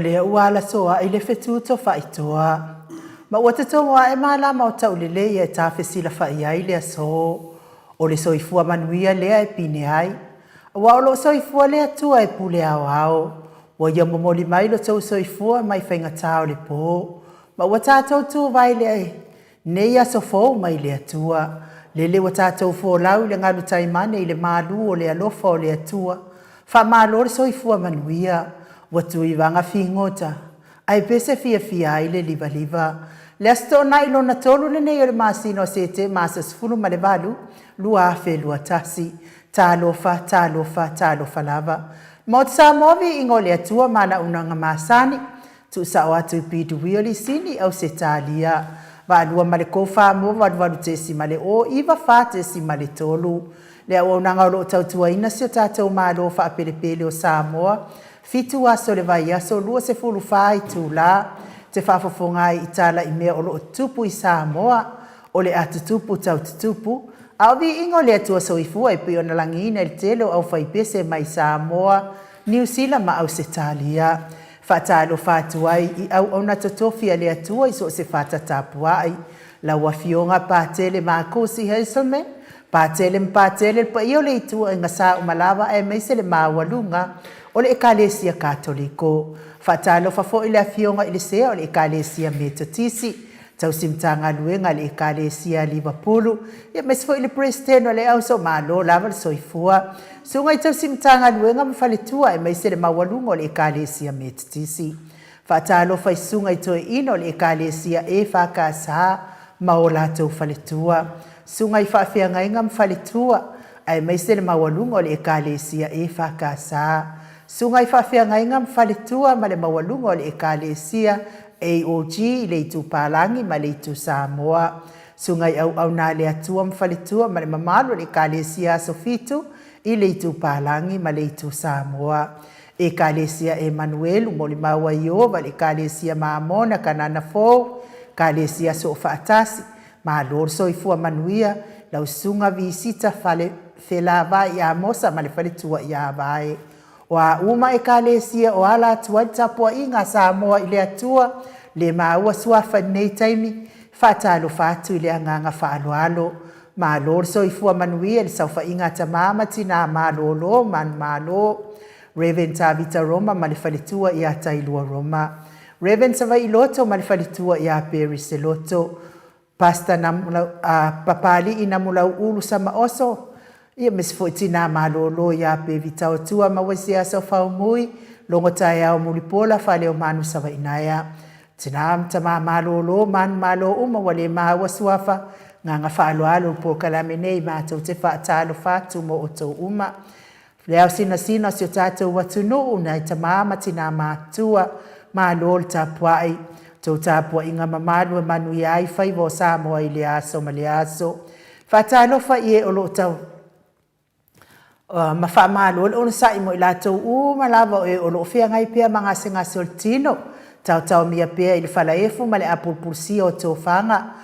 le uala soa ile fetuto faitoa. Ma wata tonga e mala Maota ulele e tafesila fa ia ile so. O le soifua manuia lea e pine ai. Wa o lo soifua lea tua e pule au au. Wa ia momoli mai lo tau soifua mai whainga tau le po. Ma wa tātou tu vai lea e. Neia so fōu mai lea tua. Lele wa tātou fō lau le ngalu taimane i le malu o le alofa o lea tua. Fa malo le soifua manuia. Wa tui vanga fingota. Ai pese fia ai le liva liva. Le asto na ilo na tolu le nei o le masino se te masa sfunu ma le valu. Lua fe lua tasi. Talofa lava. Mo sa movi ingo le atua mana unanga masani. Tu sa o atu pitu wioli sini au se talia. Va lua male kofa mo valu te si male o iva fa te si male tolu. Le au unanga o lo tautua ina si o tatou malo fa apele o Samoa. Fitu aso le vai aso lua se fulu fai tu la. Te whafafonga i tala i mea o lo tupu i Samoa. O le atu tupu tau tupu. Au vi ingo le atua soifua i pio na langina il telo au whaipese mai Samoa, New Zealand ma au se talia. Whatalo whatuai i au na totofia le atua i so se whatatapuai. La wafionga pātele ma kosi heiselme, pātele pa io le itua inga sa umalawa e meise le mawalunga o le ekalesia katoliko. Whatalo whafo i le afionga i le sea o le ekalesia metotisi. Tau simtanga luenga le ekalesia Liverpool. Ia mesfo i le presidente o le au so malo lava le soifua. Sunga i tau simtanga luenga mawhaletua e maise le mawalunga o le ekalesia metotisi. Whatalo whai sunga i toi ino le ekalesia e whakasa maola tau whaletua. Sunga i whawhianga inga mawhaletua e maise le mawalunga o le ekalesia e whakasa. Sunga i whawhianga inga mawhaletua ma le mawalunga o le ekalesia AOG le itu palangi ma le itu Samoa. Sungai au na le atua mawhaletua ma le mamalo le ekalesia sofitu i le itu palangi ma le itu Samoa. Ekalesia Emmanuel mo le maua Iova le ekalesia Mamona kanana fōu. Ekalesia so whaatasi ma lor soifua manuia lau sunga visita fale whelava i a mosa ma le whaletua i a vae. Wa uma ekalesia o ala atua tapua inga Samoa i le atua le maua suafa nei taimi whatalo whatu i le anganga whaaloalo. Ma lor soifua manuia le saufa inga tamama tina malolo man malo. Reverend Tavita Roma ma le whaletua i a Tailua Roma. Reverend Sava Iloto ma le whaletua i a Peri Seloto. Pasta papali i namulau ulu sama oso. Ia mesfo tina malolo ia pe vitao tua ma wasi asa faumui longo tai au mulipola fale o manu sava inaya. Tina tama malolo man malo uma wale ma wasuafa nganga faaloalo po kalamene ma tau te faatalo fatu mo oto uma. Leo sina si o tatou watunu una tama matina matua malol tapuai. Tau tapua inga mamalu e manu iai fai vo Samoa i le aso ma le aso. Faatalo fa ie o lo tau. Ma fa malo o sa i mo la to u ma lava e o lo fia ngai pia manga senga soltino tau mia pia il fala efu ma le apul pulsi o to fanga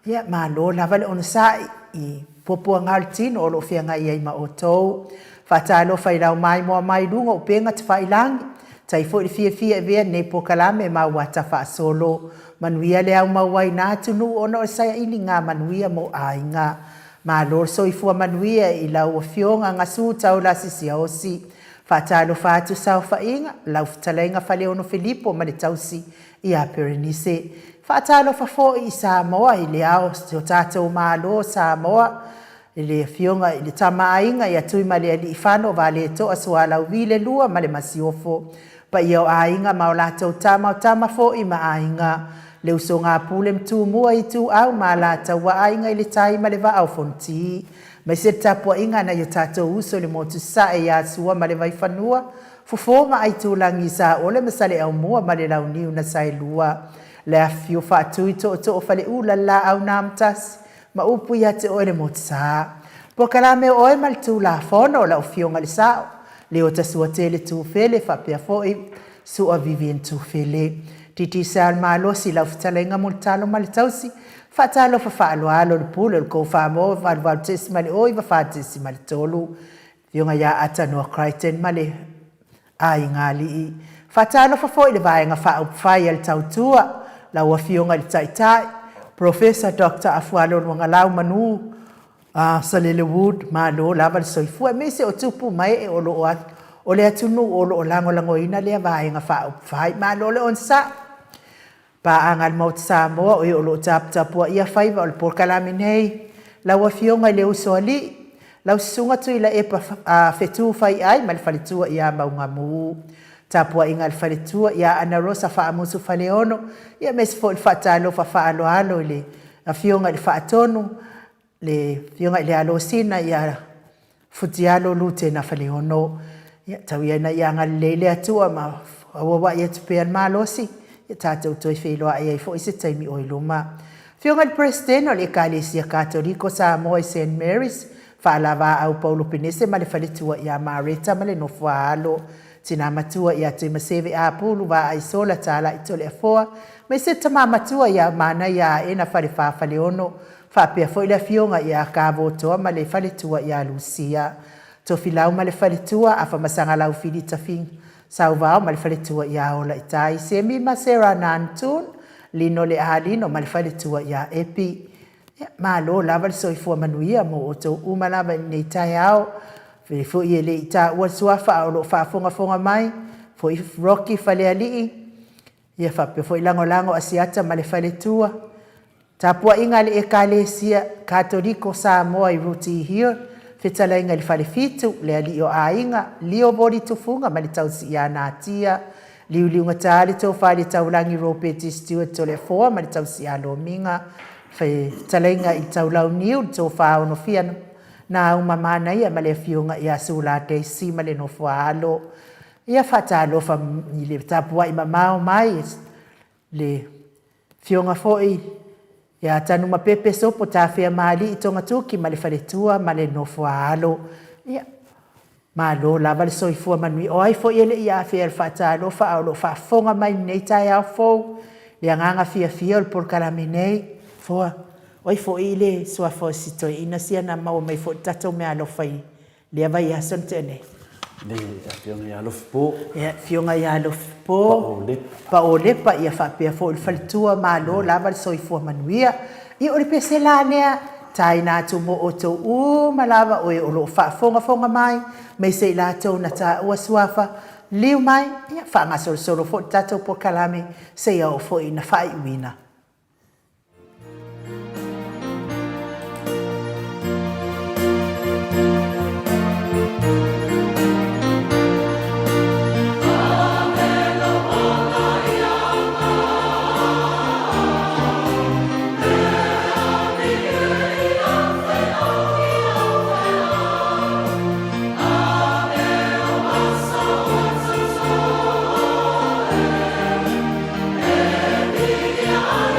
ya ma lo lava le on sa i popo ngaltino o lo fia ngai ai ma o to fatalo fa ila mai mo mai lungo penga te fa ilang tai fo fia e ne po kalame ma wata fa solo manuia le au ma wai na tunu ono sa ini nga manuia mo ainga. Ma lor soifua manuia i lau o fionga ngasu tau la sisi osi. Fatalo fatu sau fainga, lau fitalenga fale ono Filipo ma le tausi i a Perenise. Fatalo fafo i Samoa i le ao o tatou malo Samoa. I le fionga i le tama ainga i atui ma le ali ifano va le to asua lau vile lua ma le masiofo. Pa iau ainga ma o latou tama fo i ma ainga. Le uso ngā pule mtu mua i tu au ma la tawa ainga i le tai ma le va au fonti. Mai se tapua inga na yo tatou uso le motu sa e ya sua ma le vai whanua. Fufoma ai tu langi sa ole masale au mua ma le lau niu na sai lua. Le afio whaatu i to o fale ula la au namtas. Ma upu i ate oe le motu sa. Po kalame oe ma le tu la fono la ufionga le sao. Le o tasua te le tu fele whapea foi sua vivien tu fele. Titi sal malo si la fitalenga multalo malitausi fatalo fa faaloalo le pulo le ko fa mo val tesmali oi va fatesi malitolu yonga ya atano Crichton male ai ngali Whatalo fafo i le vaenga whai al tautua, la ua fionga i taitai, Professor Dr. AFUALO LUAGALAU manu, SALELE Wood, malo lava le soifua, me se o tupu mai e olo o atu, o le atunu o lo o lango ina le vaenga whai, malo le onsa, pa angal Maota Samoa o i olo tapua ia whaiva o le porkalami nei, la ua fionga i le usoali, lau sunga tu ila e fetu fai ai ma le faletua ia maungamu. Tapua inga le faletua ia ana rosa whaamusu faleono, ia mesi fo le whaatalo whaalo alo le a fionga le whaatonu, le fionga le alosina ia futialo lute na faleono. Ia tau ia na ia ngal le atua ma awawa ia tupean malosi, ia tātou toi wheloa ia i fo isi taimi o iluma. Fionga le president o le Ekalesia Katoliko Samoa i St. Mary's, whaalava au Paulo Pinese ma le faletua ia Mareta ma le nofualo. Tina matua ia te maseve a pulu wa ai sola tala i tole afoa. Me se tama matua ia mana ia ena whare whawhale ono. Whapea fo ila fionga ia kavo toa ma le faletua ia Lucia. Tofi lau ma le faletua a whamasanga lau whiri tafing. Sau vau ma le faletua ia ola i tai. Se mi masera nantun. Lino le ahalino ma le faletua ia epi. Ma lo lava le soifua manuia mo o tau umalava nei tai au. Fo i le ita ua suafa o lo whaafonga mai. Fo i roki whale alii. Ia whapea fo i lango asiata ma le faletua. Tapua inga le Ekalesia Katoliko Samoa i ruti hir. Fetala inga le whale fitu le ali o a inga. Lio bori tufunga ma le tausi ia nātia. Liuliunga tāle tau whale taulangi Robert Stewart to le foa ma le tausi ia lo minga. Fetala inga i taulau niu tau whaono fiana. Na umamana ia ma le fionga ia sula te si ma le nofualo. Ia whatalo fa i le tapua i mamao mai le fionga foi. Ia tanu ma pepe sopo ta fea mali i tonga tuki ma le faletua ma le nofualo. Ia malo lava le soifua manui oai foi ele ia fea le whatalo fa au lo whafonga mai nei tai au fou. Le anganga fia o le porkalami nei. Foa. Oi fo ile sua fo sito ina sia na mau mai fo tato me alo fai le vai ason tene le fionga ya lo po ya fionga ya lo po pa ole pa ia fa pe fo il faltua malo lava so i fo manuia i o le pesela nea taina tu mo o to u malava o lo fa fonga mai me se la to na ta o suafa liu mai ia fa nga solo fo tato po kalame se ia o fo ina fa i wina. Yeah.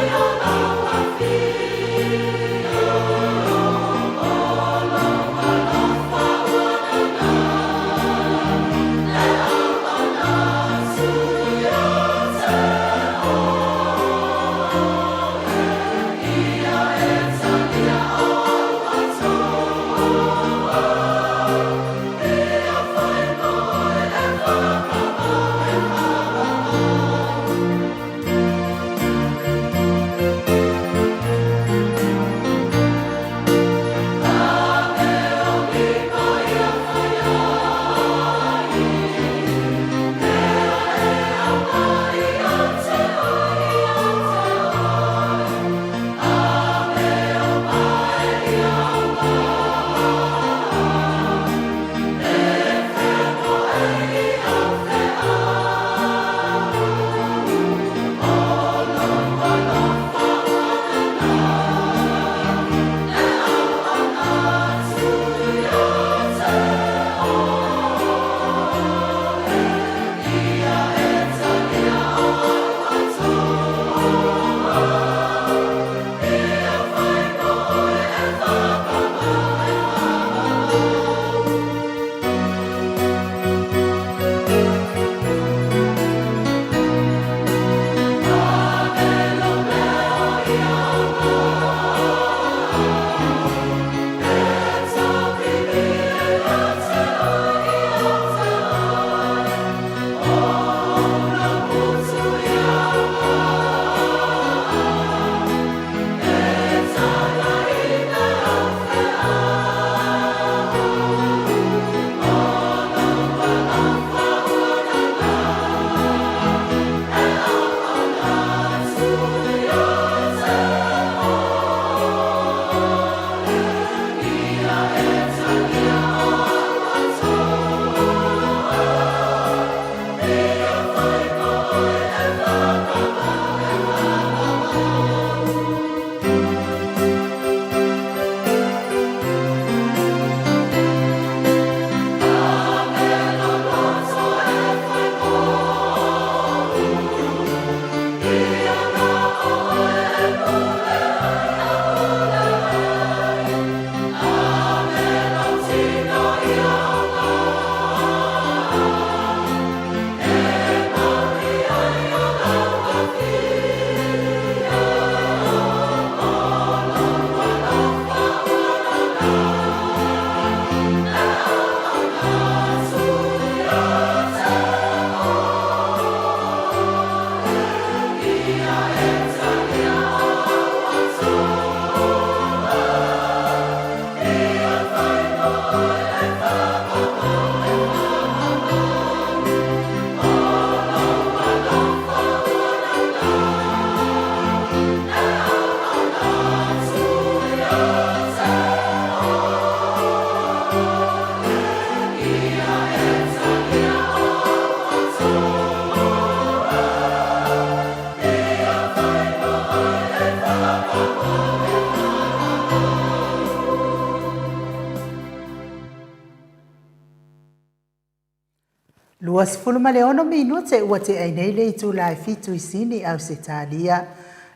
Luas fulumaleono minute ua te ainei le itu lai fitu isini au se talia.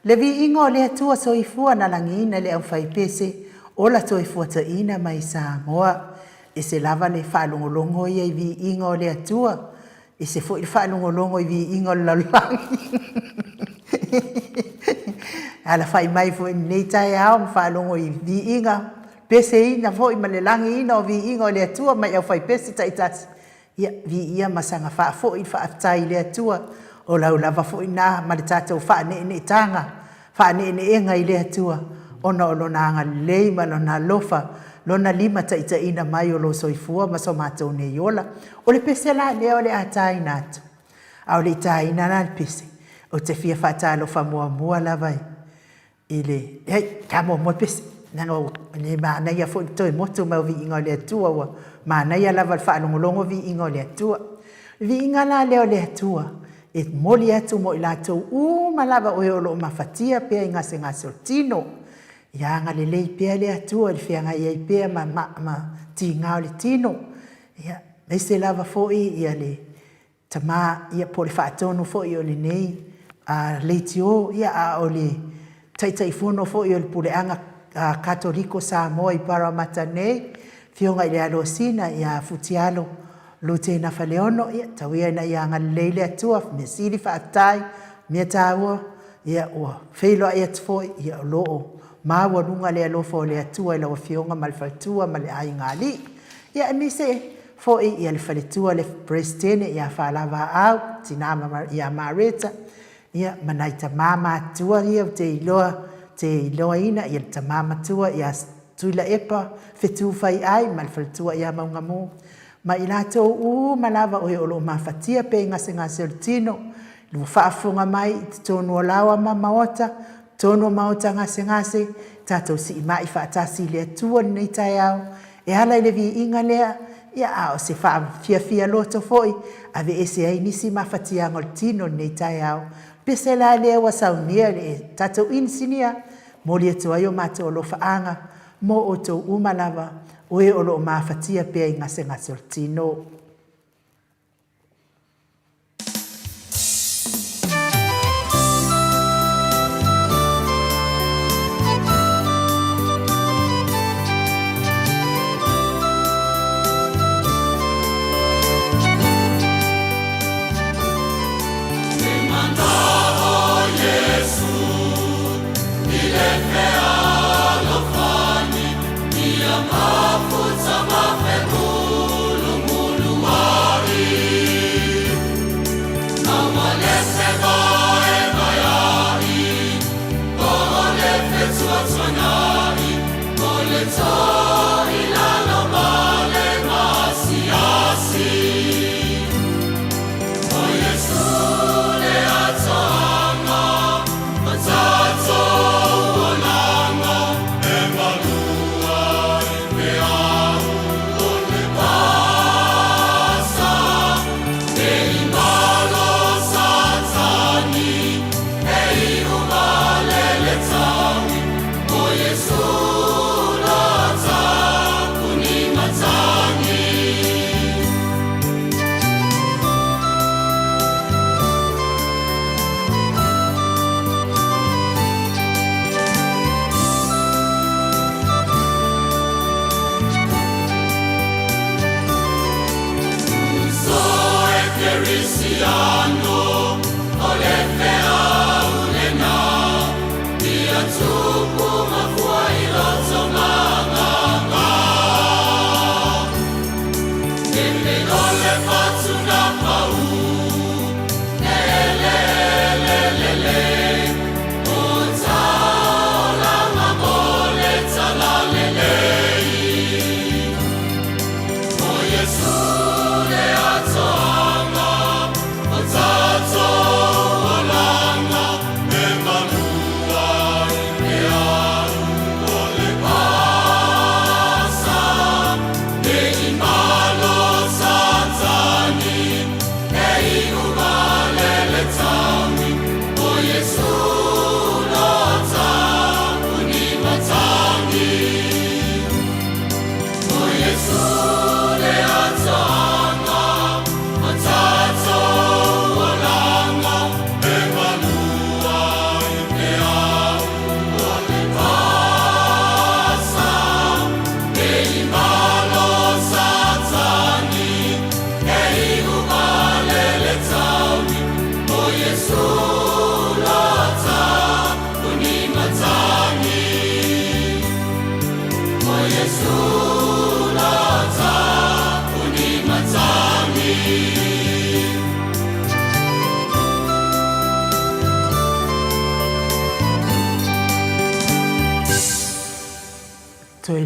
Le vi ingo le atua soifua na langina le au faipese o la soifua ta ina mai Samoa. E se lava le whaalongolongo ia I vi ingo le atua. E se fo I whaalongolongo I vi ingo lalangi. Ala whai mai fo nei tai au whaalongo I vi inga. Pese ina fo I malelangi ina o vi ingo le atua mai au faipese ta itasi. Ia vi ia masanga fa fo I fa tai le atua o lau lava fo ina ma le tatou fa ne tanga fa ne enga I le atua ona ona nga lei ma lona lofa lona lima ta ina mai o lo soifua ma so matou ne yola o le pese la le o le atai natu au le tai na na pese o te fia fa ta lo fa mua lava ile hey kamo mo pese nano le mana ia fo toi moto ma vi inga le atua wa mana ia lava fa longo vi inga le atua vi inga la le atua e moli atu mo ilato malava o lo mafatia pe inga senga sortino ia nga le pe le atua le fianga ia pe ma tinga le tino ia le se lava fo ia le tama ia por fa tonu fo io le nei a le tio ia a ole tai fono fo io le puleanga Katoliko Samoa I Paramata nei fionga I le alosina ia futialo lute na faleono ia tawia na ia ngalele atua me siri fa atai me tawo ia o feilo ia tfo ia lo ma wa lunga le alofo le atua le fionga malfatua mal ai ngali ia ni se fo ia le faletua le prestene ia fa lava au tinama ia mareta ia manaita mama atua ia te loina ia te mama tua ia tuila epa fetu fai ai malfatua ia maungamu ma ilato malava o lo mafatia pe ngase tino lu faafunga mai tono lawa ma Maota tono Maota ngase tato si mai fa tasi le tua nei taiao e hala le vi inga lea ia o se fa fia loto foi ave ese ai nisi mafatia ngol tino nei taiao pesela le wa saunia le tato insinia moli atu ayo mato lo faanga mo o to umalava oe o lo mafatia pe ngase tino Mafuta mafegulu mulu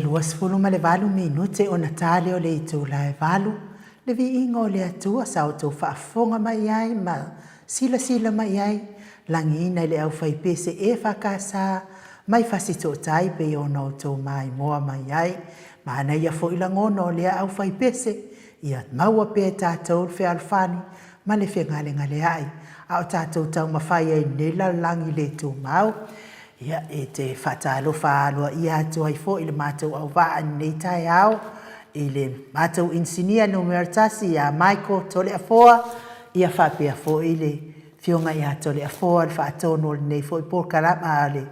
20 ma le valu minute o na tale o le itu la valu. Le viiga o le atua sa o tau whaafonga mai ai ma sila mai ai. Langina le au whaipese e whakasa mai whasito tai pe o no tau mai moa mai ai. Ma ana ia fo ilangono o le au whaipese. Ia maua pe tātou le alfani ma le ngale ai. A o tātou tau mawhai ai ne langi le tū mau. Ia e te whatalo whaalua ia atu ai fo i le mātou au waan nei tai au. I le mātou insinia no meritasi a Michael tole afoa. Ia whapea fo i le fionga ia tole afoa le whaatono le nei fo i porkalama le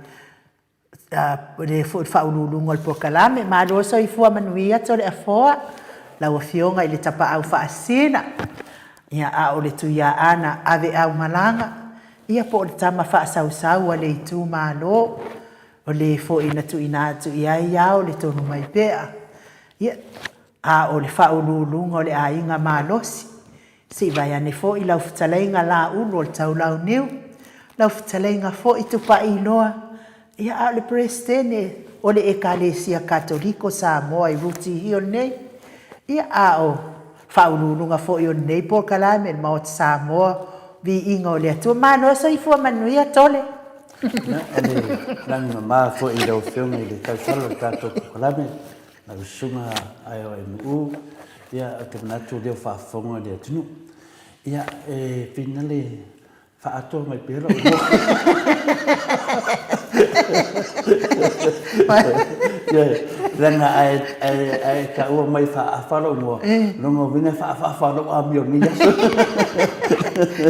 fo i whaululungo le porkalame. Ma rosa i fua manuia tole afoa. Laua fionga i le tapa au whaasina. Ia a o le tuia ana ave au malanga. Ia po le tama whaasau a le itu malo. O le fo ina tu ina atu ia iau le tonu mai pea. Ia a o le whaululunga o le ainga malosi. Si vai ane fo i lau futalenga la ulu o le tau lau niu. Lau futalenga fo i tupa iloa. Ia a o le prestene o le ekalesia katoliko Samoa i ruti hio nei. Ia a o whaululunga fo i o nei por kalame Maota Samoa. Viiga o le atua mano so i fua manuia tole. Na ale langi mama fo i lau whionga i le tausalo tātou kalame. Na usunga ai o emu. Ia te manatu leo whaafonga le atunu. Ia e pina le whaatua mai pera. Ia ranga ai ka ua mai whaafaro mua. Longo vina whaafaro a mio ni yaso.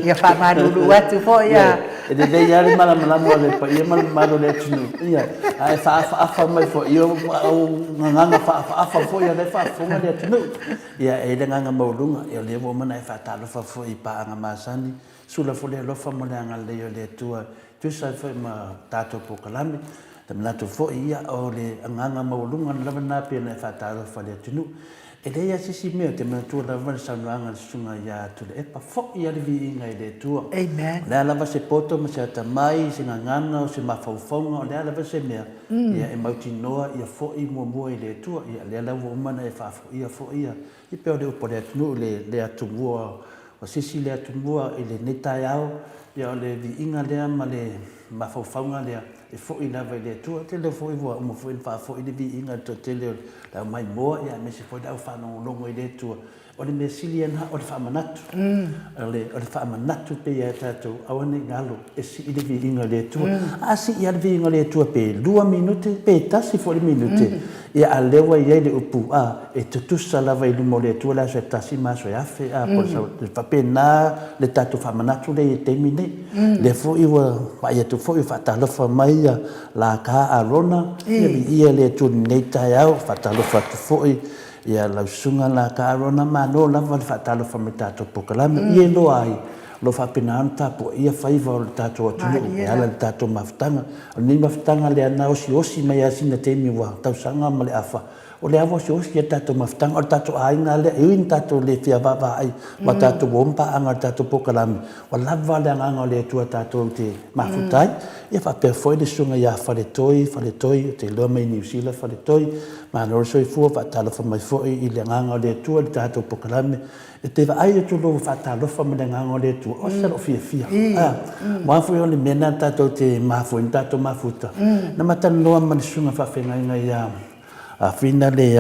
Ia whaamaruru atu fo ia. E de dei ari malamu le pa ia malamu le atunu. Ia ai whaafaro mai fo ia nganga whaafa fo ia le whaafonga le atunu. Ia e le nganga maulunga. Ia le mo mana e whaatalofa fo i paanga masani. Sula fo le alofa mo le anga leo le atua. Tusa fo ma tātou pokalame. Te manatu fo ia o le anganga maulunga na lava nā pia na e whaatalofa le atunu. E le ia sisi mea te manatu lava le saunuanga le sunga ia tule. E pa fo ia le viinga i le atua. Amen. Lea lava se poto ma se atamai, se ngangana o se mawhauwhaunga. O lea lava se mea. Ia e mauti noa ia fo i mua i le atua. Ia lea lava umana e whaafo ia fo ia. I peo le upo le atunu le atumua. O sisi le atumua i le netai au. Ia o le viinga lea ma le mawhauwhaunga lea. E fo i lava i le atua. Te leo fo i vua umo fo i whaafo i le viinga to te leo. Lau mai moa ia me se fo i lau whanongonongo i le atua. O le mea sili ana o le whaamanatu. O le whaamanatu pe ia tātou. Awane ngalo e si i le viinga le atua. A si i le viinga le atua pe 2 minute. Pe tasi fo le minute. Ia a lewa i le upu. E tutusa lava i lumo le atua. La so e tasi maso e afe. Po le whapena le tātou whaamanatu le e teimi nei. Le fo i wa ia tu fo i whaatalofa mai la ka arona. Ia le atua nei tai au. Whaatalofa tu fo i. Ia lausunga la ka arona mano lava le whaatalofa me tātou pokalame. Ia lo ai. Lo whapena anta po ia whaiva o le tātou atunu. E ala le tātou mawhitanga. O ni mawhitanga le ana osi mai asina teimi wa. Tausanga ma le afa. O le awa osi ia tātou mawhitanga. O le tātou ainga le iwin tātou le fia wawa ai. Wa tātou wompa anga le tātou pokalame. Wa lava le anga le atua tātou te mawhutai. Ia whapea foi le sunga ia whaletoi. Te loa mai New Zealand whaletoi. Ma nore soi fua whaatalofa mai foi i le nganga o le atua le tātou pokalame. E te ai e tu lo whaatalofa mai le nganga o le atua. O sa lo fia. Mwafui o le mena tātou te mafui, tātou mafuta. Na matana loa mani sunga whawhenga inga i a whina le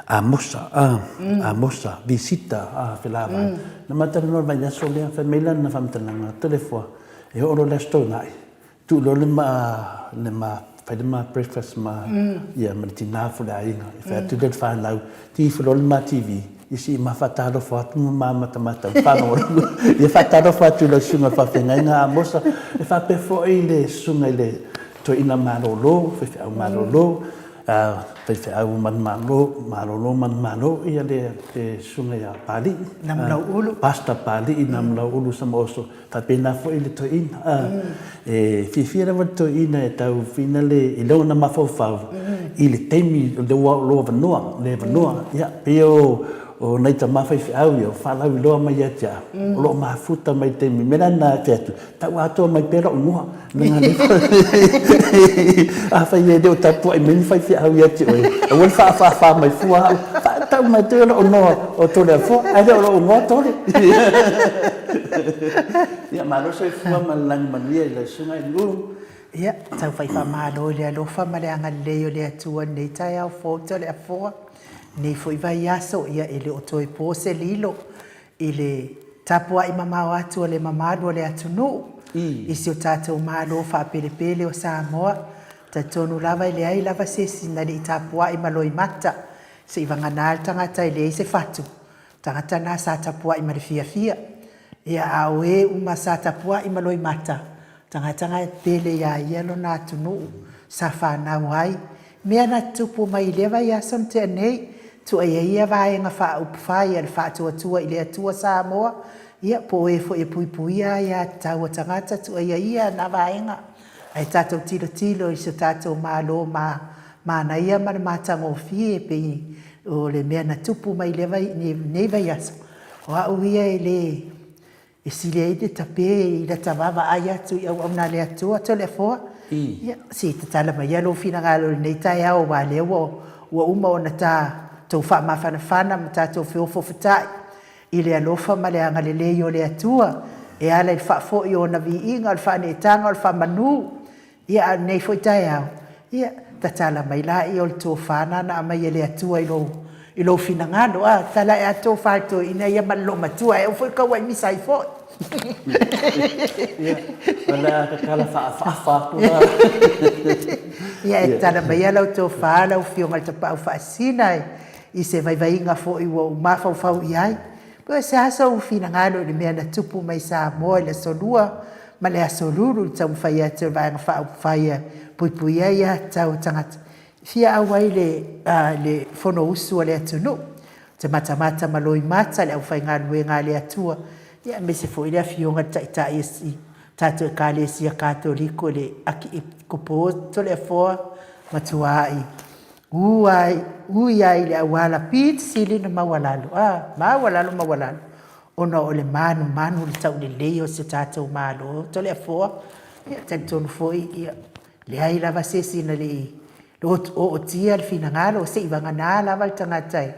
a mosa, visita a whilawa. Na matana loa mai aso lea whameila na whamtananga telefua. E oro le sto nai. Tu lo le ma Faidama breakfast ma ia maritina fo la inga. E fa tu del fa lau ti fo ma TV. Isi ma fatalo fo atu ma mata fa no. Ia fatalo fo atu lo sunga fa fenga inga mosa. E fa pe fo ile sunga ile to ina malolo, fe au malolo. Fe au malolo ia le sunga ia pali. Nam lau ulu. Pasta pali nam lau ulu samoso. Fa pena fo ile to ina. E fifira wa to ina e tau fina le i leo na mafau fau. I le teimi le lo vanua, ia peo o nei ta mawhai whiau ia, o whalau i loa mai atia, o lo mafuta mai te mi, mena nā whiatu, tau atua mai pera o mua, nga ni a whai e reo tapua i meni whai whiau i ati oi, a wai wha mai fua, tau mai te o noa o tole a fua, a reo o ngoa tole. Ia, maro soi fua ma lang mania i la sunga i ngu. Ia, tau whai whamalo le alofa ma le anga leo le atua nei tai au fōta le afoa. Nei fo i vai aso ia e le o toi pōse lilo i le tapua i mamau atua le mamadu le atunu. I si o tātou mālo whapele pele o Samoa. Ta tonu lava i le ai lava sesi na le i tapua i maloi mata. Se i vanganal tangata i le i se fatu. Tangata nā sa tapua i mare fia fia. Ia aue uma sa tapua i maloi mata. Tangata pele ia ielo nā tunu. Sa whanau ai. Mea na tupu mai lewa i ason te anei. Tu ia vai nga fa upfai al fa tua i le atua Samoa ia po e fo e pui ia tau tangata tu ia na vai nga ai tato tilo i se tato malo ma na ia ma matango fie pe o le mea na tupu mai le vai ne vai aso o au ia le e sile i te tape i la tamava ai atu i au na le atua to le fo ia si te tala mai alo fina ngalo nei tai au wa le wa uma ona ta tau wha mawhanawhana ma tātou whiofo whatai. I le alofa ma le anga le leo le atua. E ala i wha fo i o na Viiga, al wha ne tanga, al wha manu. Ia nei fo i tai au. Ia tatala mai la i o le tō whana na ama i le atua i lo fina ngano. Tala e ato whato ina ia malo matua. E o fo i kawa i misa i fo. Ia, ala kakala wha Ia e tala mai ala o tō whana o fionga te pau wha sinai. I se vai nga fo i wo mafau i ai. Pua se asa u fina ngalo ni mea na tupu mai Samoa i le solua, ma le asoluru i tau mwhai atu vai nga whai pui ia tau tangata. Fia awai le fono usu le atunu. Te mata maloi mata le au whai ngā lue ngā le atua. Ia me se fo i le fionga tai esi. Tato e kāle esi a kātoliko le aki i kupo to le afoa matuai. Ui ai le awala pit sili na mawalalo. Mawalalo. Ona o le manu le tau le leo se tātou malo. To le afoa. Ia tantonu foi ia. Le ai lava sesi na le o tia le fina ngalo. Se iwanga nā lava le tangatai.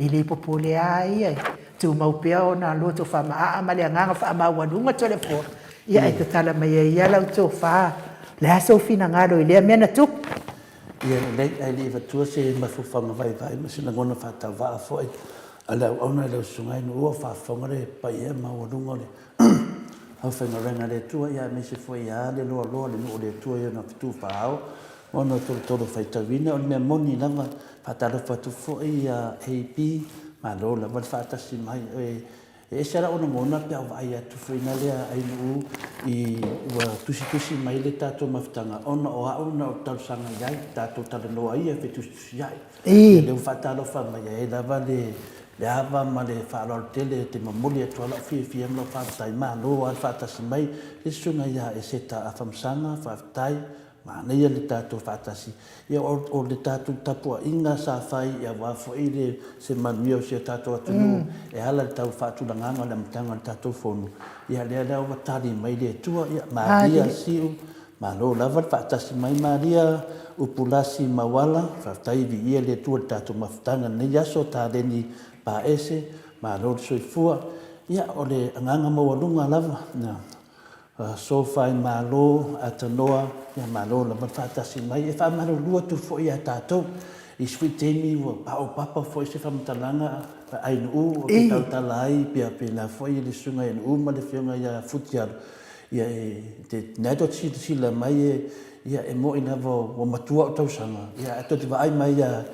I le popole ai. Tu maupea o nā loto whamaa ma le anganga whamauanunga to le afoa. Ia e te tala mai ia lau tō wha. Le aso fina ngalo i lea mena tupu. Ia lei ai li vatua se mafufanga vai ma sina ngona whatau waa foi ala ona le sungai no ua whafonga le pa ia maurunga le au whainga renga le tua ia me se foi ia le loa le no le tua ia na fitu whaau ona tolo whaitawina o mea moni langa whatara whatu foi ia AP ma lola wad whatasi mai e sera ona mona pe au ai atu fina le ai no I wa tusi mai le tato maftanga ona o ona o tal sanga yai tato tal no ai e tusi yai le fatalo fa mai e la vale le ava ma le falo tele te mamuli e tola fi no fa tai ma no al fata mai e sunga ya e seta afam sanga fa tai ma nei le tato fatasi ia o le tato tapua inga sa fai ia wa fo ile se manio se tato atu e ala le tau fatu langa le mtanga le tato fonu ia le o matari mai le tua ia maria siu ma lo lava fatasi mai maria upulasi mawala fatai vi ia le tua tato maftanga nei aso ta deni pa ese ma lo soifua ia o le nganga mawalunga lava na so fai malo atanoa ya malo la fatasi mai e fa malo lua tu fo ia tato I switemi wa papa fo se fa mtalanga ai no o ke talai pia pela fo I le sunga en uma le fionga ya futiar ia te nato si la mai ia e mo ina vo matua o tau sanga ia to te vai mai ia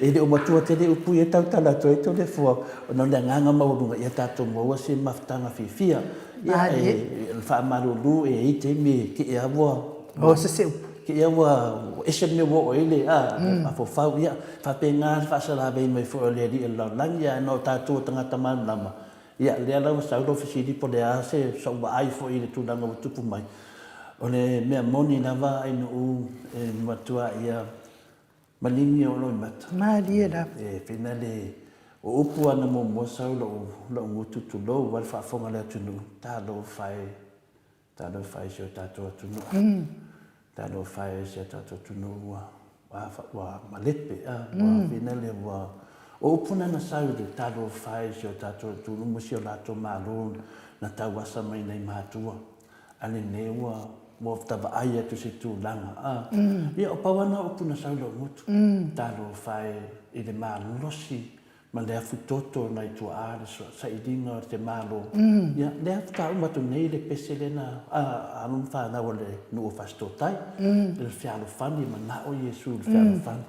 e de o matua te de upu e tau tala to le fo no le nganga maurunga ia tato mo se maftanga fifia ia e fa marulu e te me ke ia vo o se ke ia wa e se me wo ele a fo fa ia fa penga fa sala be mai fo le di la langa no tato tanga taman lama ia le ala sa ro fisidi po le ase so ba ai fo ile tu danga tupu mai ole mea moni na va ino u matua ia Malimi o loi mata. Malia la. Whina le o upu ana mo sau lo ngutu tu lo wal whaafonga le atunu. Tā lo whai se o tātou atunu. Tā lo whai se o tātou atunu wa malepe. Whina le wa o upu nana sau le tā lo whai se o tātou atunu. Musi o lātou mālo na tau asa mai nei mātua. Ale ne wa tava ai atu se tu langa. Ia o pawana o puna sau lo ngutu. Tā lo whai i le mālosi. Ma le afu toto na i tua aare sa i dinga o te mālo. Ia, le afu tā umatu nei le pese le na anum whanau le nuu whastotai. Le whialo whani ma na o Yesu le whialo whani.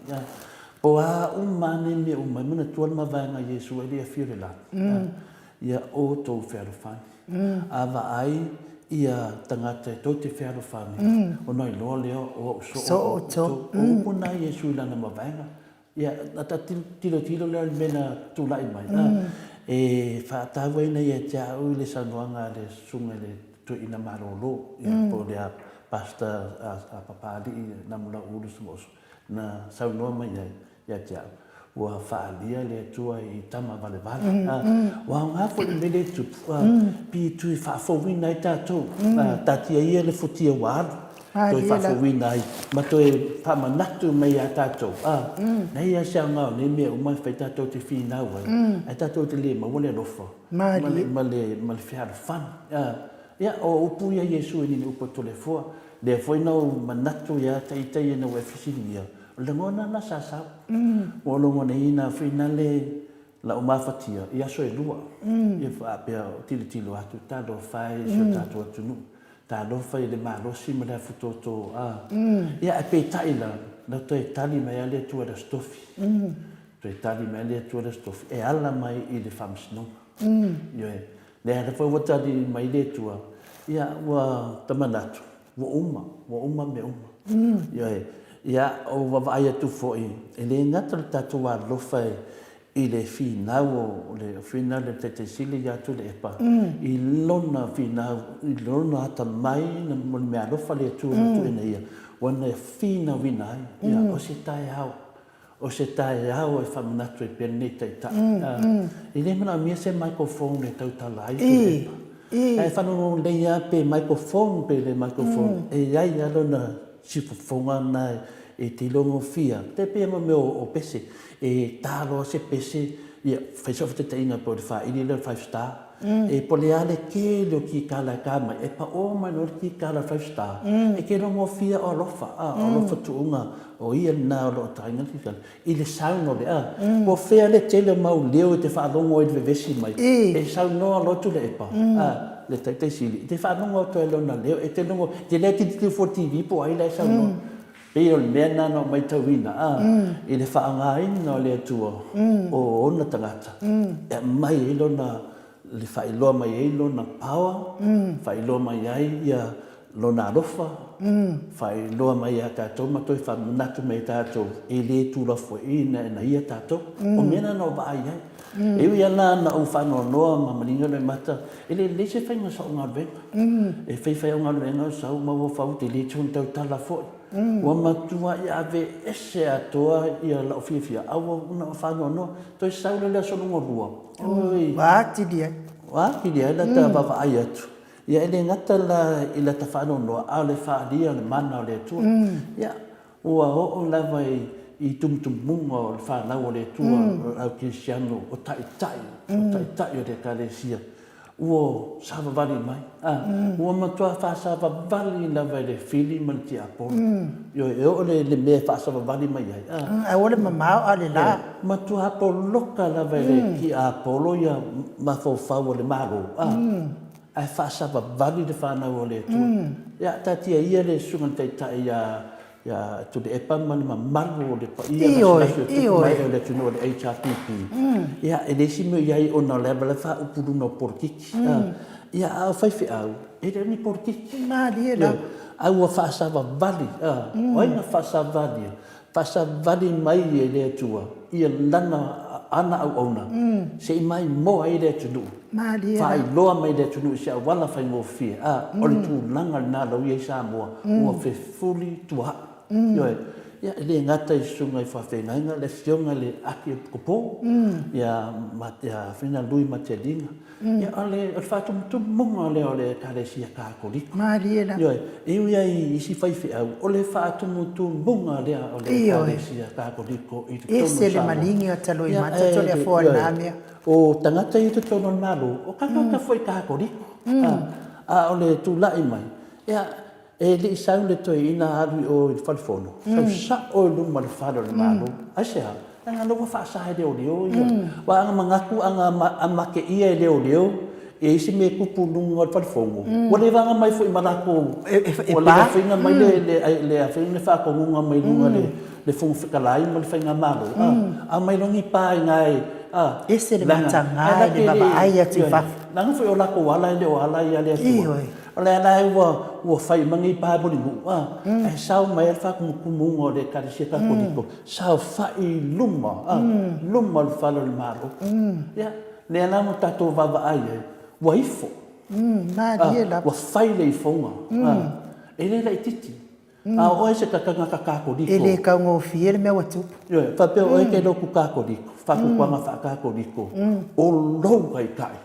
Po a umane me umai muna tuan ma vanga Yesu e lea whire la. Ia o tō whialo whani. Awa ai ia tangata tō te whialo whani. O noi loa leo o so o tō. O puna Yesu lana ma vanga. Ia, ata tilo lea mena tūlai mai. E whaatawai nei e tia ui le sanoanga le sunga le tu ina marolo. Ia, po lea pasta a papali na mula uru sumosu. Na saunoa mai ia tia. Ua whaalia le tua i tama vale vale. Wa ngafo i mele tupu. Pi tui whaafowina i tātou. Tatia ia le futia wāru. Toi whawhawina ai. Ma toi whamanatu mai a tātou. Nei a sia ngau, nei mea umai whai tātou te whinau ai. Ai tātou te le mawale rofa. Ma le whiaro whana. Ia o upu ia Yesu e nini upo tole fua. Le foi nau manatu ia taitai e nau e whisini ia. O le ngona na sasau. O longo nei ina whina le la umafatia. Ia so e lua. Ia whaapea tilo atu. Tālo whai so tātou atunu. Tā lofa i le mālosi ma le afutoto. Ia e pei taila, na toi tali mai ale tua le stofi. Toi tali mai ale tua le stofi. E ala mai i le whamsinonga. Ia le hana whai watari mai le tua. Ia ua tamanatu. Wa uma me uma. Ia o wawai atu fōi. E le ngata le tātou a lofa i le whinau, le whinau le te sili i atu le epa. I lona whinau, i lona ata mai na mea lofa le atu ina ia. Wana e whina wina ai. Ia, o se tae hau. O se tae hau e whamanatu e pene tai ta. I le mana mea se microphone e tau tala ai tu le epa. E whanono leia pe microphone pe le microphone. E iai alona sifofonga na e te longo fia. Te pia ma meo o pese. E tālo se pese. Ia, whaisofa te teina po le wha. Ili le 5 star. E po le ale ke leo ki kala kama. E pa o mai no ki kala 5 star. E ke longo fia o lofa. O lofa tuunga. O ia na o lo tainga ki kala. I le sauno le a. Po fea le tele mau leo te whaadongo e te vevesi mai. E sauno a lotu le epa. Le taitai sili. Te whaadongo to e lona leo. E te longo. Te lea ti te for TV po ai le sauno. Peo le mea nana o mai tauina. I le whaangaina o le atua. O ona tangata. E mai e lona le whailoa mai e lona pawa. Whailoa mai ai ia lona arofa. Whailoa mai a tātou. Matoi whamunatu mai tātou. E le tūrafo e na ia tātou. O mea nana o vai ai. E ui ana na au whanoa noa ma malinga le mata. E le se whainga sa o ngā venga. E whai o ngā venga sa o maua whau te le tūn tau tala foi. Wa matua i ave ese atoa i a lau whiawhia. Awa una o whanua noa. Toi saule lea sonunga rua. Wātidia. Wātidia, la ta wawa ai atu. Ia ele ngata la i la ta whanua noa. A le whaaria le mana o le atua. Ia, ua o lava i tumtumunga o le whanau o le atua. Au Kirisiano o taitai. O taitai o le kalesia. Ua sava vali mai. Ua matua whaasava vali lava le whili ma le tia apolo. E o le mea whaasava vali mai ai. A ole mamao a le la. Matua apoloka lava le ki apolo ia mawhauwhau o le maro. Ai whaasava vali le whanau o le atua. Ia tatia ia le sungan taitai ia tu le epa mani ma maru o le pa ia mai o le tunu o le HRPP. Ia e le simo iai o na leva le wha upuru no porkiki. Ia au whaiwhi au, e le ni porkiki. Nādi e la. Au a whaasava vali. Oina whaasava vali. Whaasava vali mai e le atua. Ia lana ana au auna. Se i mai moa e le tunu. Nādi e la. Whai loa mai le tunu se a wala whai ngō fia. O le tū langa nā lau i Samoa. Ua whi fuli tuha. ia le ngata I sunga I whawhengainga le fionga le aki kupo ia whina lui matelinga ia ole o whātumutu munga ole kāresia kākoriko Mariela. Iu ia I isi whaiwhi au ole whātumutu munga lea ole kāresia kākoriko I te tono Samoa. E se le malingi o talo I mata to le afua nāmea. O tangata I te tono nalo o kakata foi kākoriko a ole tūlai mai ia e li sau le toi ina aru o I whalifono. Sa o luma le wharo le malo. Asea, nga longa whaasai leo leo ia. Wa anga mangaku anga amake ia leo leo e isi me kupu lunga le whalifono. Wale wanga mai fo I marako. Wale ka whinga mai le a whinga le whakongunga mai lunga le fungu whikalai ma le whinga malo. A mai longi pāi ngai. Ese le matanga le baba ai atu whafu. Nanga fo o lako wala leo ala ia le atua. Ole ana ua whai mangi pāpori ngu. E sao mai e whakumukumunga o le karisia kakoriko. Sao whai luma. Luma le whalo le maro. Le ana mo tatou wawa ai e. Wa ifo. Wa whai le ifonga. E le la ititi. A oe se kakanga kakoriko. E le kaungo fie le mea watupu. Whapea oe ke loku kakoriko. Whakukwanga whakakoriko. O lou kai kai.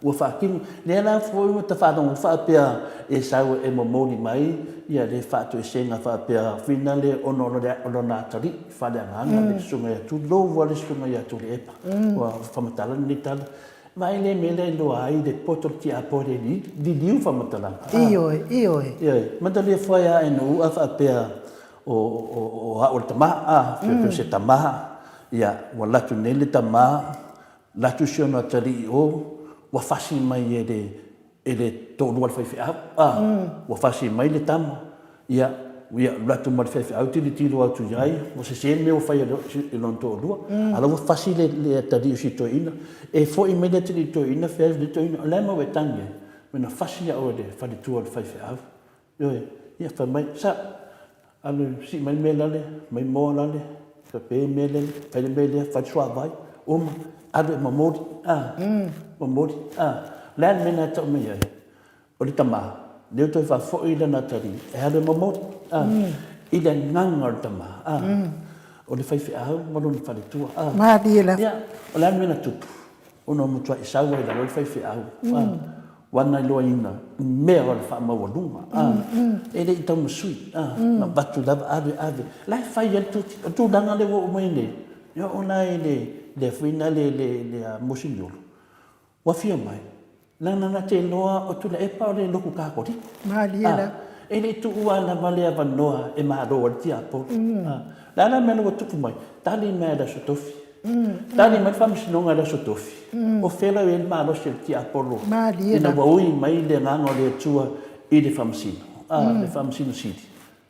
Ua whakingu. Lea nā fwoi mo ta whātonga whapea e sau e momoni mai ia le whātu e senga whapea whina le ono nā tari whale anganga le sunga ia tu loua le sunga ia tu le epa. Ua whamatala ni tala. Mai le mele loa ai le poto ti apore li liu whamatalanga. Ioi. Mata le whaia e no ua whapea o hao le tamaha. Whio se tamaha. Ia, ua latu nele tamaha. Latu siona tari I o. Wa fasi mai e le tōrua le whaiwhi au. Wa fasi mai le tama. Ia ratu mai le whaiwhi au tiri tiro au tu iai. Wa se se meo whai e lon tōrua. Ala wa fasi le tari o si tō ina. E fo I mai le tiri tō ina, whai le tō ina. Ala mau e tangi. Mena fasi a o le whai tua le whaiwhi au. Ia whai mai. Sa, alu si mai me lale, mai moa lale. Ka pe me lale, whai le me lale, whai sua vai. Oma, alu e mamori. Mamori. Lan mena tau mai ai. O le tamaha. Leo toi whafoi lana tari. E hale mamori. I le nganga o le tamaha. O le whaiwhi au, maro ni whare tua. Mariela. O lan mena tupu. Ono mutua I saua I lalo le whaiwhi au. Wana I loa ina. Mea o le whaamaua lunga. E le I tau masui. Na batu lava ave. Lai whai al tuti. O tu langa le wo umai ne. Ia o nai le whina le mosinyolo. Wa fia mai. Lana na te noa o tula e pa o le loku kākori. Mariela. E le tu ua na valea vanoa e maaro al tia po. Lana mena wa tuku mai. Tali mea da sotofi. Tali mai whamisinonga da sotofi. O whela e le maaro se tia apolo. Mariela. Ina wa ui mai le nganga o le tua I le whamisino. Le whamisino sidi.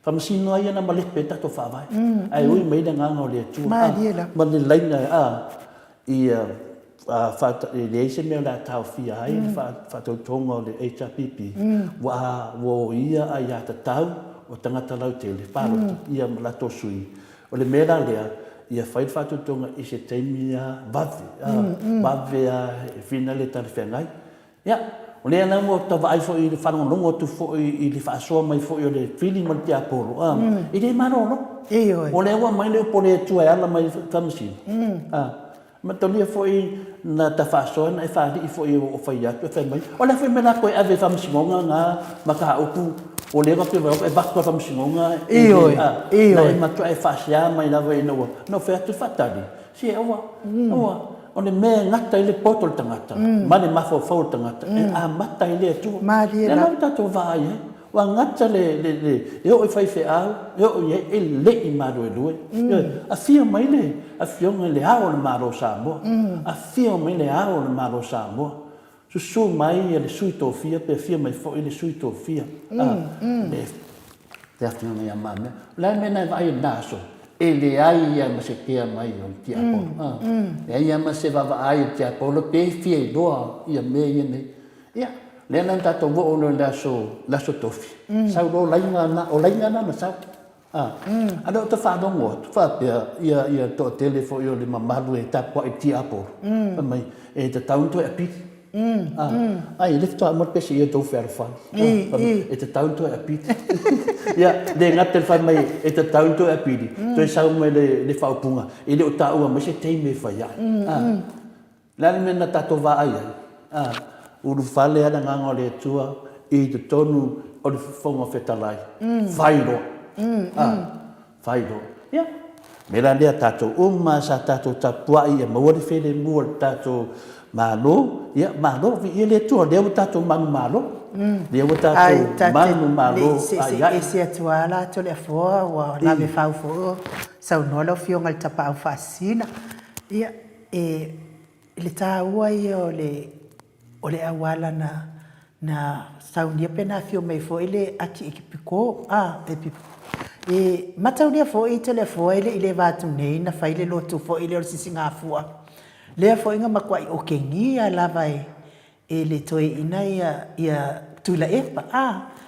Whamisino ai ana malepe tato whawai. Ai ui mai le nganga o le tua. Mariela. Ma le laina ia le eise mea la tau fia ai, whatau tonga o le HRPP, wo ia ai ata tau o tangata lau te le whāroti, ia malato sui. O le mea lea, ia whai whatau tonga I se teimia vave e whina le tari whengai. Ia, o lea nā mo tawa ai fo I le whanongonongo tu fo I le whaasoa mai fo I o le whili ma le te aporo. I le manono. O lea wa mai leo po le tua e ala mai whamasino. Matolia foi na tafasoa e whaari I foi o whai atu e whai mai. O le whai mena koe ave whamsingonga ngā maka upu o le rapi e bakua whamsingonga. Na e matua e whasia mai lawa I naua. No whai atu whatari. Si e oa. O le mea ngata I le poto le tangata. Ma le mafo whau le tangata. E a mata I le atua. Mariela. Le lau tato vai e. Wa ngata e o I whai whai au. E o e le I maro e lue. A fia mai le. A fionga le ao le maro Samoa. A fia mai le ao le maro Samoa. Su mai le sui tofia, pe fia mai fo le sui tofia. Le te afina mai a mame. La mena vai naso. E le ai ia ma se kea mai o ti apo. Le ai ia ma se vava ai ti apo lo pe fia I doa ia me ia nei. Ia, le nan tato vo ono laso tofi. Sau lo lainga na sau. Ada o te whanongo, tu whapea ia to telefo I o le mamalu e tapua I ti apo. Mai e te taunto e apiti. Ai le fta mo pe si do fer fa e te tau to a piti ya de ngatel fa mai e te tau to a piti to sa mo le fa punga e le o ta o mo se te me fa ya la me na tato va ai uru fale ana nganga le tua i te tonu o le fonga fetalai fairo fairo ya me la le tato uma sa tato tapuai e mo le fele mo tato malo ya malo vi le tua le tato man malo le tato man malo ai se atua la to le fo wa la me fa fo sa no lo fio ngal tapa fasina ya le ta ua o le awala na saunia pena fio mai fo ile aki piko e mataunia fo i telefo ile vatu nei na faile lotu fo ile o sisinga fua le fo inga makwai o kengia lava le toi ina ia tula epa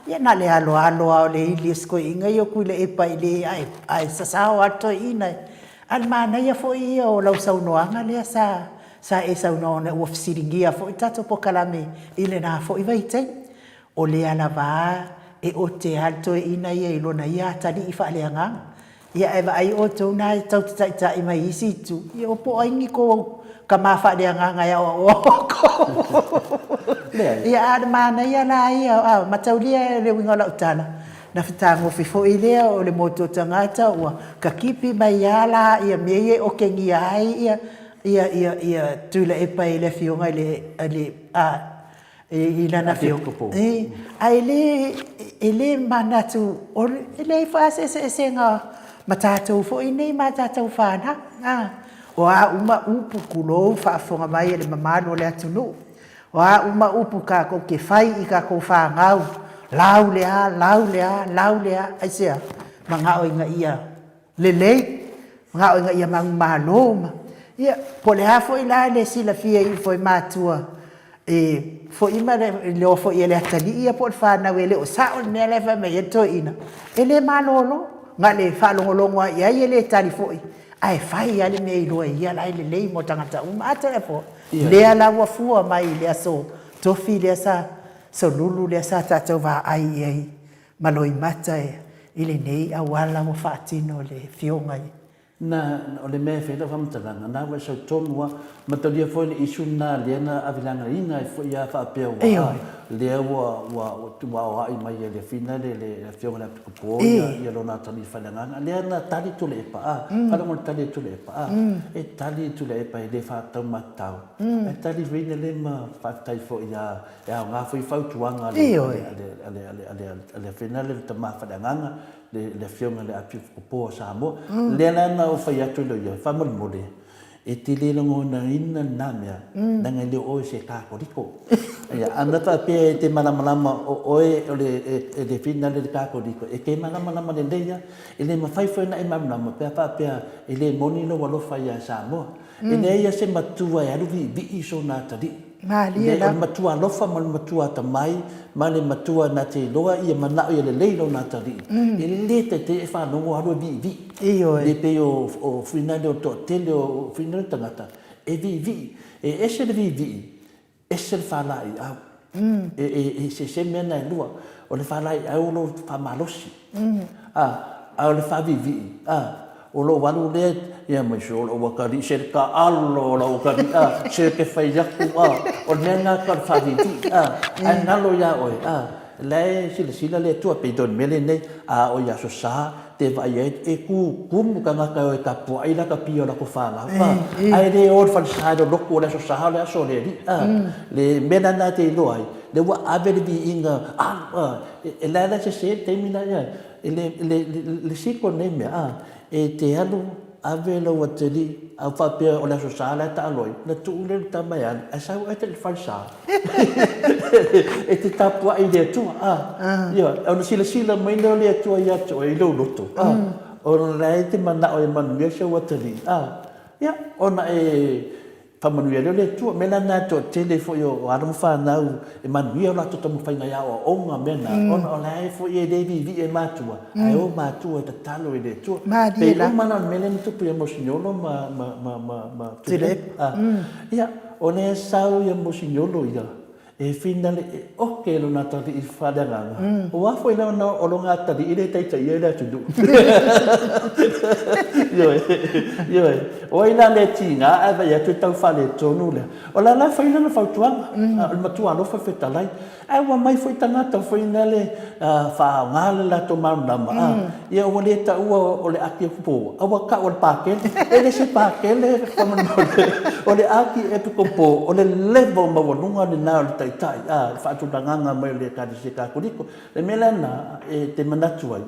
ia na le alo o le ilisko inga yo kule epa ile ai sasao ato ina almana ia fo i o lau saunoanga le sa e saunoanga ua fisiringia fo i tato po kalame ile na fo i vaitei o le alava e o te alto ina ia ilona ia tali i whaaleanga ia eva ai o tau na tau ta i mai isi tu ia o po aingi ko ka ma whaaleanga ngai o ko ia adamana ia la ia mataulia le winga la utala na fitango fifo ile o le moto tangata ua ka kipi mai ala ia meye o kengi ai ia tula e pai le fionga le ila na fio ele manatu ele fa se nga matatu fo ine matatu fa na wa uma upu kulo fa fonga mai le mamalo le atunu wa uma upu ka ko ke fai i ka ko fa ngau lau lea ai sia manga o inga ia lele manga o inga ia mang maloma ia po le hafo ila le sila fia i foi matua fo ima le ofo ia le atali ia po fa na wele o sa o ne le fa me to ina ele malolo nga le fa longolongo ia le tali foi ai fai ale me ilo ia la le mo tangata ata le fo le ala wa fua mai le so to fi le sa so lulu le sa tatou va ai maloi mata ile nei awala mo fatino le fionga na o le me fela famtalanga na wa so tonwa matolia fo le isuna le na avilanga ina fo ia fa pe le wa ai mai le finale le fionga la ko ia lona tali falanga le na tali to le pa fa mo tali to le pa e tali to le pa le fa tau matau e tali vine le ma fa tai fo ia nga fo fa tuanga le finale te ma falanga le fionga le api po Samoa le na o fa ya to le fa mo mole e tili longo na ina namia na ngai le o se ka ko diko ya anda ta pe te malama o le finale le ka ko diko e ke malama le ndeia ele ma fai foi na e malama pe pe ele moni no walo fa ya Samoa ele ia se matua ya vi so na tadi mali la matua lofa mal matua ta mai male matua na te loa ia mana ia le leilo na tadi ele te fa no aro vi le pe o finale o to tele o finale tangata e vi e ese le vi ese fa la au e se mena lua o le fa la au lo fa malosi au le fa vi o lo walu le ia mai so o wakari se ka allo lo wakari se ke fai jaku o nenga ka fa vi ai nalo ya oi le sila le tua pe don mele ne o ya so sa te vai e ku kum ka nga ka ta po ai la ka pio la ko fa la ai le o fa sa do lo le so sa le so le le mena na te lo ai le wa ave bi inga e la se te mina ya le siko ne me e te alu ave lo wateli a fa pe o la so sa la ta loi na tu le ta mai a sa o te fa sa e te tapu ai le tu ia o sila mai no le tu ia to e lo loto o la te mana o man me se wateli ia ona e pa manuia le tu mena na to tele fo yo aru fa na e manuia la to mo fa nga o onga mena ona la fo e de vi e matua ai o matua te talo e de tu pe o mana mena to pe mo signolo ma tele ia o le sau ia mosignolo ia. E finale e oke lo na tali I whadanganga. O wafo ina na o longa tali ile teita ia le tudu. Yoe. O ina le tinga ava ia tu tau whale tonu le. O la la whaina na whautuanga. O matua no whawhetalai. Ai wa mai foi tangata whaina le whaangale la to marunama. Ia o le ta ua o le aki kupo. Awa ka o le pakele. Ele se pakele o le aki e pukopo. O le level mawanunga ni nao le tai whaatutanganga mai le kari se kakuriko. Le mele na te manatu ai.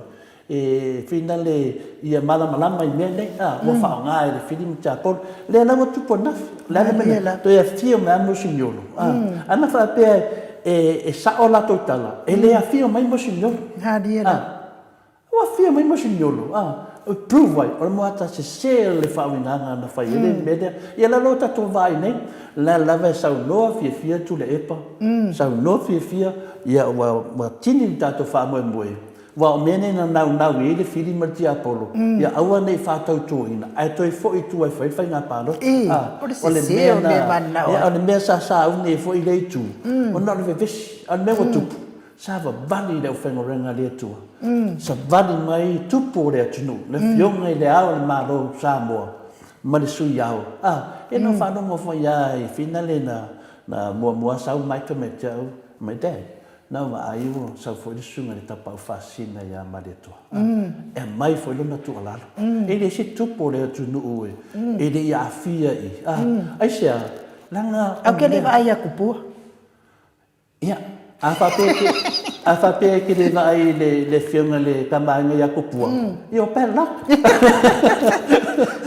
E whina le ia malamalama I mele, wa whaonga e le whirimu tāpon. Le ana wa tupo nafi. Le ana mele, to ia whio me amo signolo. Ana whaapea e sao lato tala. E le a whio mai mo signolo. Wa whio mai mo signolo. O prove ai, o moata se le whawinanga na whai ele mele. Ia la lo tato vai nei. La lava sau noa fia tu le epa. Sau noa fia ia wa tini tato whamoe moe. Wa o mene na nau ele whiri marti apolo. Ia aua nei whatau tōina. Ai toi fōi tu ai whai ngā pāro. O le mea me manao. O le mea sa une e fōi lei tu. O na le vesi. O mea wa tupu. Sa wa vali leo whengorenga lea tua. Sa vali mai tupu lea tunu. Le fionga I le ao le maro Samoa. Ma le sui au. E no whanongo fwai ai. Whina le na mua sau mai ka me te au. Mai dad. Nau ma ai o sau fwoi le sunga le tapau whasina ia ma le tua. E mai fwoi lona tu alalo. E le si tupu lea tunu ue. E le ia awhia I. Ai sea. Langa. Au ke le vai a kupua? Ia. A whapea ki le vai le whionga le kamaanga ia kupua. I o pēla.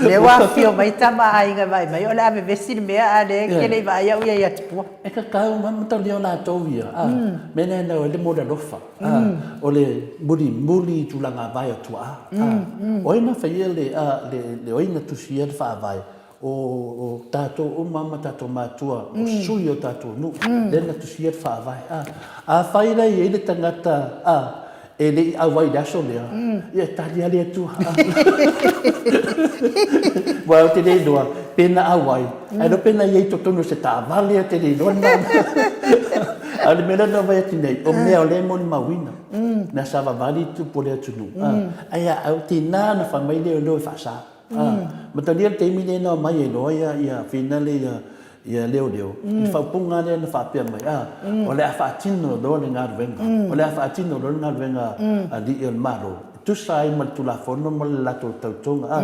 Le wafio mai tama ainga vai mai. O le ame vesi mea a le ke le vai au ia tupua. E ka kau mamata leo la tau ia. Mene na o le moda lofa. O le muli tulanga vai o tua. Oina whaia le oina tusia le wha vai. O tato o mama tato matua o sui o tato nu lena tu sia fa vai a faira I ele tangata ele awai daso lea ia tali ale tu wa te le doa pena awai ai no pena ia to tono se ta vale te le doa ale mena no vai tinei o mea o le mon mawina na sa va vali tu pole tu nu ai au tina na família no fa sa Matalia te mine na mai e loa ia finale ia leo. I whaupunga lea na whapea mai. O le a whaatino do le ngā ruenga. O le a whaatino do le ngā ruenga a li il maro. Tu sai ma tu la fono ma le lato tautonga.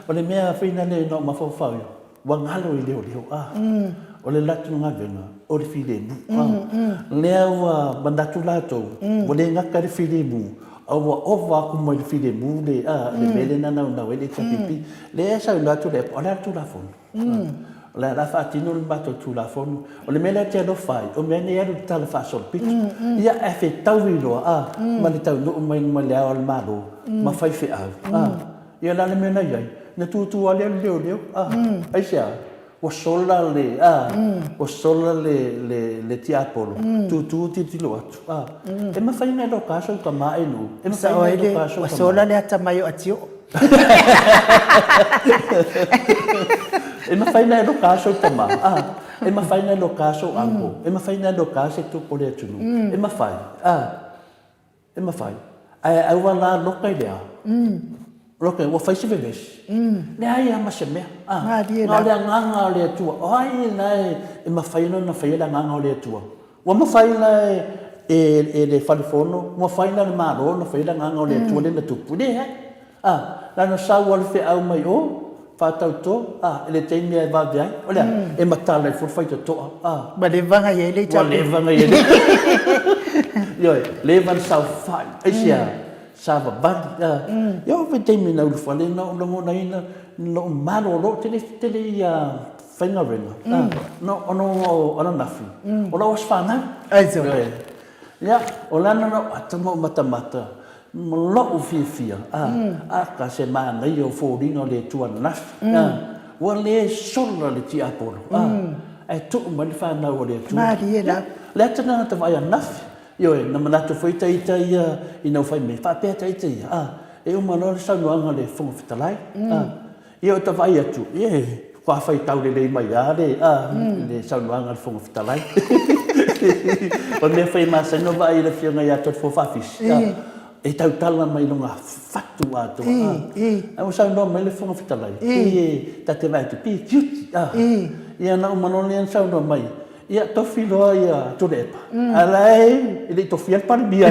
O le mea finale no ma whawhau. Wangalo I leo. O le lato ngā ruenga. O le while mu. Lea ua bandatu lato. O le ngaka le while mu. Awa ova ku mai fide mu le mele na na wele tapipi le esa la tu le ola tu la fon la fa tino le bato tu la fon o le mele te lo fai o mene ia ta la fa sol pit ia e fe tau vilo ma le tau no mai ma le al malo ma fai fe ia la le mena ia na tu ale leo ai sia o sola le tiapolo tu ti lo atu e ma fai na lo caso ka mai no e ma fai na lo caso o sola le ata mai o atio e ma fai na lo caso ka ma e ma fai na lo caso ango e ma fai na lo caso tu pole tunu e ma fai ai wala lo kai dia Roke, wa fai se veves. Le ai ama se mea. Ngā lea nganga o lea tua. O ai nai e ma fai no na fai la nganga o lea tua. Wa ma fai la e le whalifono. Wa fai la maro na fai la nganga o lea tua le na tupu. Le hai. La na sau al fe au mai o. Whātau tō. E le teimia e waviai. O lea, e matala e furfai to toa. Ma le vanga ye le tapu. Wa le vanga ye le. Ioi, le van sau fai. Aisia. Sava bali yo ve te mina u fale no na ina no malo lo te whainga renga no ono nafi o la wasfana aizo ya o la no atamo mata lo u fia ka se mana yo fodino le tua nafi o le sola le ti apolo ai tu man fa na o le tu le tana ta vai nafi Yo na manatu foi taita ia I no fai me fa pe taita ia e uma no sa no anga le fonga fitalai ia o ta vai atu whawhai tau le mai are, le saunuanga le whonga whitalai. O mea whai māsano wa i le whianga i atot whawhawhis. E tau tala mai lunga whatu atoa. O saunoa mai le whonga whitalai. Ta te vai te pi, kiuti. Ia na umanone an saunoa mai. Ia tofi loa ia turepa. Alai, ili tofi al paribia.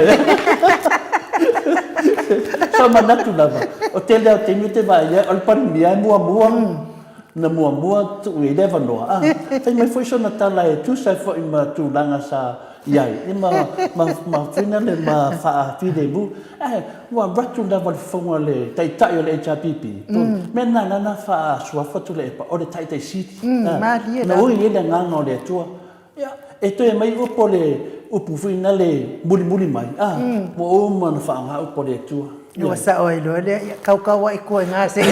Sa manatu lava. O te leo te mi te vai, al paribia mua. Na mua tu e leva noa. Tai mai foi so na tala e tu sai foi ma tu langa sa iai. E ma fina le ma fa fide bu. Wa ratu lava le fonga le tai tai o le HPP. Mena na fa sua fotu le pa o le tai tai siti. Na oi ele nganga o le tua. E to e mai upo le upu fina le muli mai. Mo o man fa nga upo le tua. Yo sa oi lo le kau wa iko nga se.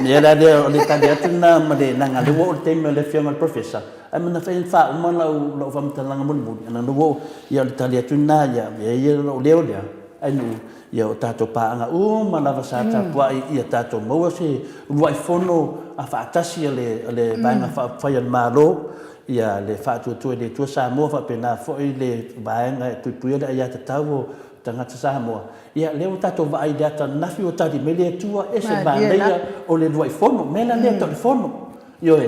Ya la de o le tade tuna ma de nanga le wo te me le fianga professor. Ai mana fa fa uma lo fa mtalanga mun. Ana no wo ya le tade tuna ya lo le. Ai no ya o tato pa anga ma lava sa ta pua ia tato mo se ruai fono a fa tasi le banga fa ya malo ia le fa tu le tu Samoa fa pena fo le banga tu le ia tatawo tangata Samoa ia le tato va ai data nafi o tadi mele tua e se banga o le ruai fono mena le telefono yo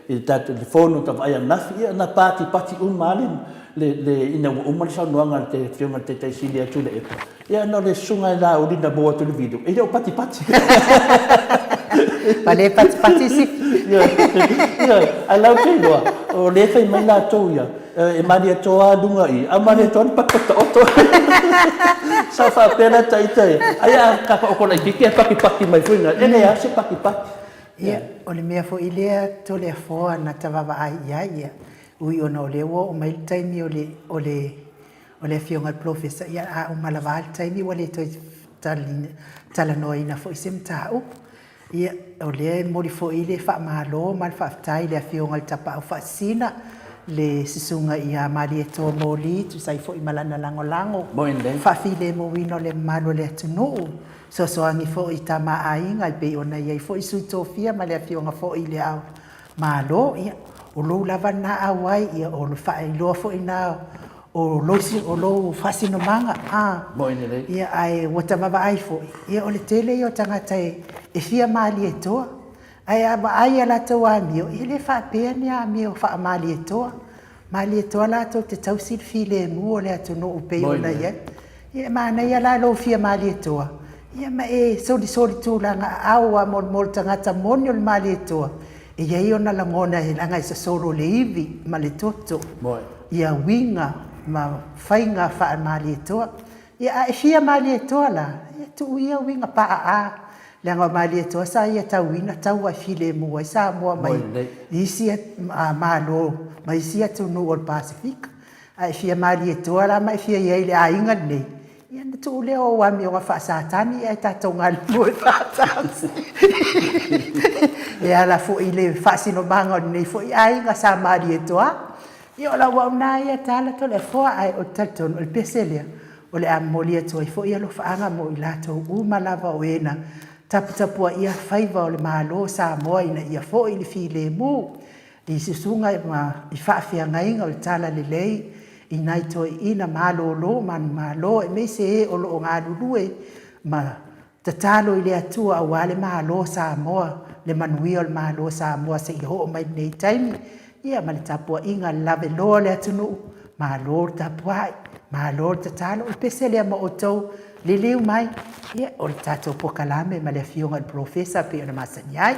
il tato telefono ta vai nafi ia na pati malin le ina uma sa noanga te fiona te silia tu le ia no le sunga la o dina boa tu le video e o pati Pale pati si ia ala ke lo o le fai mai la to ia e maria toa dunga i a maria toa pakota oto sa fa pena tai ai ka ko la ki paki mai fuina e ne a se paki ia o le mea fo ilea to le fo na tava ai ia ui ona o le o mai taimi o le fionga professor ia a o malaval taimi o le toi tala noina fo isem tau ia o le mori fo ile fa malo mal fa tai le fionga tapa fa sina le sisunga ia mali e to moli tu sai fo imalana lango fa file mo wino le malo le tunu so angi fo itama ainga pe ona ia fo isu tofia mali fionga fo ile au malo ia o lo lava na awai ia o lo fa ilo fo ina o lo fasi no manga ia ai wata mava ai fo ia o le tele yo tangata e fia mali e toa ai aba ai ala toa mio ile fa penia mio fa mali e toa la to te tausi file mu o le atono o pe ona ia mana ia la lo fia mali e toa ia ma e soli tu langa awa mo tangata monio mali e toa ia iona langona e langa isa solo le ivi ma le toto ia winga ma fainga fa mali e toa ia e fia mali e toa la ia tu ia winga pa langa mali e toa sa ia tauina tau a file mo ai sa mo mai isi malo mai isi tu no o Pacific ai fia mali e toa la mai fia ia ile ainga nei ia tu le o wa mi o fa satani ai ta tonga mo satani ia la fo ile fa sino banga nei fo ai nga sa mali e toa io la wa na ia tala to le fo ai o taton o peselia o le amolia to fo ia lo fa anga mo ila to u malava oena tapu ia faiva o le malo sa moa ina ia fo ili file mu i sisunga ma i fa'afia ngainga o le tala le lei i nai toi ina malo malo e me se o lo ngā lulue ma tatalo i le atua a wale malo sa moa le manui o le malo sa moa se i ho mai nei taimi ia ma le tapua inga lave loa le atunu malo tapua malo tatalo i pese le ama o tau le leu mai ia o le tatou pokalame ma le fionga le professor pe ona masani ai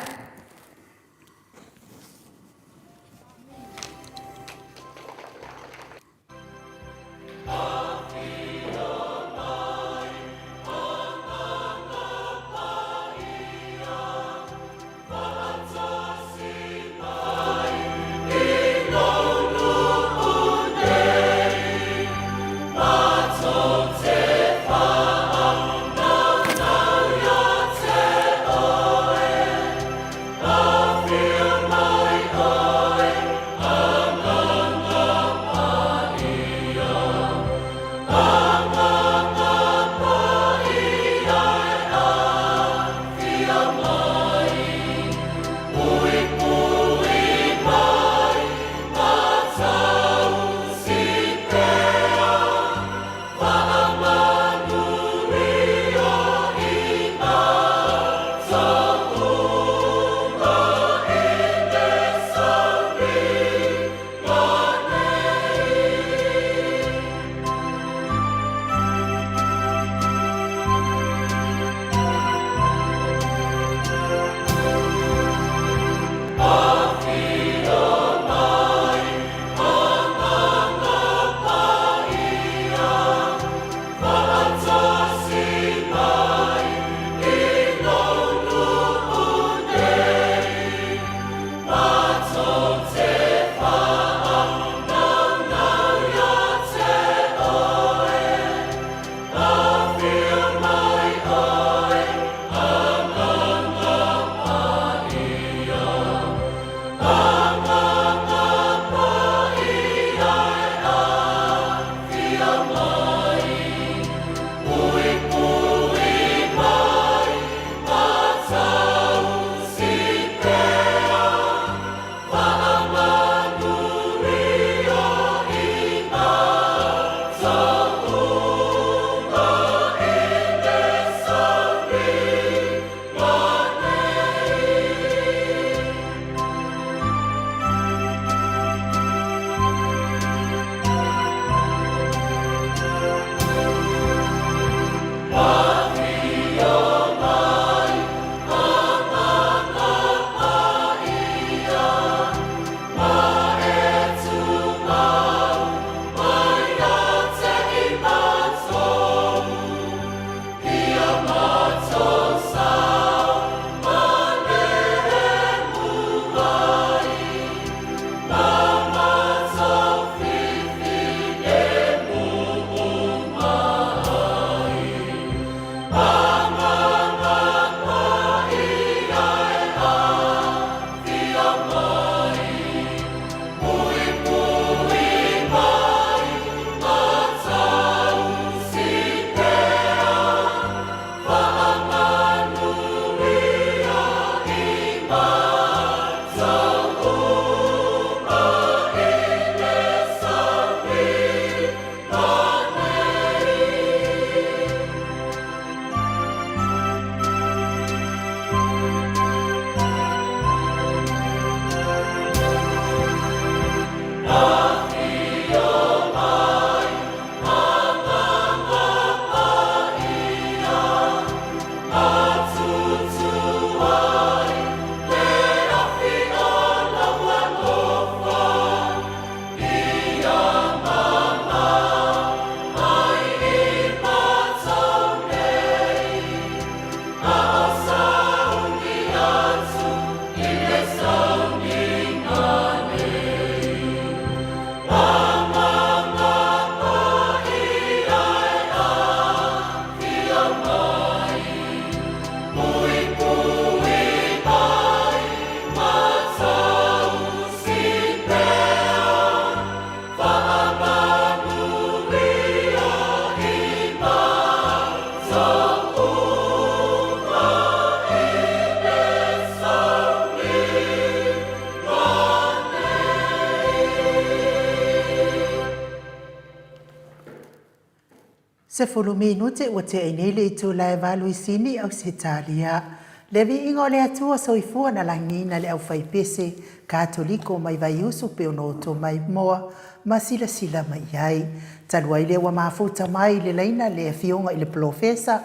Se fulu minute ua te ainele I tu lai valu I sini au se talia. Le viiga o le atua soifua na langina le au faipese katoliko mai vai usu pe ono to mai moa ma sila mai ai. Talua I le ua mafuta mai le laina le afionga I le profesa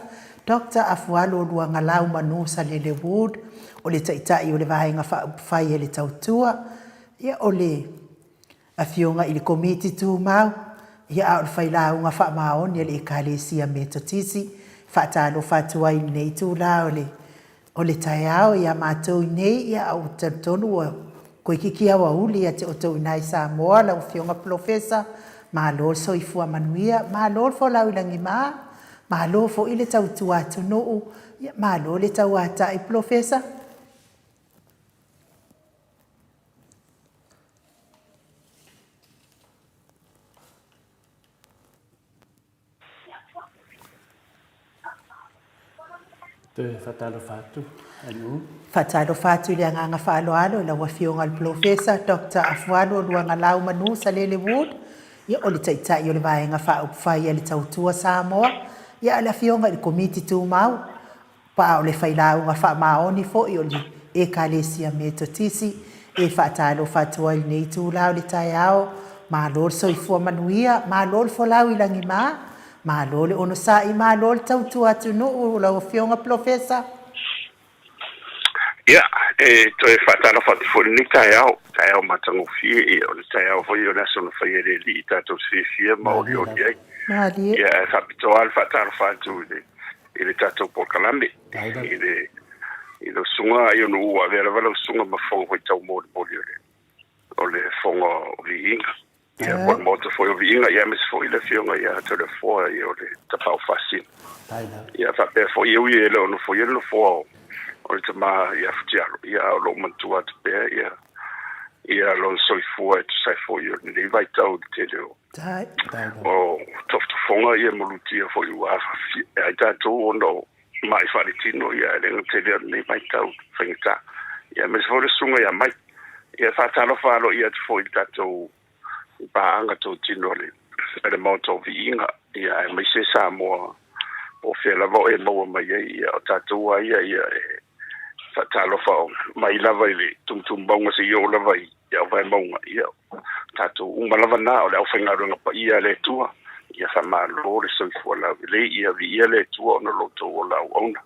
Dr. AFUALO LUAGALAU manu SALELE Wood o le taitai o le vahenga whai le tautua ia o le afionga I le komiti tu mau ia au le whailaunga wha maoni le ekalesia me totisi whaatalo whatua I nei tu la o le taiao ia mātou nei ia au tonu koe kiki awa uli ia te otou inai Samoa la ufionga profesa ma lor soifua manuia ma lor fo lau ilangi ma lor fo ile tau tua tonu ia ma lor le tau ata I profesa Fatalo fatu, anu. Fatalo fatu le nganga faaloalo la wafionga al profesa Dr. AFUALO LUAGALAU manu SALELE Wood ia o le taitai o le vaenga whaai le tautua Samoa ia le fionga I komiti tu mau pa o le whailaunga wha maoni fo I o le ekalesia me totisi e whaatalo fatua I nei tu lau le taiao ma lor soifua manuia ma lor fo lau ilangi ma lole ono sai ma lole tautu atu no la fionga profesa ia to e fatala fati foni taiao matango fie e o taiao foi o national faire li tato fie ma o ye ia capito al fatala fatu ele tato por calambe ele sunga io no wa vera vala sunga ma fongo tau mo o le fongo Viiga ia por moto foi o Viiga ia mes foi le fionga ia to le fo ia o le tapau fasin ia fa pe foi eu ia lo no foi no fo o le tama ia futialo ia lo mantua te pe ia lo soifua te sai foi o le vai tau te leo o tofto fonga ia molutia foi o ai tato ono mai falitino ia le te leo nei vai tau fengta ia mes foi sunga ia mai ia fa talo falo ia te foi tato paanga to tinole le Maota Viiga ia mai se Samoa o fela vo e mo mai ia o tatua ia fatalo fa mai lava ile tum bonga se yo lava ia vai monga ia tatu lava na o le ofenga ronga pa ia le tua ia fa malo le so fo la le ia le tua no lo to la ona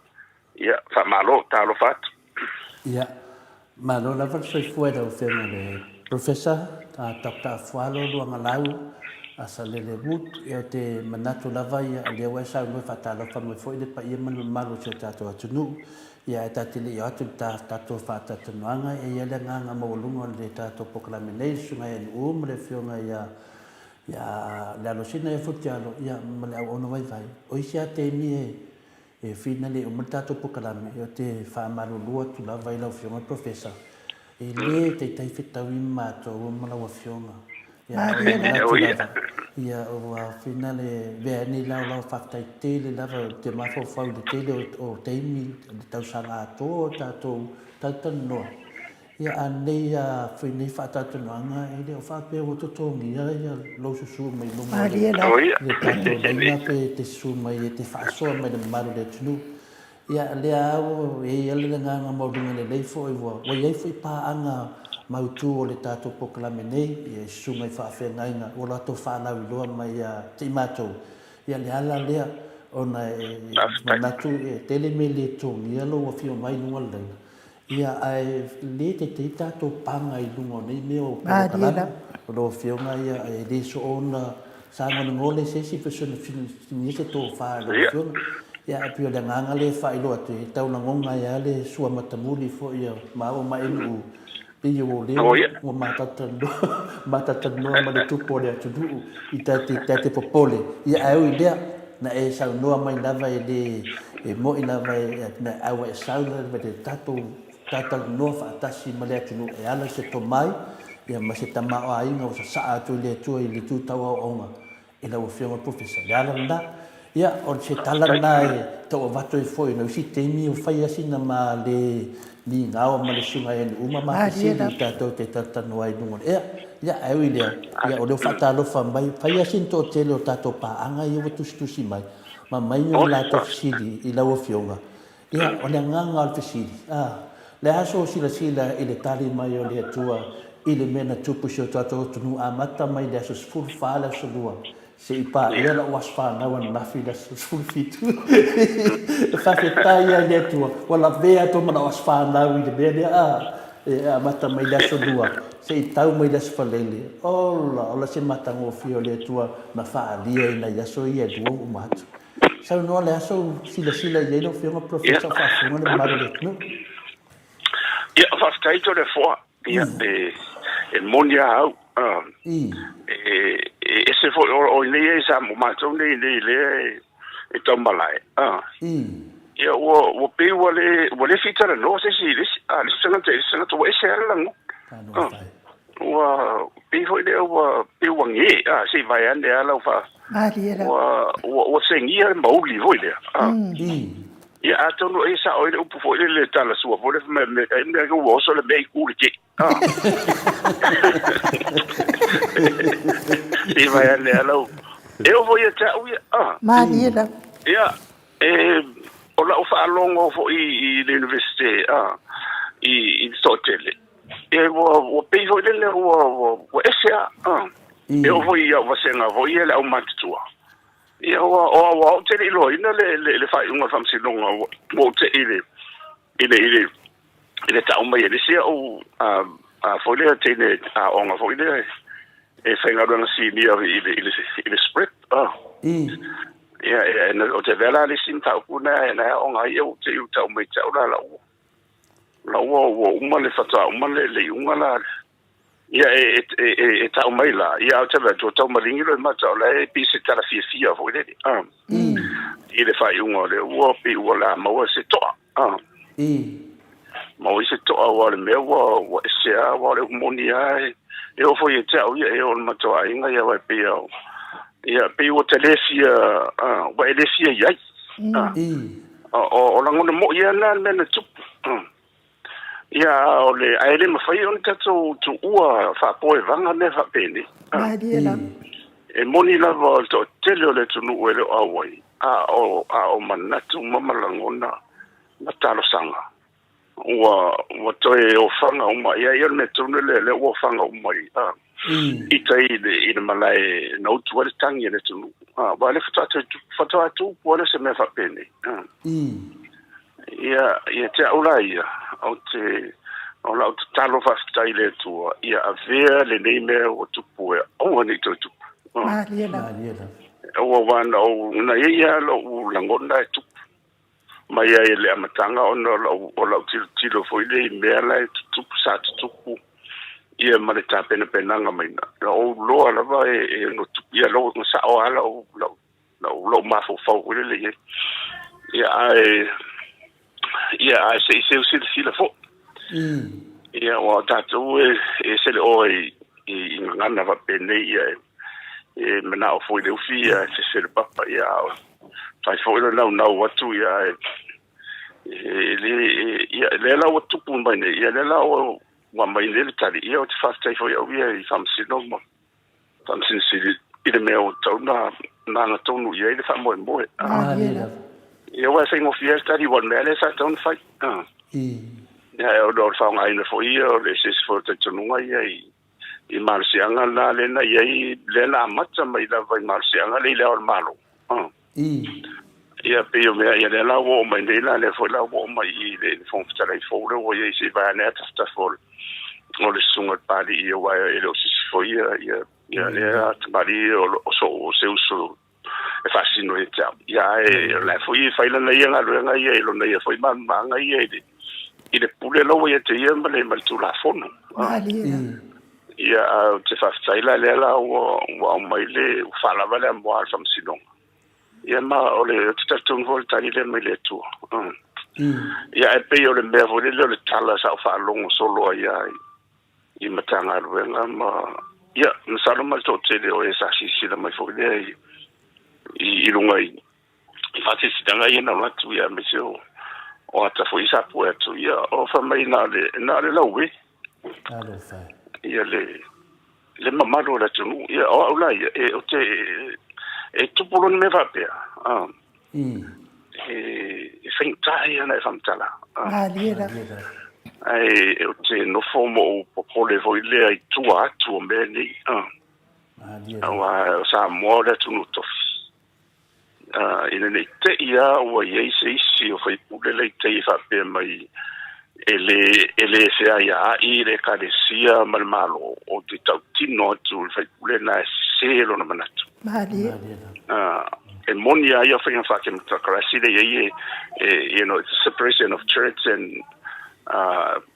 ia fa malo talo fat ia malo lava so fo da ofenga le professor Dr. AFUALO LUAGALAU a SALELE Wood e o te manatu lava ia le wa sa mo fatalo fa mo foi de pa ia man malo se tato atunu ia tatile ia tu tato fata tuanga e ia le nganga mo lungo le tato proclamation ai le fionga ia la losina e futialo ia male ono vai o isia te ni e finale o matato proclamation e te fa malo lua tu lava ia fionga professor e le te tai fitau I mato o mala wa fionga ia o finale veni la fatai tele la te mafo fau de tele o teimi de tau sanga to tato no ia aneia fini fata tunanga e le fa pe o to ia lo su mai lo le tato ia pe te su mai te fa so mai de maru de tunu ia le au e le nganga mo dunga le fo I o ia foi pa anga mautu o le tato proclamation e sunga fa fengaina o la to fa na lo mai te mato ia le ala le ona manatu e telemele to ia lo fio mai no le ia ai le te tato panga I lungo nei meo lo fio mai e le so ona sa ngole se si persona fini se to fa lo fio ia pio le nganga le fa ilo atu tau na ngonga ia le sua matamuli fo ia ma o mai u pio le o matatando ma le tupo le atu du tate popole ia au idea na e sa no mai lava e mo ina vai na au e sa le de tato no fa tasi ma le atu e ala se to mai ia ma se tama ai no sa atu le tu I le tu tau o ila o fionga professor ala nda ia o se talana e to vato I foi no si temi o fai asina ma le ni ngao ma le sunga e uma ma se tato te tata no ai no Ya ai dia. Ya o le fatalo fa mai fa ia sinto tele o tato pa anga ia tusi mai. Ma mai no la to fili I la o fionga. Ya o le nganga al fili. Le aso sila I le tali mai o le atua I le mena tupu sio tato tunu amata mai le aso full fala so lua. Se pa ia la wasfa na wan mafi la full fit. Fa fetaia le atua. Wala vea to mana wasfa na wi le bea mata mai la so lua. Se tau mai la sfalele. Ola se mata ngo fio le atua ma fa alia ina ia so ia duo o matu. Sa no le aso sila ia no fio professor fa fo no maro le no. Ia faafetaito le foa ia e monia au ese foi o nei sa mo matou nei le e tombalai ia o pe wale fitara no se si le sana to ese lango o pe foi le o pe wangi se vai ande ala fa o sengia mauli foi le ia ato no esa o le upu foi le tala sua foi me ko o so le bei ku le si vai ande ala eu vou ia ta Maria ia o la fa longo fo I le university I Sotele e o pe foi le o esa eu vou ia você nga vou ia le o matua ia o te lo ina le fai unha famsilonga o te ile ta uma ile sia o foi le tene onga foi le e fai nga dona si ni ile spread ia o te vela le sinta kuna na onga ia te ta uma ta la o uma le fata uma le unga la ia e ta uma la ia o te vela to uma ringi lo mata la e pisi tala fia foi le ile fai unga le o pi o la mo se to mo se to o le me o se o le monia e o foi te o ia o mata inga ia vai pe o ia pe o telefia wa telefia ia o la ngona mo ia na na tu ia o le aile ma fai on tato tu ua fa poe vanga ne fa peni e moni la volto tele le tu no ele awai o manatu mama langona na talo sanga wa toe o fanga uma ia me tu le o fanga uma itai le malai no tu le tangi le tu ba le fata tu pole se me fa peni ia te aulaia o te la o talo fa stai le tu ia avea le neme o tu poe o ni tu o wana o na ia lo langonda tu mai ia le amatanga o lo tilo foi le mela tu sa tu ia male ta pena penanga mai na o lo ala va no tu ia lo sa o ala lo ma fo le ia se la fo ia o tatu se le o I ngana va pene ia mena o foi de ufia se le papa ia fai foi no watu ia le la watu pumba ne ia le la o wa mai le tali ia o te fasta foi o ia I famsino mo famsin si I me o tona na tonu ia le famo mo ia wa sai mo fiesta di wan mele sa ton fai ia o do fa ngai na foi o le sis for te tonu ia I marsianga na le na ia le na matsa mai la vai marsianga le o malo ia pe o me ia le la o mai le foi la o mai le fon tala fo le o ia si va na ta fol o le sunga pali ia wa ele o si foi ia le mari o so se uso e fascino e tau ia la foi fai la ia nga lo nga ia lo na ia foi man nga ia ile pule lo ia te ia male mal tu la fono ia te fa la la o mai le fala vale mo al famsilong ia ma o le tun volta ile me le tu ia e pe o le me vo le tala sa fa longo solo ia I matanga ruenga ma ia nsalo mal to te o esa si la mai fo le I lunga I fati si danga ia na tu ia me o ata fo isa po ia o fa mai na le lawe ia le le mamalo la tunu ia o la e o te e tupolo me va pe e fentai ana famtala Aliera. ai o te no fomo o pole voile ai tua tu me ni wa Samoa la tunu tofi ina nei te ia o ia se o fai pule le te fa pe mai ele se ia i le kadesia malmalo o te tautino tu fai pule na se lo na manatu e monia ia fai fa ke mtakarasi le ye you know, it's a separation of church and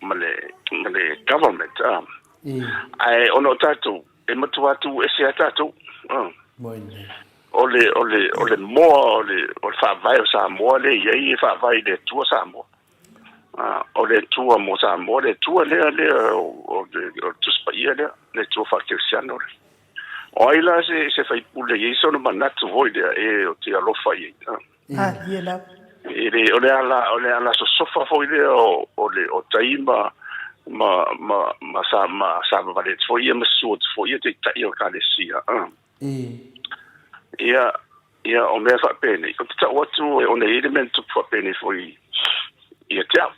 male government ai ono tatu e matuatu e se tatu ole mo ole fa vai sa mo le ye fa vai de tu sa mo ole tu mo sa mo le tu le o tu spaia le tu fa cristiano oi la se fai pule ye sono manatu voi de e o ti alo fai Yela. ole ala so sofa foi de o taima ma sa vale foi ma suot foi te tai o kalesia ia o me fa pene ko ta watu o ne element to fa pene foi ia ta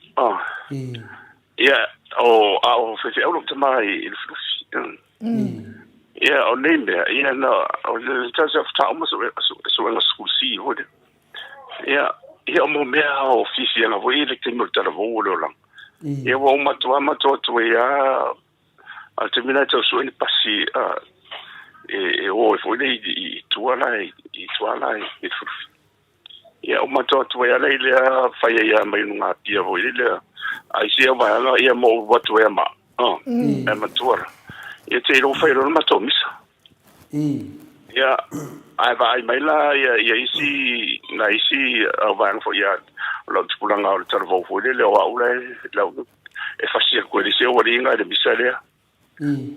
ia o fe o te mai il flus ia o ne me ia no o ta se fa mo so na school si hode ia o mo me o ofisi na voi le te mo ta vo lo lang ia o matua tu ia a termina to so ni pasi o foi i tuala i fu ia o mato tu ia le fa ia mai nunga pia voi le ai se va la ia mo watu ia ma e matua ia te ro fa ro mato misa ia ai vai mai la ia isi na isi van fo ia lo tupulanga o tarvo foi le o aula e fasia ko le se o ringa de misalia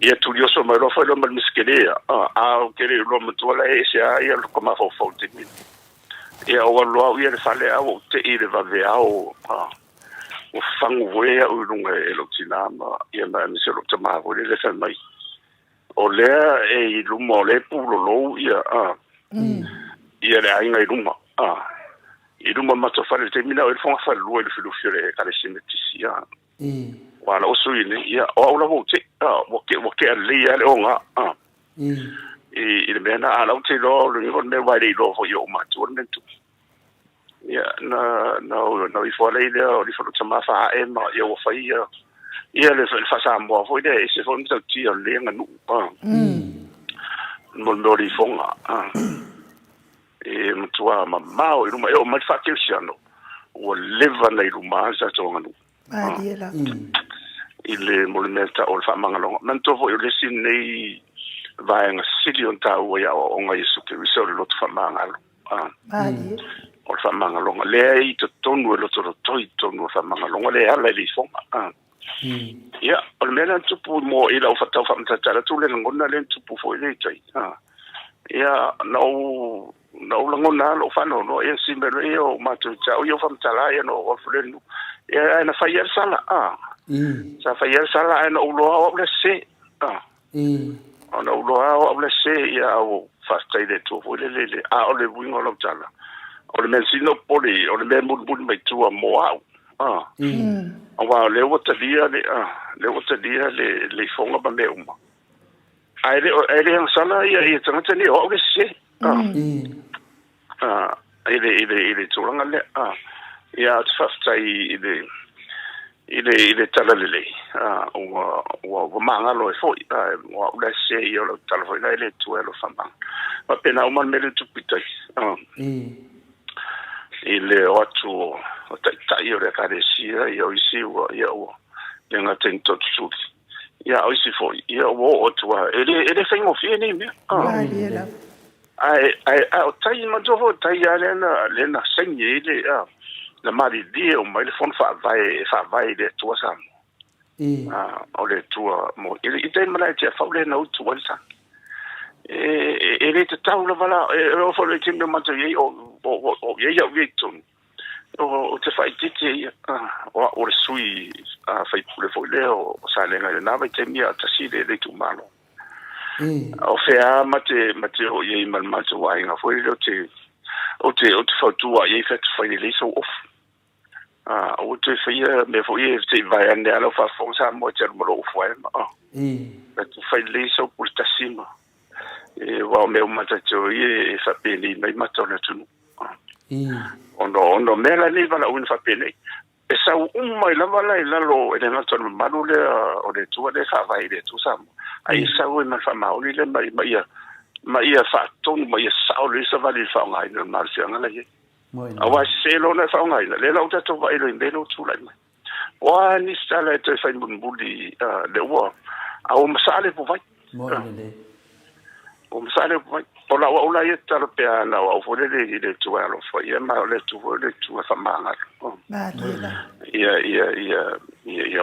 ia tulioso mai rofa lo mal miskelea o kere lo mtola e se ia lo koma fo te mi ia o lo ia le fale o te ile va ve o fangu we o lunga e lo tinama ia mai se lo tama vo le fa mai o le e lu mo le pulo lo ia ia le ainga i luma i luma mato fale te mina o il fon fa lu e lu fiore ka le simetisia wala o suine ia o la vote o ke le ale onga le mena ala te lo le me vai lo fo yo ma tu ne tu ia no i fo le o li fo tama fa e ma yo fa ia le fa sa mo fo de se fo mta ti o le nganu mo no li fonga e mtua ma o ma yo ma fa ke siano o leva nei luma sa to nganu ile molimenta o fa mangalo man to vo le sin nei vai nga silion ta o ya o nga yesu ke so le lot fa mangalo o fa mangalo le i to tonu lo to tonu fa mangalo le ala le fo ya o le mena tu pu mo ila o fa ta fa mta tala tu le ngona le tu pu fo le tai ya no la ngona lo fa no e simbe o ma tu cha o yo fa mta la ya no o fle ya na fa yer sala sa fa yer sala na ulo o le se ona ulo o le se ya o fa tai de tu vo le o le wingo lo tala o le mensino poli o le memu bun mai tu mo o wa le o ta dia le fonga ba me uma ai le sala ya i tanga ni o le se ile tulanga le ya fa tai ile talalele o mangalo e foi o le se yo lo talfo ile tu lo famba ma pena o man mele tu pitai ile o tai o le karesia yo isi o yo lenga tento tu ya o isi foi ya o tu ele fengo fini me ai o tai ma jo tai ya lena senye ile la mari dia o mai le fon fa vai de tua sa o le tua mo i te mala te fa le no tu sa le te tau la vala o fo le timbe mato ye o ye ya victum o te fai titi o le sui fai pule fo le o sa le ngai na vai te mia ta si le tu malo o fea mate o ye mal mate wa inga foi o te fatua ye fet foi le so off o te fia me foi te vai ande ala fa fonsa mo te mo foi te foi le so por tasima wa me mate to ye fa peli mai matona tu ono mela ni vala un fa peli e sa mai la vala la lo e na to malu le o de tu de fa vai de tu sam ai sa o ma fa mauli le mai fa ton mai sa o le sa vali fa ngai no mar sia ngala ye awa se lo na fa ngai le la uta to vai lo in belo tu la wa ni sta la te fa mun buli le wa au masale po vai o masale po vai o la wa ye tar pe na o fo le tu alo fo ye ma le tu fa manga ia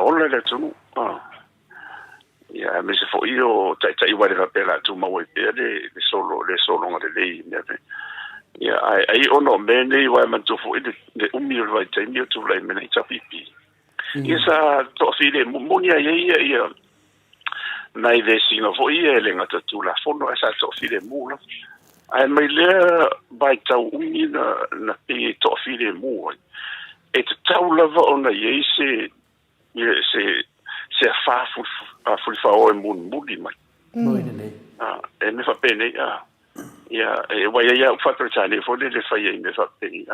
o le tu me se fo io tai wa le pela tu ma we pe le solo ngale le ne ai ono me nei wa man tu fo le umi vai tai mi tu le me nei tapipi isa to file monia ia nai de sino fo ia le ngata tu la fono esa to file mu ai mai le vai tau umi na pe to file mu e te tau lava ona ye se fa fu fa o mun mudi mai e me fa pene e wa ya fa tratani fo le fa ye me fa pene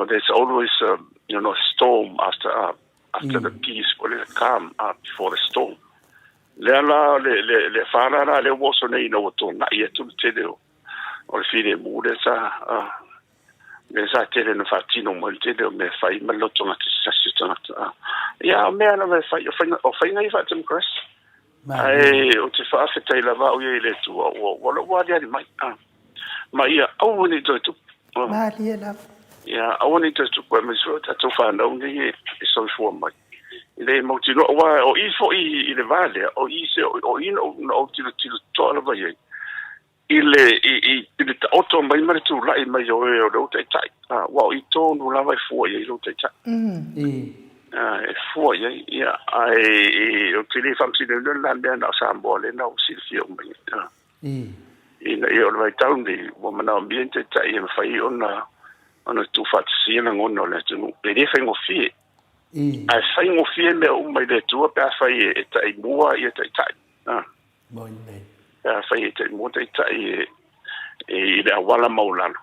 there's always storm after the peace or the calm before the storm le fara le woso nei no to na ye tu te deo o fine mu de sa me sa te no fatino mo te deo me fai me lo tonga te sasi tonga ya me ana me fai o fai nei fatum cross ai o te fa fe tai lava o ye le tu o dia di mai mai au ni to tu ma lia I want to go to so that to find out the social mai le mo tino wa o I fo I le vale o I se o I no tino to la vai ile auto mai mai tu la mai o lo tai wa I to no la vai fo ye lo tai fo ye ai o tili famsi de la na Samoa le na si fio mai ina io vai town di wo mana ambiente tai e fai ona tu fat sina ngono le tu e de fengo fie ai fengo fie me o mai de tu pa fai e tai mua e tai Moine fai e tai mua tai e le wala maulano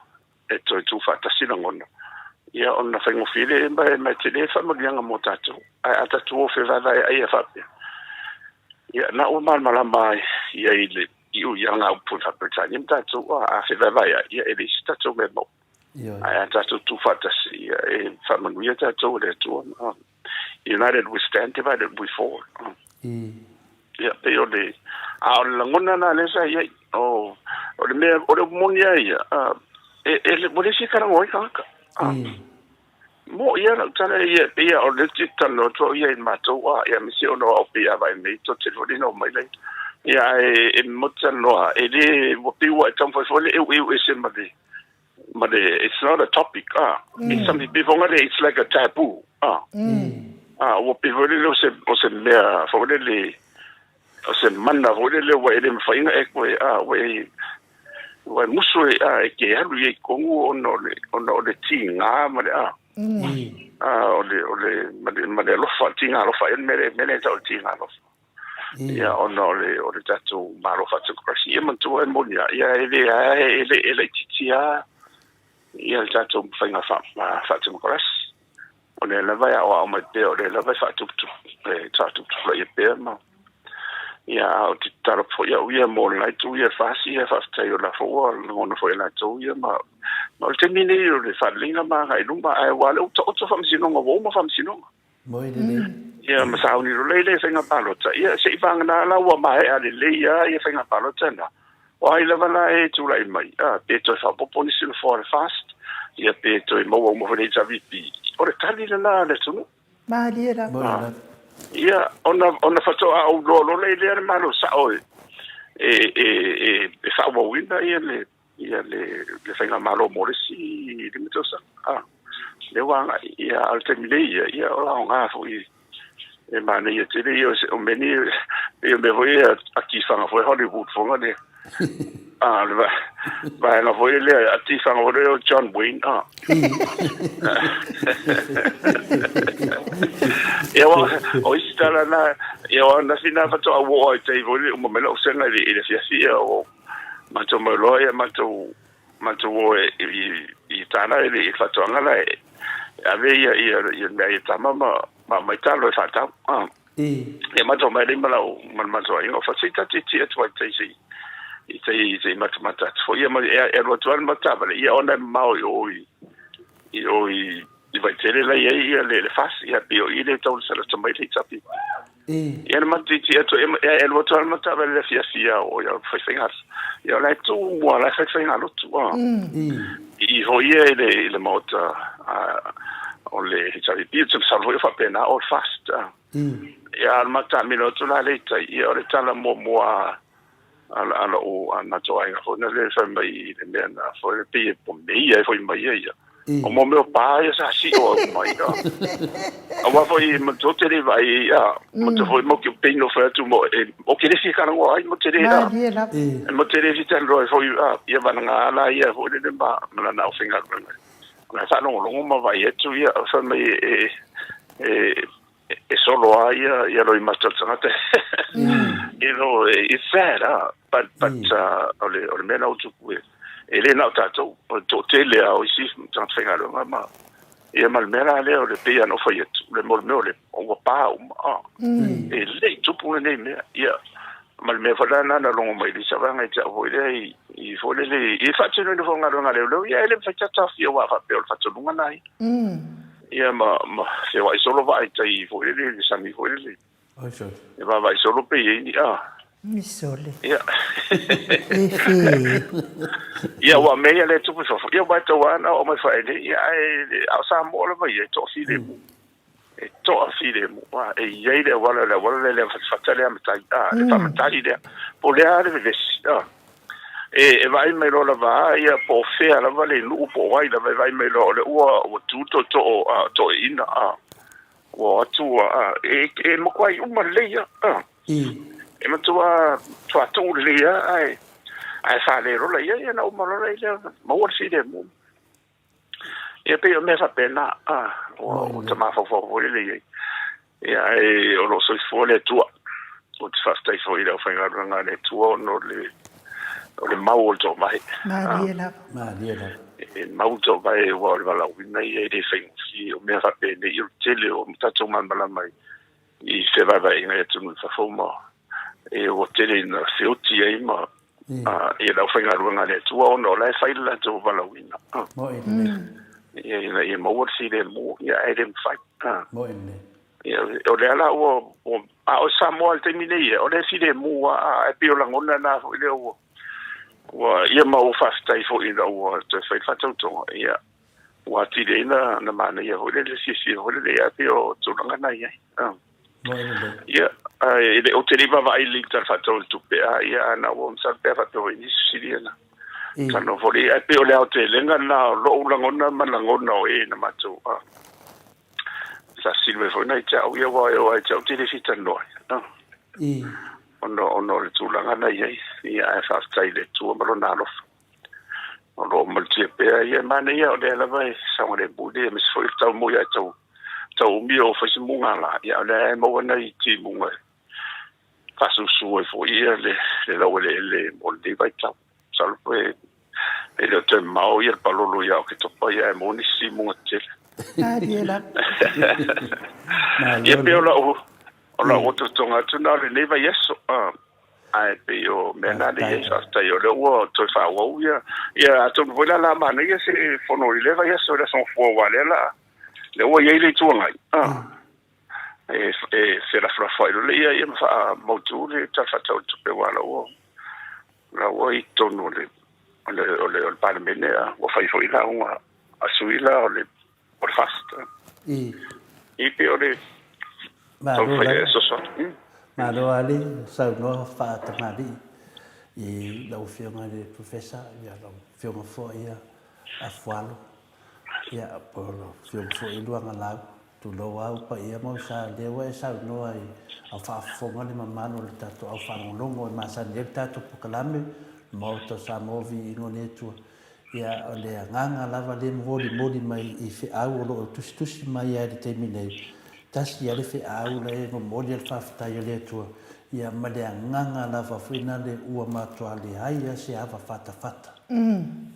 e tu fat sina ngono ia ona fengo fie le mai te le fa magianga motatu ai ata tu fe va ai fa ia na o mal malama ia ile iu yanga put up Britannia tatu a fe va ia e tatu me mo ai tatu tu fatasi e famanu tatu le tu United we stand, divided we fall ia pe o le a la ngona na le sa ia o le me o le monia ia e le mo le si kana ngoi ka mo ia na tala ia pe o le titalo to ia in mato ia mi si ono o pe vai me to te lo no mai le ia e motano e le wo pe wa tam fo le e se ma de it's not a topic it's something before it's like a taboo wo pe vo le o se mea fo le o se manna vo le wa ele fa inga e ko wa muso e ke alu e kongu ono le tinga ma le ma le lo fa tinga lo fa me ta tinga lo ia ono le tatu maro fa tu krasi e mantu e monia ia ele titia ia tatu fa fa tu krasi ona la vai o ma te o la vai fa tu tatu e pe ma ia o te taro fo ia mo la tu ia fa si fa tai o la fo ono fo la tu ia ma te mini o le fa linga ma ai lumba ai wale o to fa msino ngo mo fa msino moi ia ma sa uni le fenga palota ia se vanga na la wa mai ale le ia fenga palota na o ai la vala e tu lai mai pe to fa poponi sil for fast ia pe to mo fo za vipi o le tali la le tu ma lia ia ona fa to au lo le malo sa o e fa wa winda ia le fenga malo mo le si limitosa le wanga ia altemile ia o la nga fo e mana ia te io o meni io me voi a ki fanga foi Hollywood fonga ne le va na foi le a ti fanga o John Wayne eu o istala na eu na fina fa to o te voi o me lo senga le fia o ma to me lo ma to o i tana le fa to ngala ave ia me tama ma mai talo fa ta e ma to mai mala ma to ingo fa sita ti to i mata fo ia ma e lo to ma ta ba ia ona ma o i vai tere la ia le fas ia bio i le tau sala to mai tapi ia ma ti to e lo to ma ta ba le fia o ia fa fingas ia la tu mo la fa finga lo tu i ho ia le Maota o le hitavi pia tu salvo fa pena o fast ia al mata minuto la leta ia o le tala mo ala o ana to ai ho na le fa mai le mena fo le pia po mei ai fo mai ia o mo me pa ia sa si o mai o wa fo i mo to te vai ia mo to fo mo que pino fa tu mo o que le fica no ai mo te ia mo te vita ro fo ia va na la ia fo le ba na na o finga na sa no ma vai tu ia fa mai e solo ia lo imasto sanate it's sad but ole mena o tu ele na tato to tele o isi tant finga lo ma ia mal mena le o le pia no foi le mol me ole o pa e le tu pu ne me ia mal me fa na lo mai di sa va ngai ta vo le i fo le i fa tino no nga nga le lo ia ele fa ta fi wa fa pe o fa tu nga nai ia ma se vai solo vai tai vo le sa mi vo le e va vai solo pe i mi sole ia ia wa me le tu so ia vai to ana o mai fa ele ia a sa mo le vai to fi le e to fi le mo e ia le wala le fa tale am tai le fa tali le po le ale ves e vai me lo la va ia po fe ala vale lu po vai la vai me lo le o tu to ina o tu e mo kwai uma leia e ma tu tu leia ai fa le ro la ia na uma lo leia mo o si de mo e pe me fa pena o te ma fo le ia e o lo so fo le tu o te fa stai fo ida fa nga le tu no le mau to mai ma dia e mau to mai o le vala wina e de fengi o me fa pena i tele o mtato mambala mai i se va vai ngai tu fa foma e o tele na fioti ai ma e la fenga runga le tu o no la fa ila to vala wina mo e mau si le mo ya e dem fa mo o le ala o Samoa te mine o le si le mo e pio la ngona na o le o wa ia ma o fasta i fo ina o te fai fatou tonga ia wa ti le na mana ia ho le si ho le ia pio tolanga na ia ia ele o te riva vai link tar fatou tu pe ia na o sa pe fatou ni siriana kano fo le pio le o te lenga na lo ulangona malangona o e na matou sa silve fo na ia o ia wa ia te le fita no ono le tulanga na ia e fa stai le tu ma lo nalo ono multi pe ia mana ia o le la vai sa o le bude me foi tau mo ia tau mi o fa simunga la ia le mo na i ti munga fa su e fo ia le o le vai tau sal pe ele te mau ia palolo ia que to pa ia mo ni simunga te ia pe ola o to tonga tuna le neva yeso ai pe o mena de yeso sta yo le o to fa wo ia to vola la mana ia se fono le leva yeso le son fo wale la le o ye le tuanga e se la fra le ia fa mo tu le ta fa to pe wala o la o i tono le parlamento o fa fo ila una asuila o le por fast i pe o le ma lo ali sa no fa tamali e la ufionga de professor ia la ufionga fo ia AFUALO ia por fiong fo i luanga la tu lo au pa ia mo sa le wa sa no ai au fa fonga le mamano le tato au fa longo ma sa le tato po kalame Maota Samoa Viiga le tu ia o le nganga lava le moli mai I fe au lo tusi mai ai te minei tasi ia le fe au le moli al fa fta le tu ia ma le nganga lava fina le ua matua le ai ia se ava fata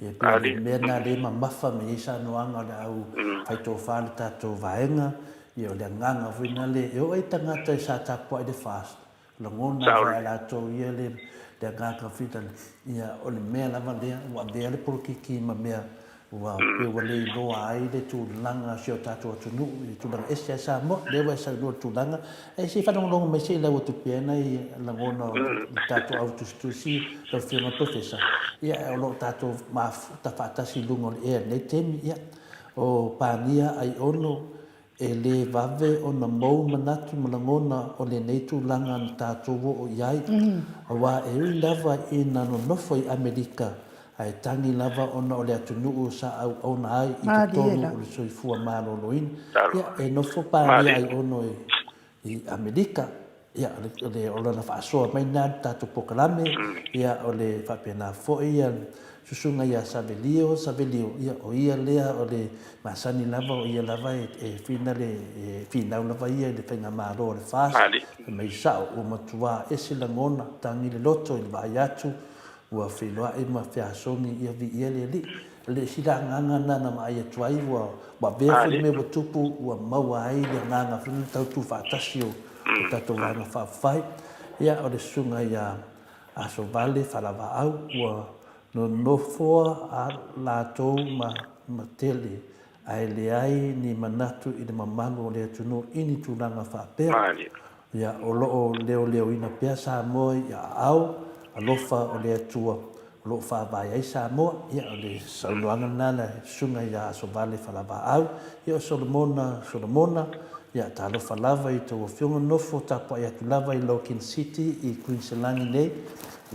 ia pe le mena le mamafa me isa no anga le au fai to fa le tato vaenga ia le nganga fina le e o ai tangata I sa tapo ai le fast lo ngona vai la to ia le nganga fita ia o le mea lava lea ua mea le porokiki ma mea ua pe ua le iloa ai le tulaga sio tatou atunuu I tulaga ese a Samoa le ua e saunua le tulaga e se whanongologo mai se lau atupia ana I lagona o tatou au tusitusi lau whiunga profesa ia o loo tatou tafaatasi luga o le ea nei temi ia o pania ai ono e le vave o na mou manatu malangona o le nei tulaga na tatou o iai aua e ui lava I na nonofo I Amerika ae tangi lava ona o le atunuu sa auauna ai I totonu o le soifua malōlōina ia e nofo palia ai ono I Amerika ia le o lana faasoa mai na tatou pokalame ia o le faapena foʻi ia susuga ia savelio ia o ia lea o le masani lava o ia lava e fina le finau lava ia I le faiga mālō o le fasa mai saʻo ua matuā ese lagona tagi le loto I le vaai atu ua wheloaʻi ma feasogi ia viia le alii le silagaga nana ma ai atu ai ua vea foi me ua tupu ua maua ai le agaga fina tautu faatasi o tatou vaega faafafai ia o le susuga ia asovale falavāau ua nonofoa a latou ma tele ae leai ni manatu I le mamalu o le atunuu ini tulaga faapea ia o loo leoleoina pea Samoa ia aao alofa o le atua o loo faavai ai Samoa ia o le saunoaga nana susuga ia asovale falavāau ia o Solomona ia talofa lava I tou afioga nofo tapo ai atu lava I Logan City I Queenslandi nei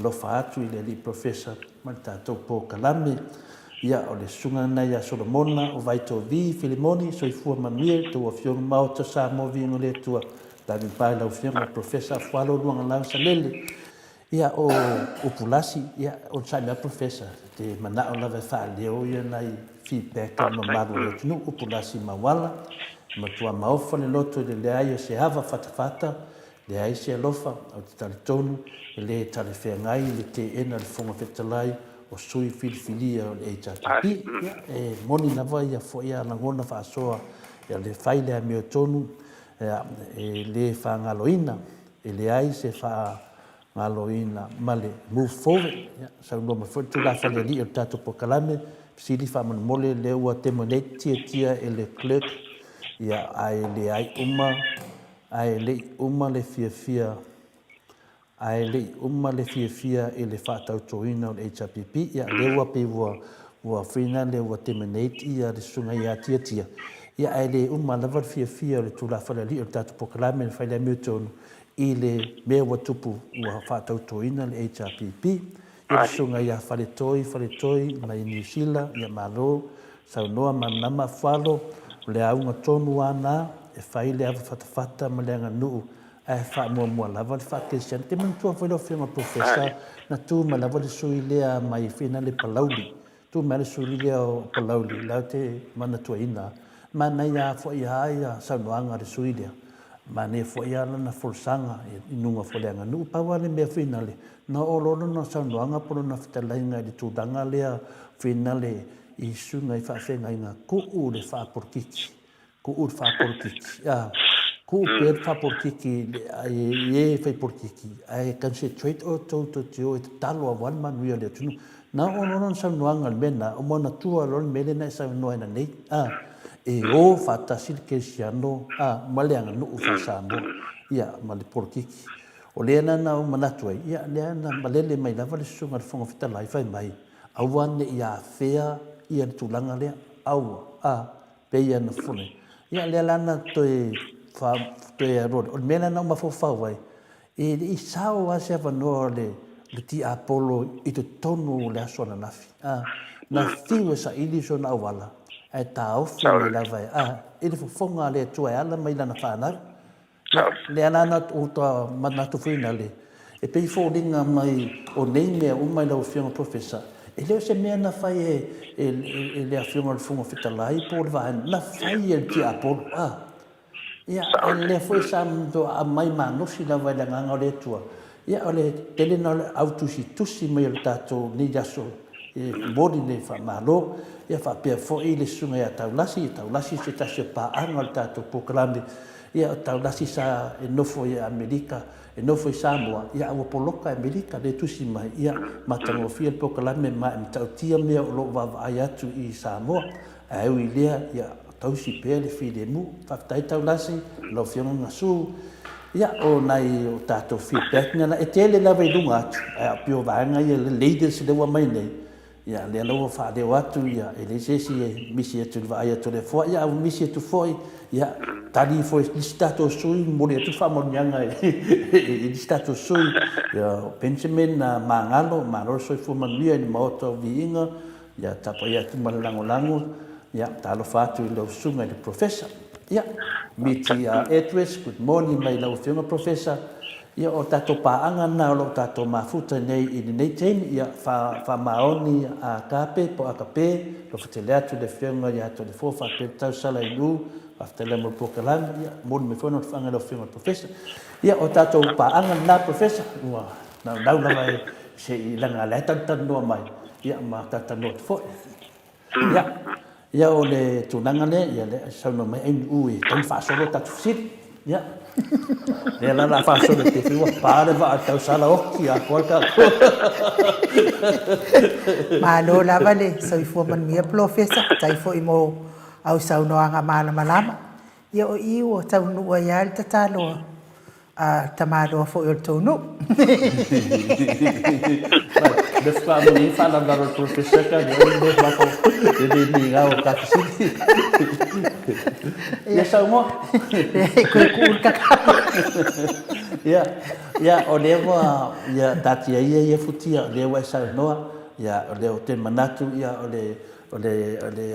lofa atu I le alii profesa ma le tatou pokalame ia o le susuga na ia Solomona o vaitovi Filimoni soifua manuia tou afioga Maota Samoa Viiga le atua tani pai lau fianga profesa AFUALO LUAGALAU SALELE ia o pulasi ia o saimea profesa te manao lava faaleo ia nai feedback ma malu le tunu o pulasi mawala matua maofa le loto le leai o se hava fatafata le ai se alofa o te talitonu le talefeagai le teena le foga fetalai o sui filifilia o le HRTP ia e moni lava ia foʻi ia lagona faasoa ia le fai le amiotonu e le faagaloina e leai se faagaloina ma le move forward ia saunua ma foʻi tulafale alii o le tatou pokalame fesili faamolemole le ua temonate tiatia e le clerk ia ae leai uma le fiafia ae leʻi uma le fiafia I le faatautoina o le HRPP ia le ua pei ua frina le ua terminate ia le susuga ia tiatia ia ae lē uma lava le fiafia o le tulafale alii o le tatou pokalame le faile amiotonu I le mea ua tupu ua faatautoina le HRPP ia le susuga ia faletoi mai niusila ia malo saunoa manama AFUALO o le auga tonu ana e fai le ava fatafata ma le aganuu ae faamuamua lava le faakesiana te manatua foi lau fianga profesa na tu ma lava le sui lea mai fina le palauli tu ma le sui lea o palauli lau te manatuaina mana ia foʻi ia saunoaga le sui lea mane foʻi ia lana folosaga inuga fo le aganuu paua le mea fina le na olono na saunoaga polona fetalaiga I le tulaga lea fina le isuga I faafegaiga kuʻu le faaporokiki kuʻu pea le faaporokiki ie faiporokiki ae concentrate o toutou tio e tatalo auana manuia le atunuu na olono na saunoaga le mena o manatua lo le mele na e saunoa ina nei e o faatasi le kesiano ma le aganuu faasamoa ia ma le porokiki o lea nana o manatu ai ia lea na malele mai lava le susuga le foga fetalai fai mai aua neʻi afea ia le tulaga lea aua peia na fole ia lea lana toe aroa o le mea lana uma faufau ai e leʻi sao ase avanoa o le tiapolo I totonu o le aso ananafi na fiu e saʻili sona auala ai tau fo la vai ele fonga le tua ala mai lana fana le ana o to mana tu fina le e pe fo dinga mai o nei me o mai lo fianga professor e le se me na fai e le fianga fonga fitalai por va na fai e ti apol ia le foi sam do a mai mano si la vai langa ngore tua ia ole tele na auto si tusi mai o tato ni jaso e bodi ne fa malo ia fa pe fo ile sunga ia taulasi se ta se pa angal tato proclame ia taulasi sa e nofo ia Amerika e nofo i Samoa ia o poloka Amerika le tusi mai ia matango fia proclame ma mtautia me o lo va ai atu i Samoa au ile ia tausi pele fide mu fatai taulasi lo fiona ngasu ia o nai o tato feedback na e tele la vai lunga a pio vanga ia le leaders le wa mai nei ia le lo fa de watu ia ele se si misi tu vai to le fo ia misi tu foi ia tali foi stato sui mole tu fa mo nyanga e stato sui ia Benjamin mangalo maro soi fu mania ni Maota Viiga ia tapa ia tu malango ia talo fatu lo sunga de professor ia miti address good morning mai lo fianga professor ia o tato paanga na lo tato mafuta nei i nei ten ia fa maoni a kape po akape lo fetele atu le fianga ia to le fofa pe tau sala ilu aftele mo pokalang ia mon me fono fanga lo fianga professor ia o tato paanga na professor wa na mai se ilanga la tan no mai ia ma tata not fo ia o le tunanga le ia le sauna mai ai ui tan fa solo tatu sit ia le la fa solo te fiwa pare va tau sala occhi a porta ma lo la vale so i fo man mia professor tai fo i mo au sauno anga malama ia o i o tau nu ia le tatalo tamado fo il tonu de family fala da professor ka de ba ko de ni ga o ka si ya sa mo cool ka ya o levo ya tatia ia futia lewa sa no ya le o te manatu ya o le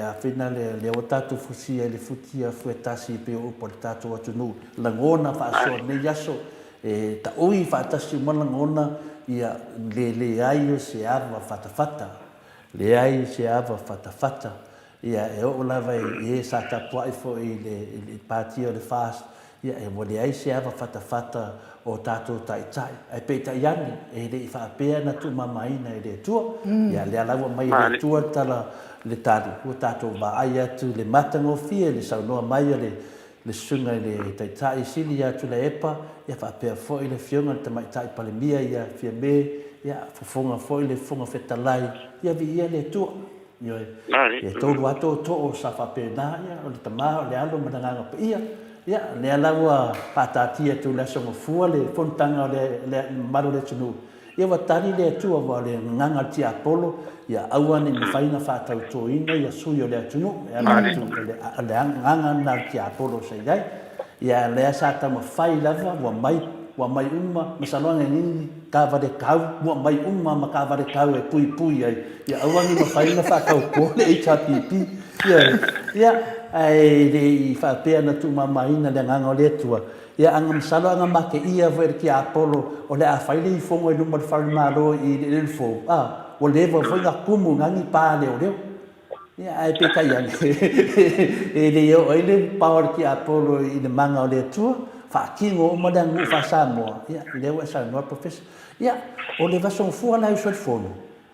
a final le o tatu fusia le futia fuetasi pe o portato atu no langona fa so ne yaso e ta ui fa tasi mo langona ia le ai se ava fatafata le ai se ava fatafata ia e o lava e sa tapua fo i le parti o le fast ia e mo le ai se ava fatafata o tato tai ai pe tai yani e le fa pe na tu mamaina e le tu ia le ala mai le tu tala le tari o tato va ai atu le matango fie le saunoa mai le sunga le tai sili atu le epa ia fa pe fo i le fionga te mai tai palemia ia fia me ia fofonga fo i le fonga fetalai ia vi ia le tu ia e to wato to sa fa pe na ia o le tama le alo mananga pe ia le ala patatia tu le songa fua le fontanga le maro le tunu ia wa tari le tu wa le nganga ti apolo ia awane ni faina fa tau to ina ia suyo le tunu ia le nganga na ti apolo sai dai ia le sa ta ma fai lava wa mai umma masalonga ni ka va de kau wa mai umma ma ka va de kau e pui ai ia awane ma faina fa kau ko le chapipi ia ai de fa pe na tu mama ina le nganga le tua ia angam salo anga make ia ver ki apolo o le a faili fongo i lumar farmalo i le fo o le vo foi ga kumu ngangi pa le o ia ai pe kai ani e le o ile power ki apolo i le manga o le tua fa kingo mo dan mu fa Samoa ia le wa sa no professor ia o le va son fu ala i so fono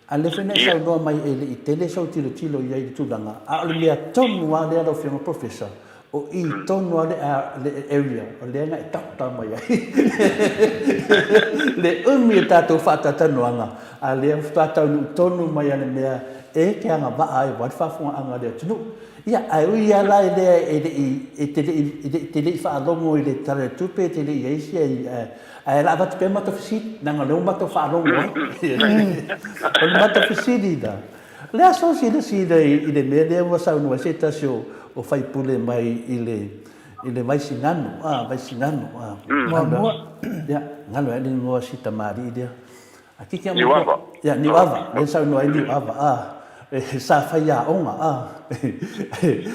ale fene sa no mai ele i tele so tilo ia i tulanga a le mea tonu wa le alo fianga professor o i tonu ale area o le nga ta mai le umi tato fata tanuanga ale fata tonu mai ale mea e ke anga ba ai wa fa fu anga le tunu ia ai ui ala e tele fa longo ile tare tupe tele ia isi ai la va te mata fisi nanga le mata fa longo o mata fisi da le aso si ile me le wa sa no se tasio o fai pule mai ile vai singano mo ya ngalo ele ngo si tamari dia aqui que é Niuava ya niuava le sa no ai niuava sa faya onga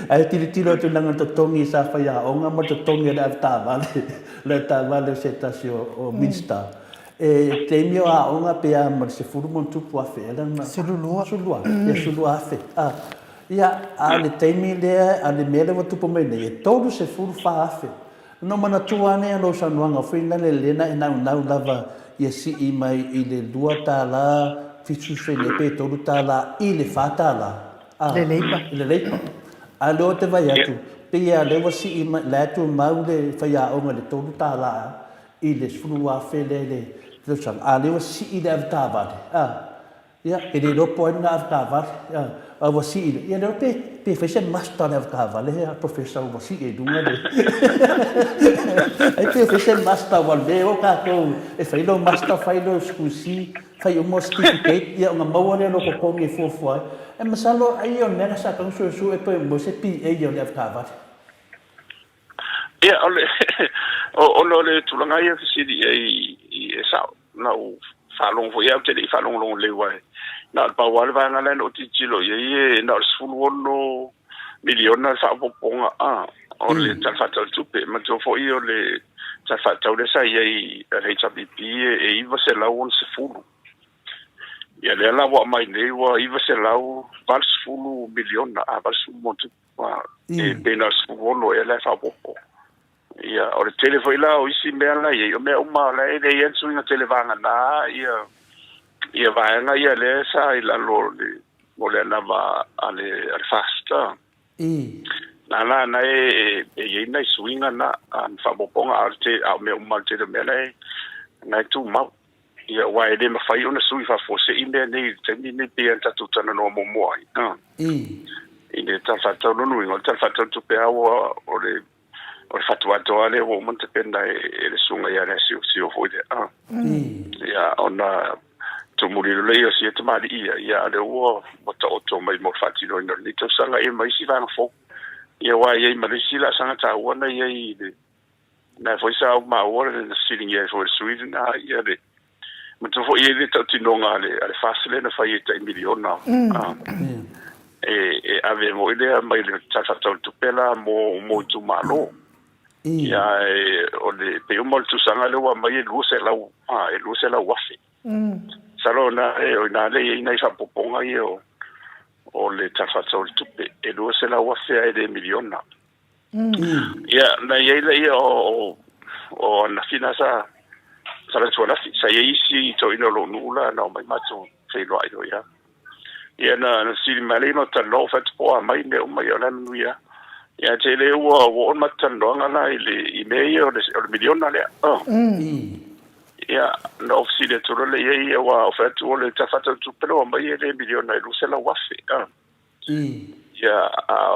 ai tiro tu nang totongi sa faya onga mo totongi da ta vale setasio o minsta te mio a onga pe a mo se furu mo tu po afe na sulua afe ia ale te mi le ale mele mo tu po me ne todo se furu fa afe no mana tuane no sa nuanga fina le lena na lava ia si i mai i le lua tala fitu se le pe tolu tala i le fatala le leipa a lo te vai atu pe ia le wasi i mai la tu mau le faia o le tolu tala i le flua fele le sang a le wasi i le avtava ia e le lopo na avtava a wasi i ia le pe fese master avtava le a professor wasi e dunga le ai pe fese master wal le o ka ko e fai lo master fai lo scusi fai o certificate ia nga mau le no ko ngi fo e masalo ai o nera sa kan su e pe mo se pi e yo le avtava ia ole le tulanga ia si i sa na u falong fo ia te falong long le wai na pa wal va nga le o ti chilo ye na sfulu no miliona sa poponga ole ta fatal tupe ma to fo io le ta fatal le sa ye HBP e i va se la un sfulu ia le la wa mai le wa i va se la u val sfulu miliona va su monte e bena sfulu e la fa popo ia o le telefo ila o isi mea la ia o mea uma la e le yensu inga televanga na ia vaenga ia le sa ila lo le mo le lava ale fasta na e ina swinga na an fa boponga arte a mea uma te mea le na tu mau ia wa e le mafai ona sui fa fose i mea nei te ni pe anta tutana no mo moi ine ta fa tau no ingo ta fa tau tupe awa o le fatua toale o monte penda e le sunga ia le si o foi ia ona to muri le ia si te mali ia le o to mai mo fatino no ni to sanga e mai si va fo ia wa ia mai si la sanga ta ona ia i na foi sa ma o le sitting ia for Sweden ia le mo to foi ia to tinonga le fasile na fai te miliona e ave mo ile mai le tata to pela mo tu malo ia o le pe mo tu sanga le wa mai lu se la wafi salona o na le ina fa poponga o le tata to pe e lu se la wafi e de miliona ia na ia o na fina sa la tuana sa isi to ino lo nula na mai matu fe lo ai ia ia na si malino ta lo fa po mai ne o mai ona nuia ia te le o matan lo ngana i mei o le miliona le ia no si le toro le ia wa fa tu le ta fa tu pero mai le miliona i se la wafi ia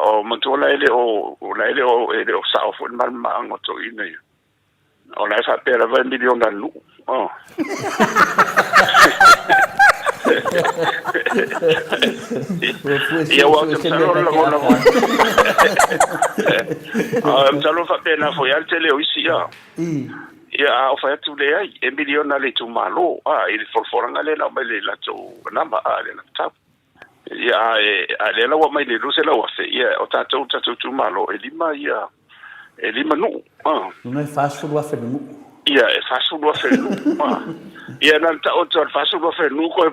o mantola ele o sa o mal mango to ina o la fa pera 20 miliona lu ia wa te salo fa pena foi al tele o isia ia o fa tu le ai e miliona le tu malo il forforanga le na mai le la tu namba le na tap ia ale la wa mai le ruse la wa fe ia o tatu tu malo e lima nu non è facile wa fe nu ia e facile wa fe nu ia nan ta o tor facile wa fe nu ko va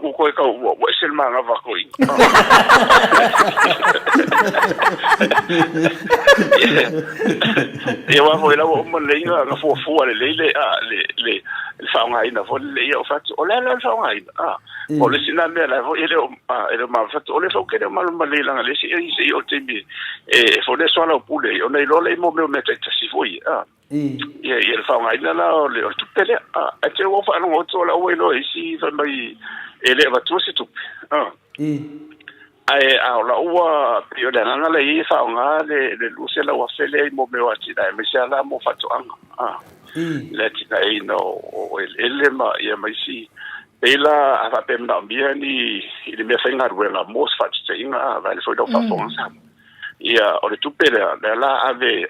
ko ka wa sel manga va ko ia wa foi la o mo le ia na fo le fa nga ina fo le ia o fa o le fa nga ina o le sina me la ele ma fa o le fa ke mal le la le si o te mi e fo le so la pule o nei lo le mo me te si foi ia il fa nga ina la o le o tutte le a te o fa no to la o lo si fa mai ele va tu si tu ai la o pio de na le i fa nga le lu se la o fele mo me o ti dai me se la mo fa to anga le ti dai no o ele ma ia mai si pela a pe na biani ile me fa nga ruela mo fa ti inga va le foi do fa fonsa ia o le tupe la ave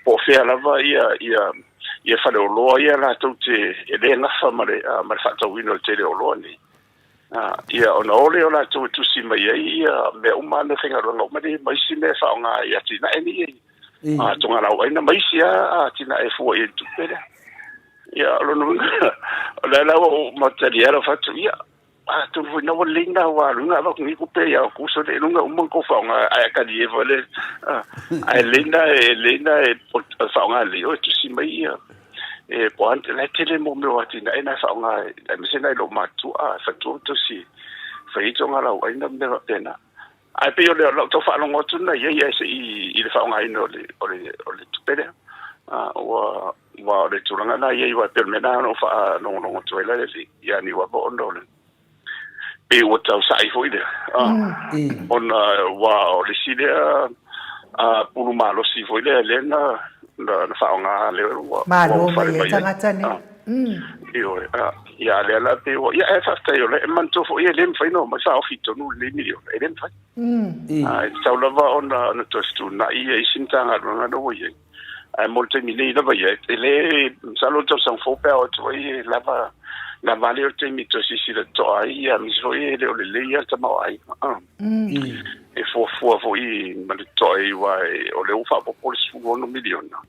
po fe la va ia fa lo ia la tu te ele na fa mare fa to wino te lo ni ia ona ole ona tu si mai ia me uma le finga lo mai mai si me fa nga ia tina eni tonga la ina mai si tina e fu e tu pele ia lo no la material fa tu ia tu fu no linda wa lunga va ni ku pe ia ku so de lunga ko fa nga ai ka di vole ai linda e fa nga li o tu si mai ia e point la tele mo me watina ina fa nga me sena lo matu fa tu si fa i tonga la ina me pena ai pe yo le to fa lo ngotu na ye se i le fa nga ino le tu pele wa le tulanga na ye wa per mena no fa no to la le ya ni wa bo no le e o tau sai foi de on wa le si de pulu malo si foi le na fa nga le wa malo me tanga tani io ya le la pe ya fa sta yo le man to fo ye le fa no ma sa ofito no le milio e le fa sa la va on na to stu na i sintanga no no ye ai molte mili da va ye le sa lo to san fo pe o to ye la vale o te mito si le to ai a mi so ye le ya ta ma ai e fo i ma le to ai wa o le ufa po su no miliona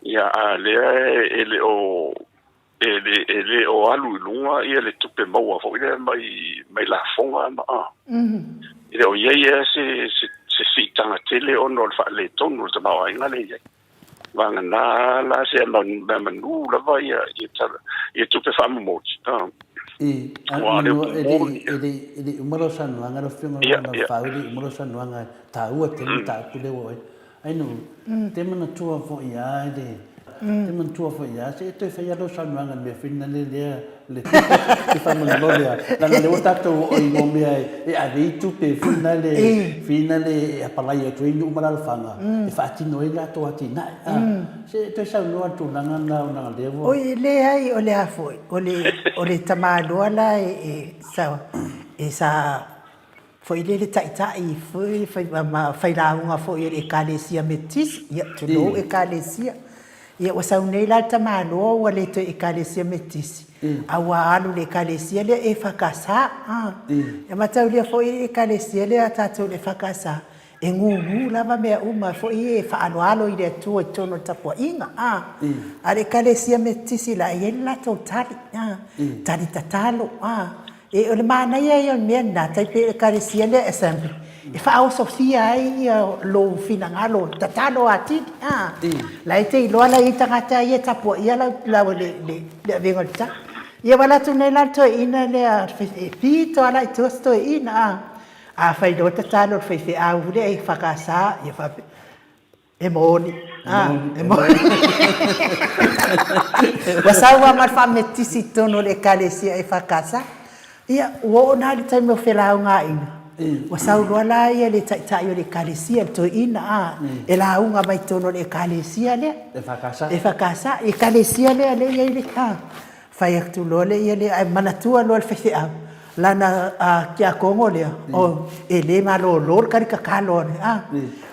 ya le o alu lunga ia le tupe maua fo ile mai la fonga ma ile o ye se tanga tele o no fa le tonu ta ma ai ngale ye vanga na la se manu la va ia tupe fa mo ele umaro san wanga no finga na fauli umaro san wanga taua te ta pule wo ai no te mana tua fo ia te man tua fo ia se te fa ia lo san wanga me fina le te fa mo lo le la le o tato o i mo me e a vi tupe fina le a pala ia tu i umara fanga e fa tino e la to atina se te sa no tu langa na le vo o le ai o le afo o le tamalo ala sa foi le tai foi ma fai la unha foi e kalesia metis ia tu no e kalesia ia o sa nei la tamalo o le to e kalesia metis awa alu le kalesia le e fakasa e matau le foi e kalesia le atatu le fakasa e ngu lava mea uma foi e faaloalo i le atua i tono tapuaʻiga a le kalesia metisi la ia le latou tali tatalo e o le manaia ia o le mea na taipe le kalesia le assembly e faaosofia ai ia lou finagalo tatalo atili la e te iloa la i tagata ia tapuaʻia lau le avega o le taʻi ia walatu nei la toeina lea pito ala i tuas toeina a fai do tatalo fai fe a ule e fakasa ia fa e moni wasawa mal fa metisi tono le kalesia e fakasa ia wo na le taimi o fela nga ina wasau lo la ia le tai o le kalesia to ina e la unga mai tono le kalesia le e fakasa e kalesia le ia le fai tu lo le ia le manatua lo le fe a lana kia kongo lea o e le malo lor karika kalo ne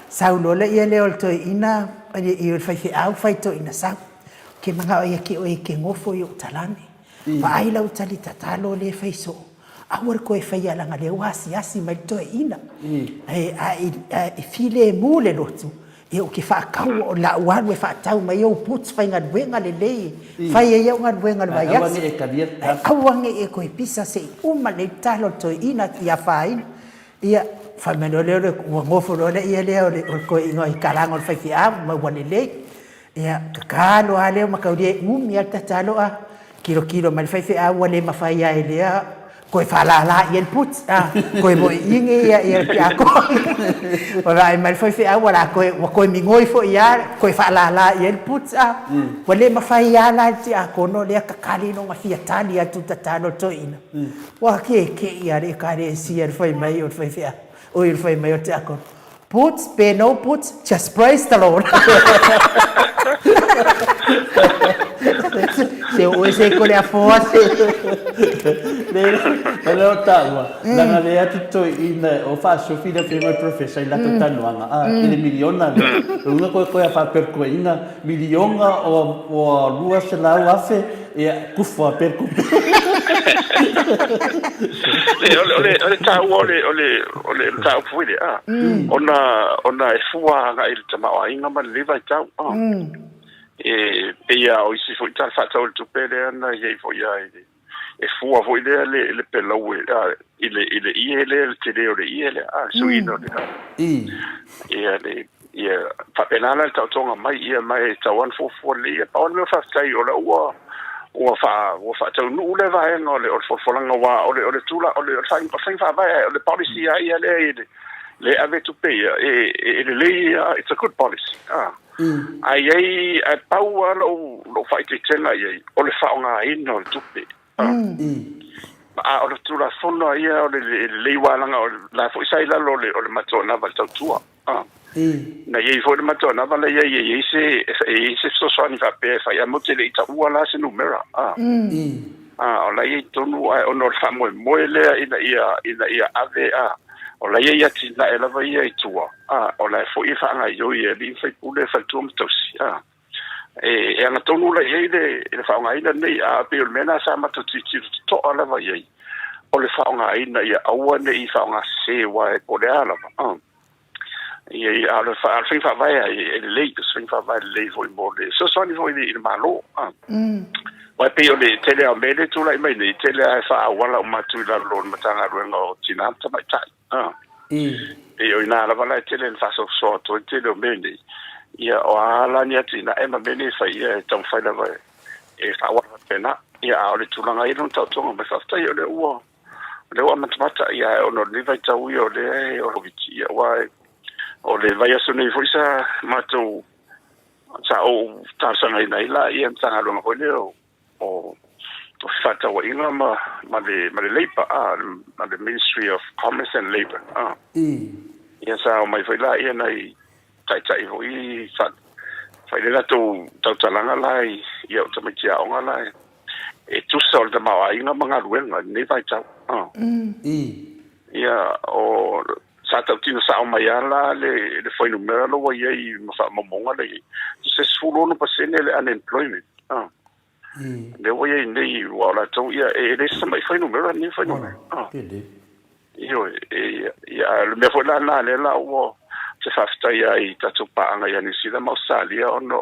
saulo le ia le o to ina i fai au fai to ina sa ke manga o ke o ke ngofo yo talani va ai la utali tatalo le fai so awar ko e fai ala ngale wasi mai to ina e file mule lotu e o ke fa kau o la wan we fa tau mai o puts fai ngad wenga le fai e ngad wenga le ya awange e ko pisa se uma le talo to ina ia fai ia fa menole le ngofo le ia le o ko ingo i karango fai fia ma wan le ia kakalo ale ma kaudie ia tatalo kilo mal fai fia wale ma fai ia le koe whalala i el put, koe mo inge ia ki ako. Ora ai mai foi fea wala koe mingoi fo ia, koe whalala i el put, wale ma fai ia la ti ako no lea kakali no ma fia tali atu tatano to ina. Wa ke ia re kare si el foi mai o foi fea, o il foi mai o te ako. Puts, be no puts, just praise the Lord. Se o ese con la forza le taua la le atu ina o fa so fina prima professor la tatanuanga ile miliona una ko fa per ko ina miliona o lua se la afe e kufa per ku ole tau ole tau fuile ona e fua ga il tama o inga ma le vai tau ia o isi foi tal fa tau tu pele na ye foi ia e fua foi le pela o ile ile te le ile so ino ia le ia fa penala tau tonga mai ia mai tau an fo le pa on me fa tai o la o fa tau nu le vai no le o fo langa wa o le tula o le sai fa vai o le policy ia le ave tu pay it's a good policy ai a pau lo fai te tena ai o le faunga ino tu pe o le tula fono ia o le walanga o la foi sai la lo le matona va tau tua na ye fo le matona va le ye se so so ni va pe fa ya motele ita uala se numera o la ye tonu o no fa mo le ina ave o la ia tina ela vai ia tua o la fo i fa nga yo ia li fa pule fa tum tosi e ana tonu la ia le fa nga ina nei pe o mena sa ma to to ala vai ia o le fa nga ina ia aua nei fa nga se wa e pole ala ia ala fa vai le fa vai le fo mo le so ni fo i malo wa pe o le tele o mele tu la mai nei tele fa wala ma tu la lo matanga ro tina ta mai tai e o ina la vala tele fa so to tele o mele ia o ala ni tina e ma mele fa ia tau fa la vai e fa wa pena ia o le tu la ngai no tau tonga ma fa tai o le o matmata ia o no le vai tau o le o viti ia wa o le vai aso nei foi sa matou sa o ta sa nei la ia tanga lo ko le o fata wa inga ma le labor ma le Ministry of Commerce and Labor ia sa o mai foi la ia nei tai foi sa foi le to talanga lai ia o tama kia onga lai e tu sol da ma inga manga ruenga nei vai tau ia o sa tau tino sa o mai ala le foi numero lo wa ia ma fa monga le se sulo no pasene le unemployment le voy nei wala to ia le sama foi numero ni foi numero io ia le me foi la le la o se fa sta ia I tatu pa anga ia ni sida ma salia ona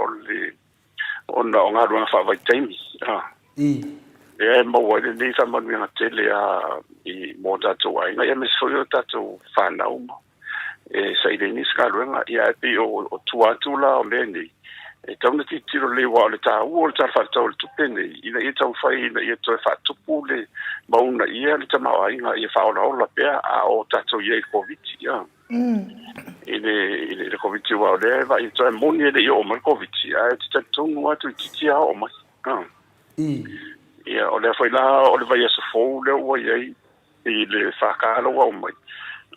nga ru fa vai time e mo wa ni sa mo ni tele I mo tatu ai nga ia me foi tatu fa na e sai de ni ska ru nga ia pe o tu la o le ni e tauna ti tiro le wa le ta o ta fa ta o tu pene ina e tau fai ina e to fa tu pule ma una ia le tama ai nga e fa ona la pe o ta to ye covid ia ile covid wa le va I to moni le yo ma covid ia ti tu no atu ti o ma ia o le foi la o le vai so fo le o ye ile fa ka lo wa mai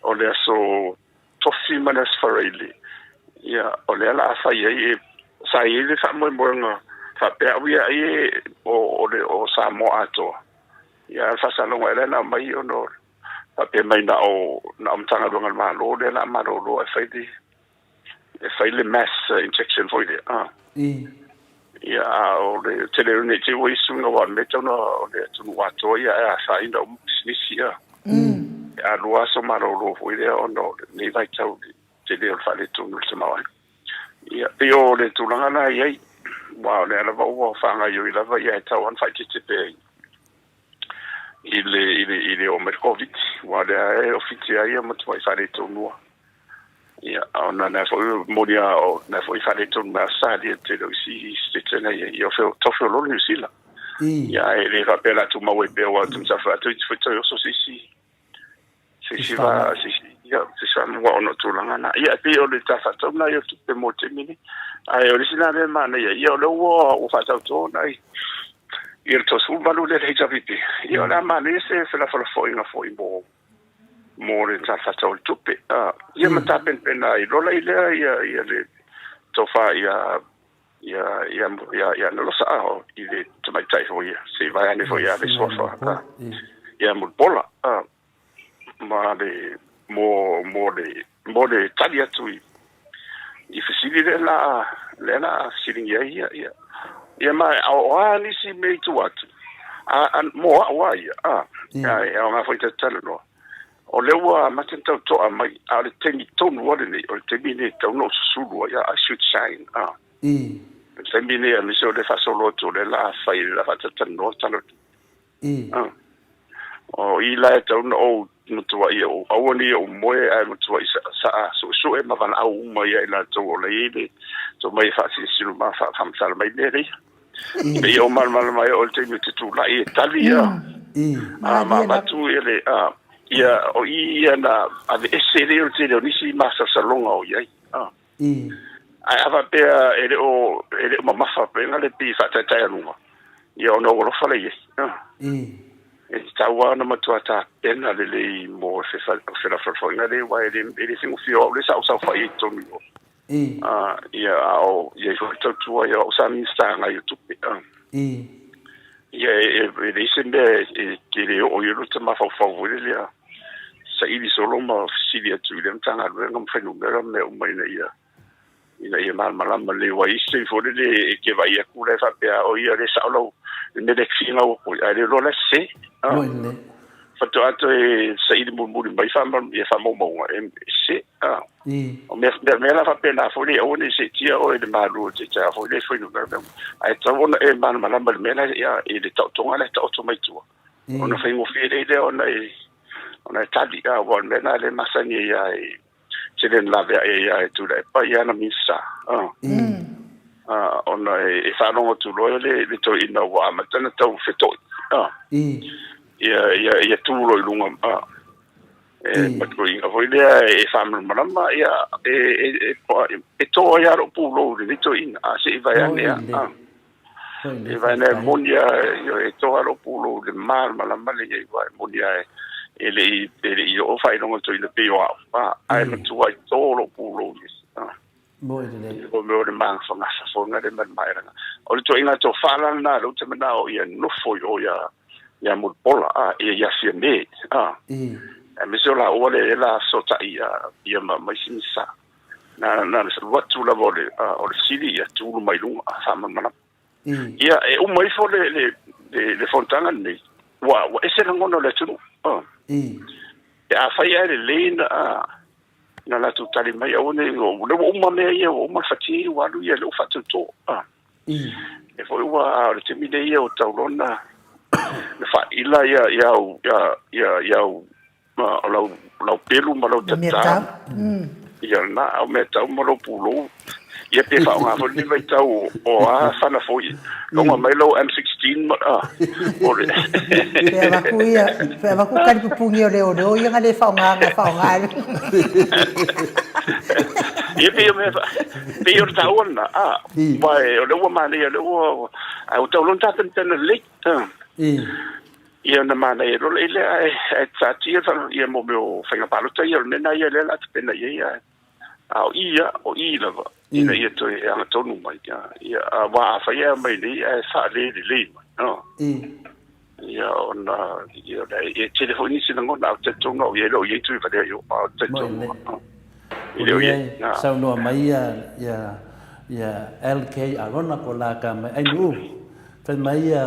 o le so tofi manas farele ia o le la fa ye sa ile fa mo nga fa pe ia o Samoa ATUA ia fa sa no ele na mai no fa pe mai na mtanga lo ngal malo le na malo e fa le mass injection for it ia o le tele ne ti wo isu no wa meto no le tu wa to ia sa ina snisia a lo so malo lo fo ile no ne vai tau tele o fa le tu no se mai ia pio le tulanga na ia wa le ala wa fanga yo ila va ia tau an fai te pe ile o mercovit wa le oficia ia mo vai fare tu no ia ona na fo modia o na fo fare tu ma sa di te lo si stetsena ia fo tofo lo ni sila ia ele rappela tu ma we pe wa tu sa fa tu fo so si va ia se sa mo ono tulanga na ia pe o le tafa to na ia tu pe mo te mini ai o sina le mana ia o le o fa to na ia to sul valu le heja vipi ia la mana se la fo mo le tafa to tu pe ia mata pen na I lo ile ia le to fa ia no lo sa ile to mai tai ho ia se vai ane fo ia le so fa ia mo pola ma le mo de talia tu I fasili le la siling ia ma o ani si me tu atu mo wa ia nga foi tala no o le wa matenta to mai ale temi ton wole ni o temi ni to no sulu ia I should shine temi ni mi so le fa solo to le la fai la fa tata no tala o ila to no mutua ia o awani o moe ai mutua sa so e ma van au mai ila to le ile to mai fa si ma fa sal mai deri e o mal mai o te mi tu la e talia ma tu ele ia o ia na ave esere o te ni si ma sa salonga o ia ai ava pe ele ma fa pe na le pi fa ta ta no ia no lo fa le e tawa na matuata pena le mo se fa la forfona de wa ele singo fio le sa fa i to mi ia o ia foi tu ia o sa mi sta na YouTube ia ele sembe que le o yo te ma fa le sa ili solo ma silia tu le tanga le ngam fenomeno me o mai na ia mal le wa isi fo le que vai a cura fa pe o ia le sa lo me de fina o ai le lo la se fatto ato e sai di murmuri mai fa mo se o me la fa pena fo le o ne se tia o le malu te ta fo le fo no ai tro na e man mala me la ia e le tonga le to mai tu ona fa ngo fere le ona tali o me na le masani ia e se le lave ia e tu le pa ia na misa ona e fa no tu lo le to ina wa ma tana to feto ia tu lo lunga patro voi le family mama ia e to ia ro pulo le to in se vai ane e vai ne monia io e to ro pulo le mal mama le ia vai monia ele io fai non to in pe wa ai no tu ai to ro pulo moi le o me o le mang fo na le mai ranga o le to inga to fala na lo te mana o ia no fo yo ia mo pola ia se me e me so la o le la sota ia mai sinsa na so what to la vole o le sili ia tu mai lunga fa mana ia e o mai fo le fontana ni wa e se ngono le tu a fa ia le na la tu tali mai o ne o le o me ia o ma fati wa lu ia lo fatu to e foi wa o te mi ia o taulona le fa ila ia ma la pelu ma lo tata ia na o me tau ma lo pulo ia pe fa nga fo ni vai tau o a fa na foi lo ma mai lo M16 ma o le pe va ku kan pupungi o le ia nga le fa nga ia pe o tau na vai o le wa ma le o au tau lon tata tena le ia na mana e role ile e tati ia mo meu fai palo tai ia mena ia le la pena ia ia o ila ina ia to ia tonu mai ia wa fa ia mai ni e sa le no ia ona ia e telefoni sina ngona te tonga ia lo ia tu fa ia te tonga ia sa no mai ia LK agona ko la ka mai ai nu fa mai ia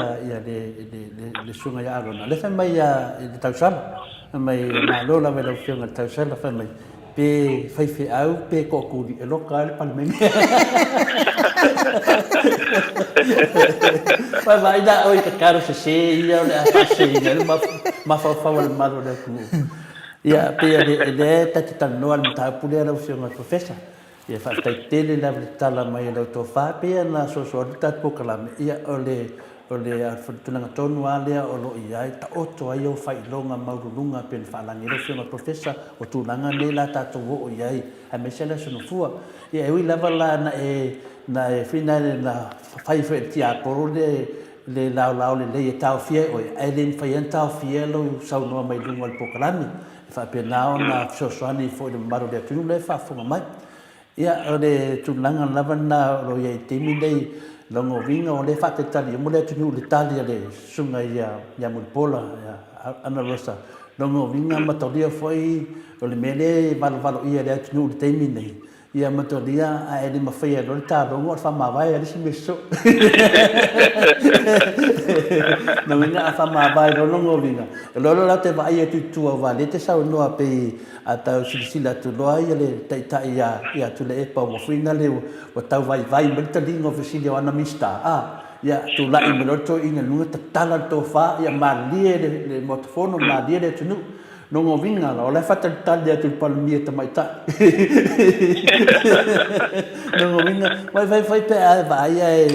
le sunga ia agona le fa mai ia le tausala mai na lo la vela fiona tausala fa mai pe fai au pe ko ku di local palmen pa vai da oi ka caro se ia le fa ia ma fa le malo le ku ia pe le ta no al ta pulera fiona professor ia fa tai tele la tala mai le to fa pe na so ta po kala ia ole tunanga tonu ale o lo ia ta oto ai o fai longa maurunga pen fa langi lo fiona professor o tunanga le la ta to o ia a mesela sono fua ia e lava la na e finale na fai fe ti a por le la le ta fie o ai le fai ta fie lo sa no mai lungo al pokalani fa pe na so ani fo de maro de tunu le fa fo mai ia ole tunanga lava na lo ia timi dei longo vinga o le fate tali mo le tunu le tali le sunga ia mulpola ana rosa longo vinga matolia foi o le mele valo ia le tunu le temi nei ia matolia a ele mafia lo talo ngo fa ma vai ali simeso no vinga fa ma vai lo ngo vinga lo la te vai e tu va le te sa no ape ata silsila tu lo ai le ta ia tu le pa mo fina le o tau vai meta lingo fisilia ana mista ia tu la i meloto ina lunga tala to fa ia malie le motofono malie le tunu no ngovinga la ole fata talia tu palmia ta mai ta no ngovinga vai pe vai ai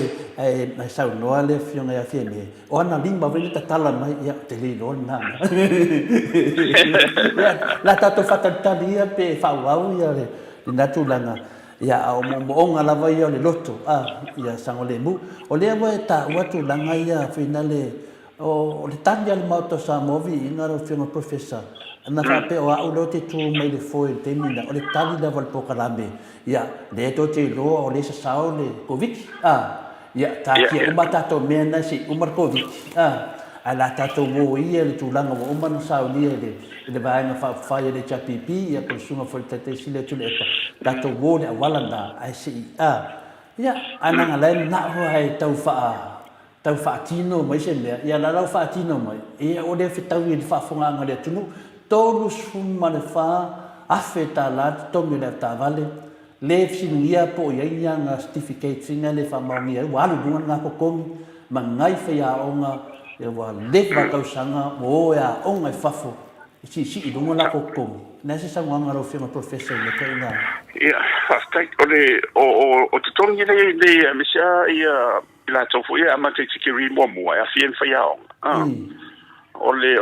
sa no ale fiona ia fieme ona limba vele ta tala mai ia te le no na la ta to fata talia pe fa wau ia le na tu langa ia o mo nga lava ia le loto ia sangole mu o le wa ta wa tu langa ia finale o le tanya le Maota Samoa Viiga ro fiona professor na fa pe o au lo te tu mai le foi te mina o le tali le val pokalame ia le to te lo o le sa le covid ia ta ki o mata to mena si o mar covid ala ta to mo ia le tu langa o man sa o le vai na fa le chapipi ia ko sunga foi te sile tu le ta to wo le walanda ai si ia ana ngale na ho ai tau fa tino mai se me ia la fa tino mai ia o le fitau i fa fonga ngale tunu tolu suma le fa afeta la tongi le ta vale le finia po ia nga certificate singa le fa maungi wa lu bunga ko komi mangai fa ya onga e wa le va ka sanga o ya onga fafo si i dunga la ko komi na se sa nganga ro fiona professor le ka ina ia hasta ole o tongi le misia ia la tofu ia ma te tiki mo ya fien fa ya onga ole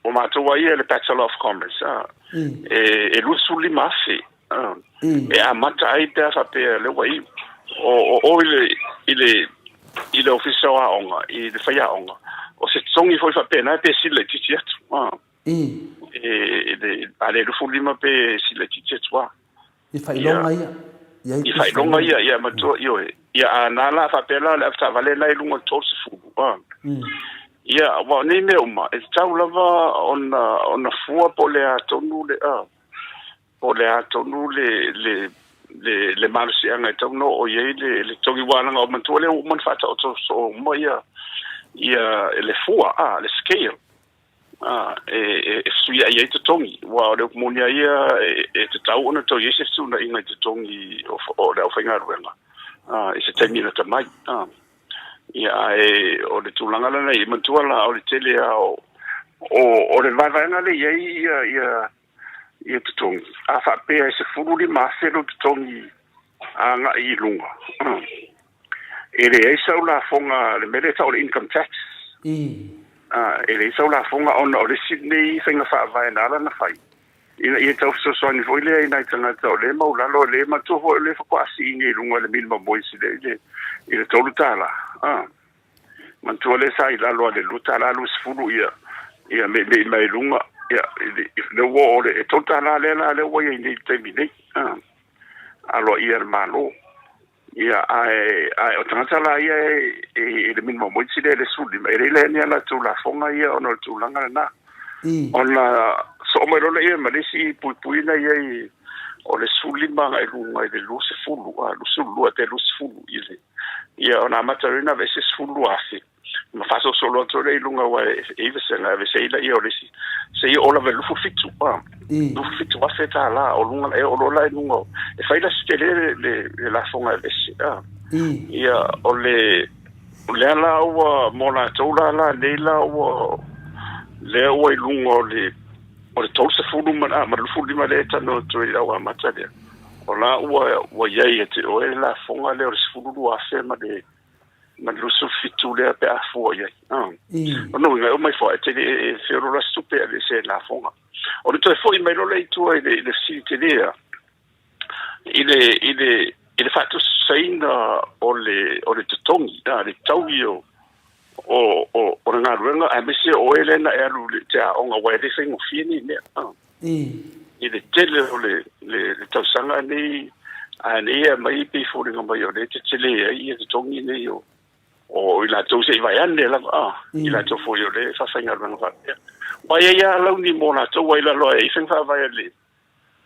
o matua ia le Bachelor of Commerce e lu suli mafi e a mata ai te fa pe le wai o ile official a onga i le fa ya onga o se songi foi fa pe na pe si le titi atu e ale lu suli ma pe si le titi atu i fa ilonga ia matua ia ana la fa pe la le fa vale la lunga tosi fu ia wa ni me uma e tau lava ona fua po le atonu le marsi anga tau no o ye le togi wana o man tole o man fata o so mo ia le fua le scale e suia ia te tongi wa le monia ia e te tau ona to yese suna inga te tongi o le ofinga ruenga e se termina tamai ia o le tulanga lana i mantua la o le tele o le vavaenga le ia tutongi a fa pe se furu li maselo tutongi anga i lunga e le sa la fonga le mele ta o le income tax e le sa la fonga on o le Sydney finga fa vaena la na fai ia tau so ni foi le ina tanga to le maula lo le matu ho le fa kwasi ni lunga le minimum voice le ile tolu tala man tole sai la lo le luta la lu sfulu ia me mai lunga ia le wo le totala le wo ia ni te mine alo ia malo ia ai o tanga la ia le minimum mo si le suli mai le ni ala tu la fonga ia ono tu langa na ona so mo lo ia malisi pui na ia o le suli manga lunga le lu sfulu lu sulu te lu sfulu ia ona matarina vese sfulu afi ma faso solo tole lunga wa e se na vese ila ia olisi se ia ola ve lufu fitu wa feta la o lunga e o la lunga e faila stele le la fonga vese ia o le la wa mola tola la leila wa le o lunga o le tolse fulu ma lufu di maleta no to ila wa matale o la wa ia te o la fonga le o fulu wa fe ma de ma lo so fitu le pe AFUALO no o mai fo te se ro la stupe le se la fonga o le to fo i mai lo le tu le si te dia ile fatto saina o le tongi le tauio o nga ruenga a me se o elena e lu te o nga wa le singo fini ne ile tele o le tausanga ni ani mai pe fo le ngamba yo le tele ia te tongi ne yo o ila to se vai ande la ila to fo yo le fa fanga ran va wa ia la ni mona to wa ila lo e sen fa vai le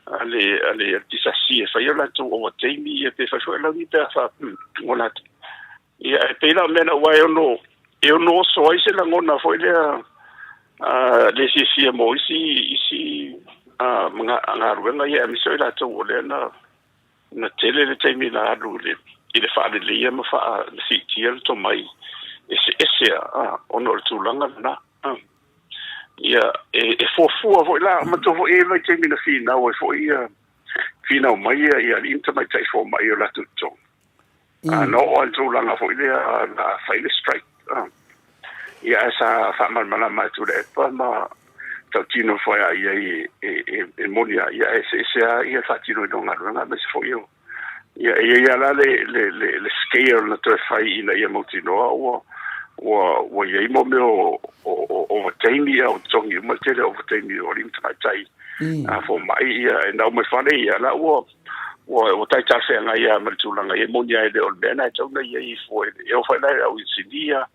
ale tisasi fa yola tu o teimi pe fa so la vita fa wala ia pe la mena wa eu no so ise la ngona foi le si mo isi nga ruenga ia mi so la tu le na tele le teimi la lu le ile fa le ia ma fa si tiel to mai ese ono tu langa na ia fu foi la ma to foi le teimi na fina o foi fina mai ia internet tai fo mai la tu to no on tu langa foi le na fail strike ia sa fa mal ma tu le pa ma tino foi ia e monia ia ese ia fa tino no nga ma se foi eu ia la le scale na to fai ina ia mo tino o ia mo me o taimi o tongi mo tele o taimi o lim tai fo mai ia na mo fa ia la o tai ta se nga ia ma tu langa ia mo ia de o bena tona ia i foi eu fa la o sidia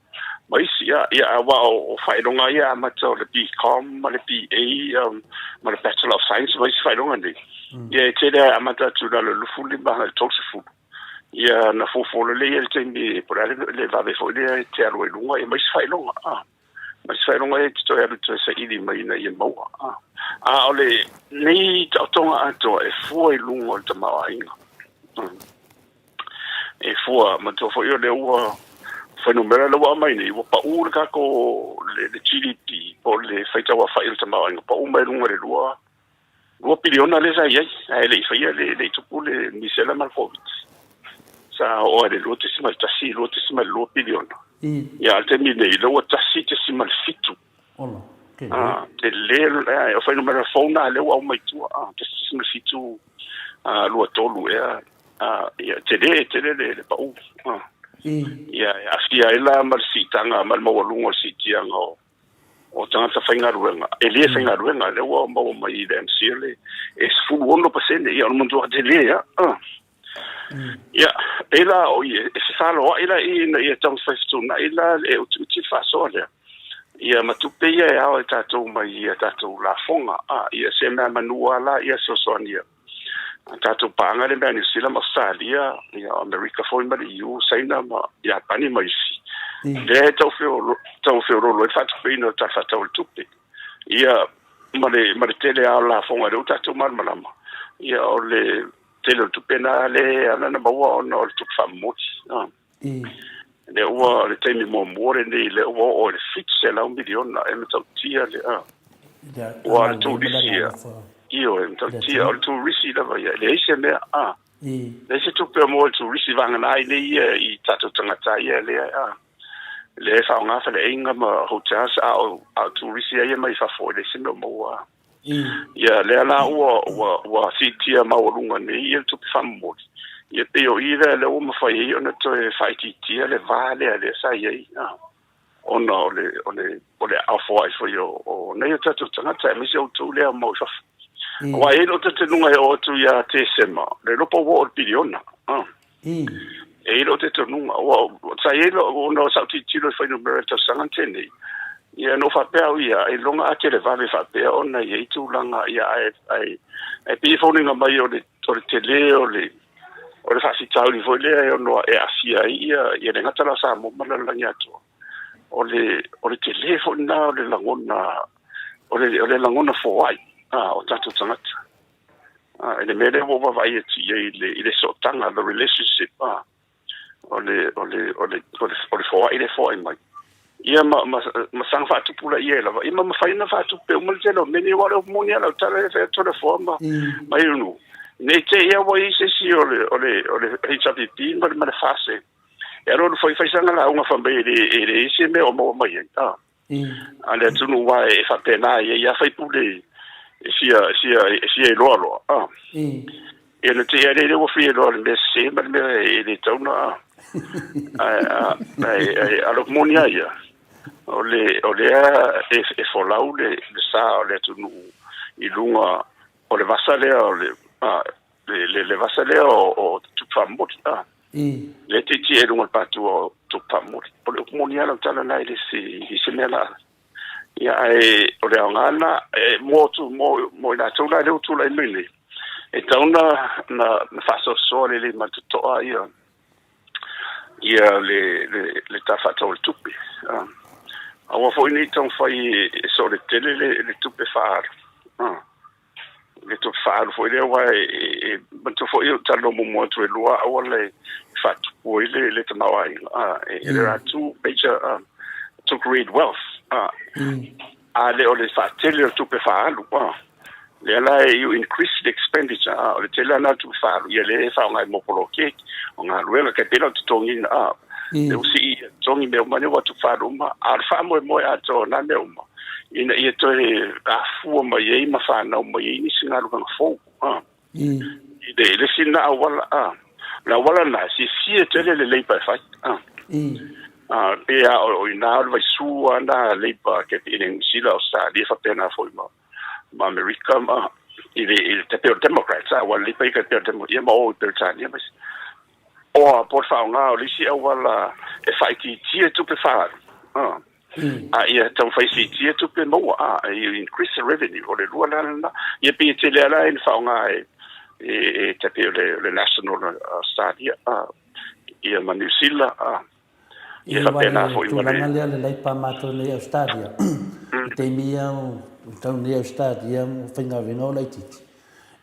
mai sia ia wa o fai longa ia ma to le BCom ma le PA ma le Bachelor of Science mai fai longa ni ia tele amata tu da le fuli ba le toxifu ia na fo le ia temi por le va be fo le te alo lunga e mai fai longa mai fai longa e to ia to se idi mai na ia mo ole nei tonga ato e fo lunga te mawainga e fo ma to fo io le ua foi numero lo mai ni wa pa urka ko le GDP po le faita wa fail te mawainga pa mai lunga le lua piliona le sai ai le faia le tupu le misela mal covid sa o le lo te sima tasi lo te sima lo piliona ya te mi nei lo tasi te sima fitu ola te le o foi numero fona le wa mai tu te sima fitu lo tolu ya te le pa u ya afia ela mal sitanga mal mo lungo sitianga o tanga fainga ruenga ele fainga ruenga le wa mo mai den sile es fu 1% ia o mundo de le ya ela o se salo ela ia tão festo na ela e o ti fa sola ia matupe ia o tato mai ia tato la fonga ia se na manuala ia sosonia tato panga le bani sila masalia ia America foi mai eu sai na ia pani mai si le tau feo lo fatu pino ta fatau tupe ia mare tele ala fonga do tato malama ia o le tele tupe na le ana bawa no tu famoti le o le temi mo more le o le fixe la 1 million na tau tia le o tu disia io tia o tu risi da vai le se me le se tu pe mo tu risi vanga na ile i tato tangata ia le fa nga fa le inga ma hotels au tu risi ia mai fa fo le sino mo ia le ala wa sitia ma olunga ni ia tu fammo ia pe o ira le o ma fa ia na to fa tia le vale le sa ia ona ole AFUALO fo io o nei tato tangata mi se o tu le mo fa wa e lo te nunga o tu ia te sema le lo po o biliona e lo te nunga o sa e lo no sa ti lo fa no merito sanganteni ia no fa pe ia e longa a te le va fa pe ona ia tu langa ia ai pe foninga mai o le tele o le fa si tau ni le no e asia ia le ngata la sa mo mala la nyato o le telefone na o le langona fo ai o tatu tangata ele mele mo va vai ti ile sotanga the relationship o le fo ai le fo ai mai ia ma sang fa tu pula ia la ia ma fa ina fa tu pe mo le meni wa le mo ni ala tala fe to le forma mai no ne te ia wo i se si o le HPP ma le fase era o foi sanga la unha fambe ele ise me o mo mai ale tu no wa e fa pena ia fa pule sia lo e le te ele o fi lo le se ma me ele tona alo monia ia ole e folau le sa le tu no i lunga o le vasale le vasale o tu famot le te ti e lunga patu o tu famot o le monia la tala na ile se mela ia o le ngana mo na tu la le tu la mele e tauna na whasosoa le matutoa ia le tawhatau le tupi. Awa fo ini tong fai so le tele le tupi whaaru. Le tupi whaaru fo ile wa mantu fo iyo talo mo tu e lua awa le whatupu le tamawa there are two major to create wealth. Le o le whatele le tupi whaaru. You increase the expenditure. Le tele na tupi whaaru. Ia le whaongai mopolo kek. O ngā ruela kai pena tu tongi na le usi tongi me umane watu wharuma ar whamoe moe ato na me uma ina ia toi afua ma iei ma whanau ma iei nisi ngā rukanga fōku ide le sina awala la wala na si fie tele le leipa e whai pea o ina aru vai sua na leipa ke pene ngusila o sa lia whapena fōi ma Amerika ma ide te peo Democrats wala leipa i ka peo Democrats ia ma o Britania mas o por faunga o lisi awala e faiti tia tupe faru ia tau faisi tia tupe mo you increase the revenue o le lua lana ia pe tele ala in faunga e te pe le national stadia ia manusila ia fa pena foi una ngale le lai pa mato le stadia te mia o tau le stadia finga vino le titi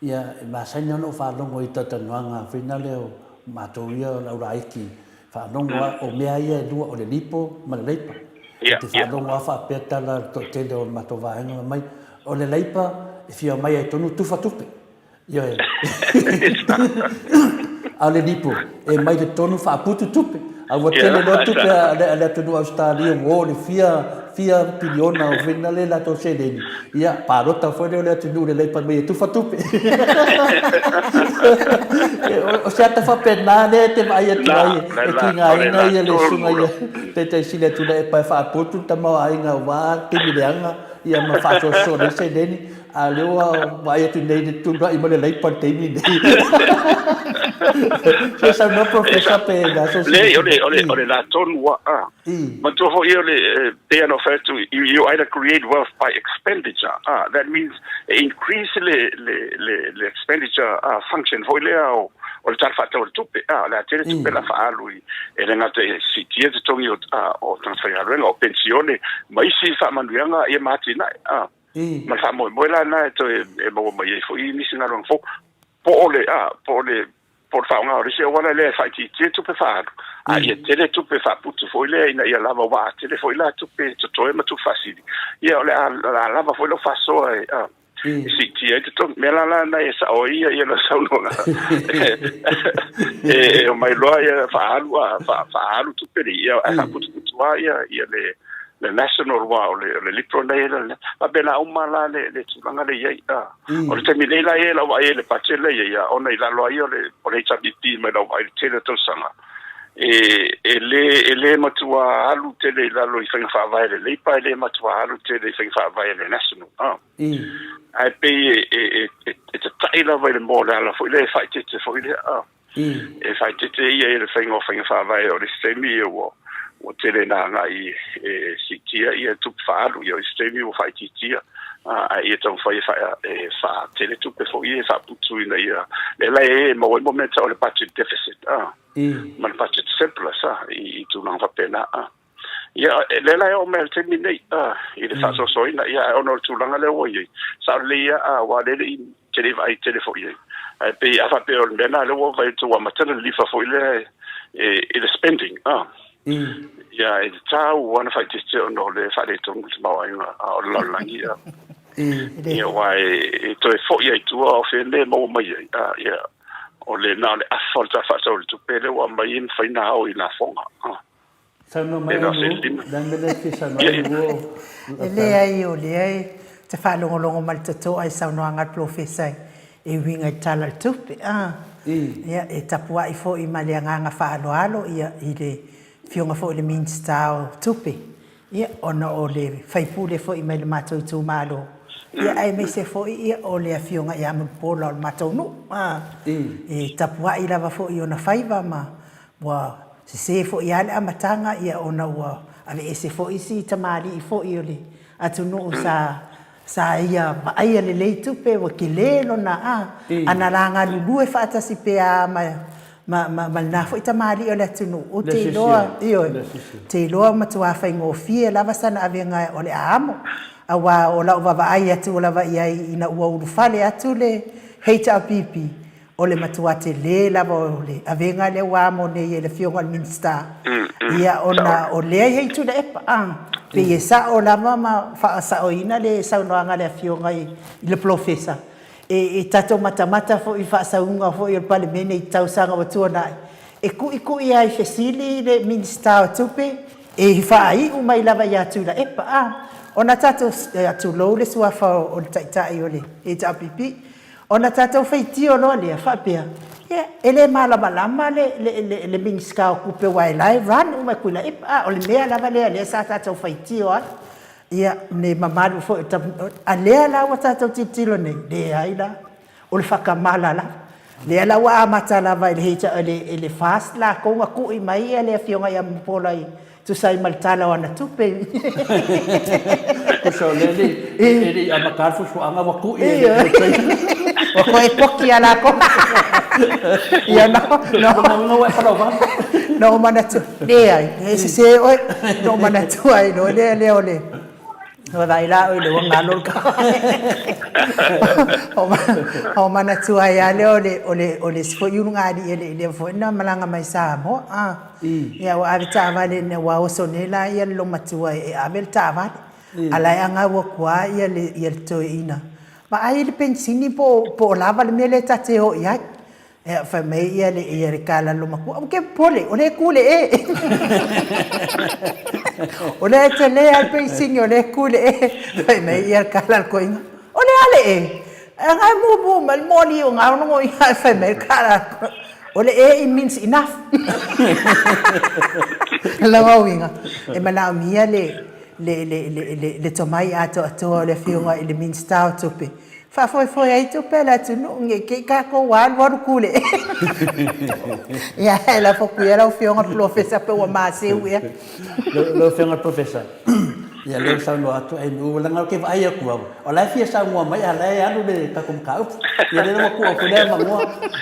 ia ma sanya no fa longo i tatananga finale o mato ia la uraiki fa nonga o mea ia dua o le lipo ma le leipa te fa nonga fa peta la to te o mato vaenga mai o le leipa e fia mai e tonu tufa tupe ia a le lipo e mai le tonu fa putu tupe a wa tele no tupe ale tonu Australia o le fia piliona o finale la to sedeni ia parota foi le tonu le leipa mai tufa tupe o se ata fa pena le te mai e kinga ina ia le sunga ia te sile tu le pa fa putu tama ainga wa timileanga ia ma fa so le sedeni a lewa vai tu nei tu vai mo le leipa te ni se sa no professor pe da so ole la ton wa ma to ho ile they are offered to you either create wealth by expenditure that means increase le expenditure function ho ile o le tarfata o tupe la tele tupe la faalu e le ngata si tie te tongi o transferare o pensione mai si fa manuanga e matina ma fa mo la na to e mo mai fo i nisi na ron fo por fa nga ori se wala le fa ti tupe fa ia tele tupe fa putu fo ile ina ia lava wa tele fo ila tupe to ma tu fasili ia ole la lava fo lo fa so si ti e to me la na esa o ia lo sa no e mai lo ia fa alu tupe ia fa putu ia le national wa le litro nei la bela umala le tulanga le ia o le temile la ia la wa ia le patele ia ona ila lo ia o le chabiti me la wa ile tele to sanga ele matua alu tele la lo i fa vai le pa ele matua alu tele i fa vai le national ai pe e te taila vai le mo la fo ile fa te fo ile e fa te ia le fa vai o le semi o tele na ngai sitia ia tu falu ia stemi o fai titia ia tau fai fa tele tu pe fo ia fa putu ina ia le mo momento o le budget deficit ma le budget simple sa i tu na fa pena ia le o mel terminate i le fa so ina ia ono tu langa le o ia sa le ia wa le tele vai tele fo ia pe a fa pe o le na le o vai tu wa maternal leave fo ile ile spending ia e tau wana fai tiste o no le fai tongu te mawa inga o lalangi ia wai e to e fo ia i tua o fene mo mai ia o le na le afolta fata o le tupele wa mai in fai na o i la fonga sa no mai no dan bele ki sa mai wo le ai o le ai te fa longo mal toto ai sa no anga professor e winga tala tupe ia e tapua i fo i malianga fa alo ia i le fionga fo le minstao tupe ia ona o le faipule fo i mai le matou tu malo ia ai me se fo ia o le fionga ia mo polo matou no e tapua i lava fo i ona faiva ma wa se fo ia le amatanga ia ona wa ave ese fo i si tamali i fo i ole atu no sa sa ia ai le le tupe wa kilelo na ana langa lulu e fata si pe ma na foi tamali ole tunu o te loa io te loa matua fa ngofie lava sana avenga ole amo awa ola va ai atu ola va ai ina ua ulu fale atu le heita pipi ole matua te le lava ole avenga le wa mo ne le fionga minsta ia ona ole hei tu le epa pe yesa ola mama fa sa oina le sa no anga le fionga le professor e tato mata fo I fa sa unga fo I pale mene I tau sanga watu na e ku ia I fesili le minsta tupe e fa ai u mai lava ya tu la epa ona tato atu lo le sua fa o tai ole e ta pipi ona tato feiti o lo le fa pia ele malama le minska ku pe wai lai ran u mai kula epa o le mea lava le sa tato feiti o ia ne mamalu fo alea la wata titilo ne de aila o le fakamala la le ala wa mata la vai le hita ele fast la ko nga ku I mai ele fionga ya mpola I tu sai maltala wana tupe ko so le amakar fu so anga wa ku o ko e poki ala ko ia no wa prova no manatu de ai se o no manatu ai no le ole vai lá le wanga no ka o mana tua ya le ole sfo yunga di ele fo na malanga mai sa mo ya wa avita vale ne wa osonela ya lo matua e avelta va ala anga wa kwa ya le to ina ma ai le pensini po lava le mele tate ho ya fa me ya le kala lo maku ke pole ole kule ole tele al pensini ole kule fa me ya kala ko ina ole ale ngai mu mal moni o ngau no ya fa me kala ole it means enough la wawinga e mana mia le tomai ato le fionga le means ta tope fa foi ai tu pela tu no ke ka ko wa kule ya la fo ku era o fionga professor pe wa ma se we lo fionga professor ya le sa no atu ai no la ke vai ku o la fia sa mo mai ala ya no le ka kum ka ya le mo ku o le ma mo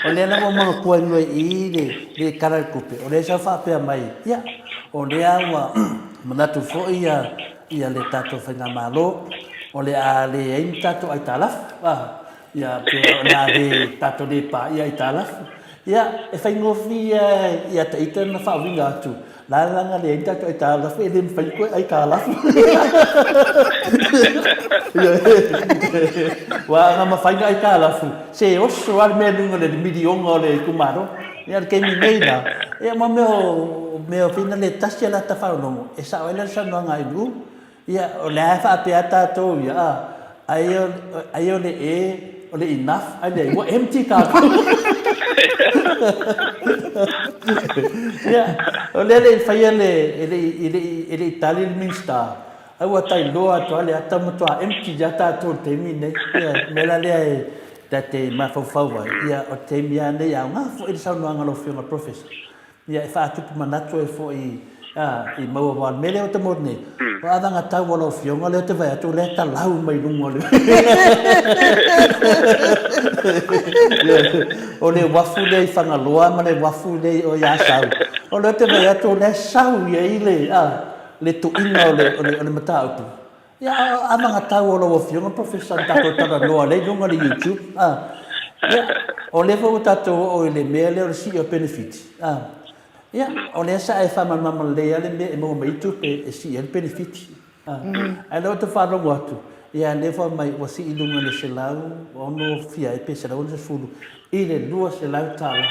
o le na mo ku no I le kara ku pe o le sa fa pe mai ya o le wa manatu fo ia le tato fenga malo o le ale ai tato ai talaf ya pe na de tato de pa ia talaf ya e fai ngofia ya ta itana fa winga tu la nga le tato ai talaf e dem fai ko ai talaf wa nga ma fai ai talaf se o so al me lungo le miliongo le kumaro ya ke mi meina e ma me fina le tasia la ta fa no e sa wala sa no nga idu ya o le fa pe ata to ya ayo le ole enough ale wo empty ka ya ole le fa ele Italian minsta ai wa tai loa to ale ata mo to empty jata to te mine ya mela le tate ma fa wa ya o te mia ne ya nga fo il sa no nga lo fio professor ya fa tu manato e fo I mau wa mele o te morne o adanga tau wala o fionga le te vai atu le ta lau mai lungo le o le wafu le I whanga loa ma le wafu le o ia sau o le te vai atu le sau ia I le tu inga o le mata utu ia adanga tau wala o fionga professor tato tata loa le lungo le YouTube o le fo tato o le mele o si o benefit ya o le sa e fa mama le ale me mo mai tu pe si el benefit alo to fa lo watu ya le fa mai o si ilunga le selau o no fia e pe selau se fulu ile dua selau tala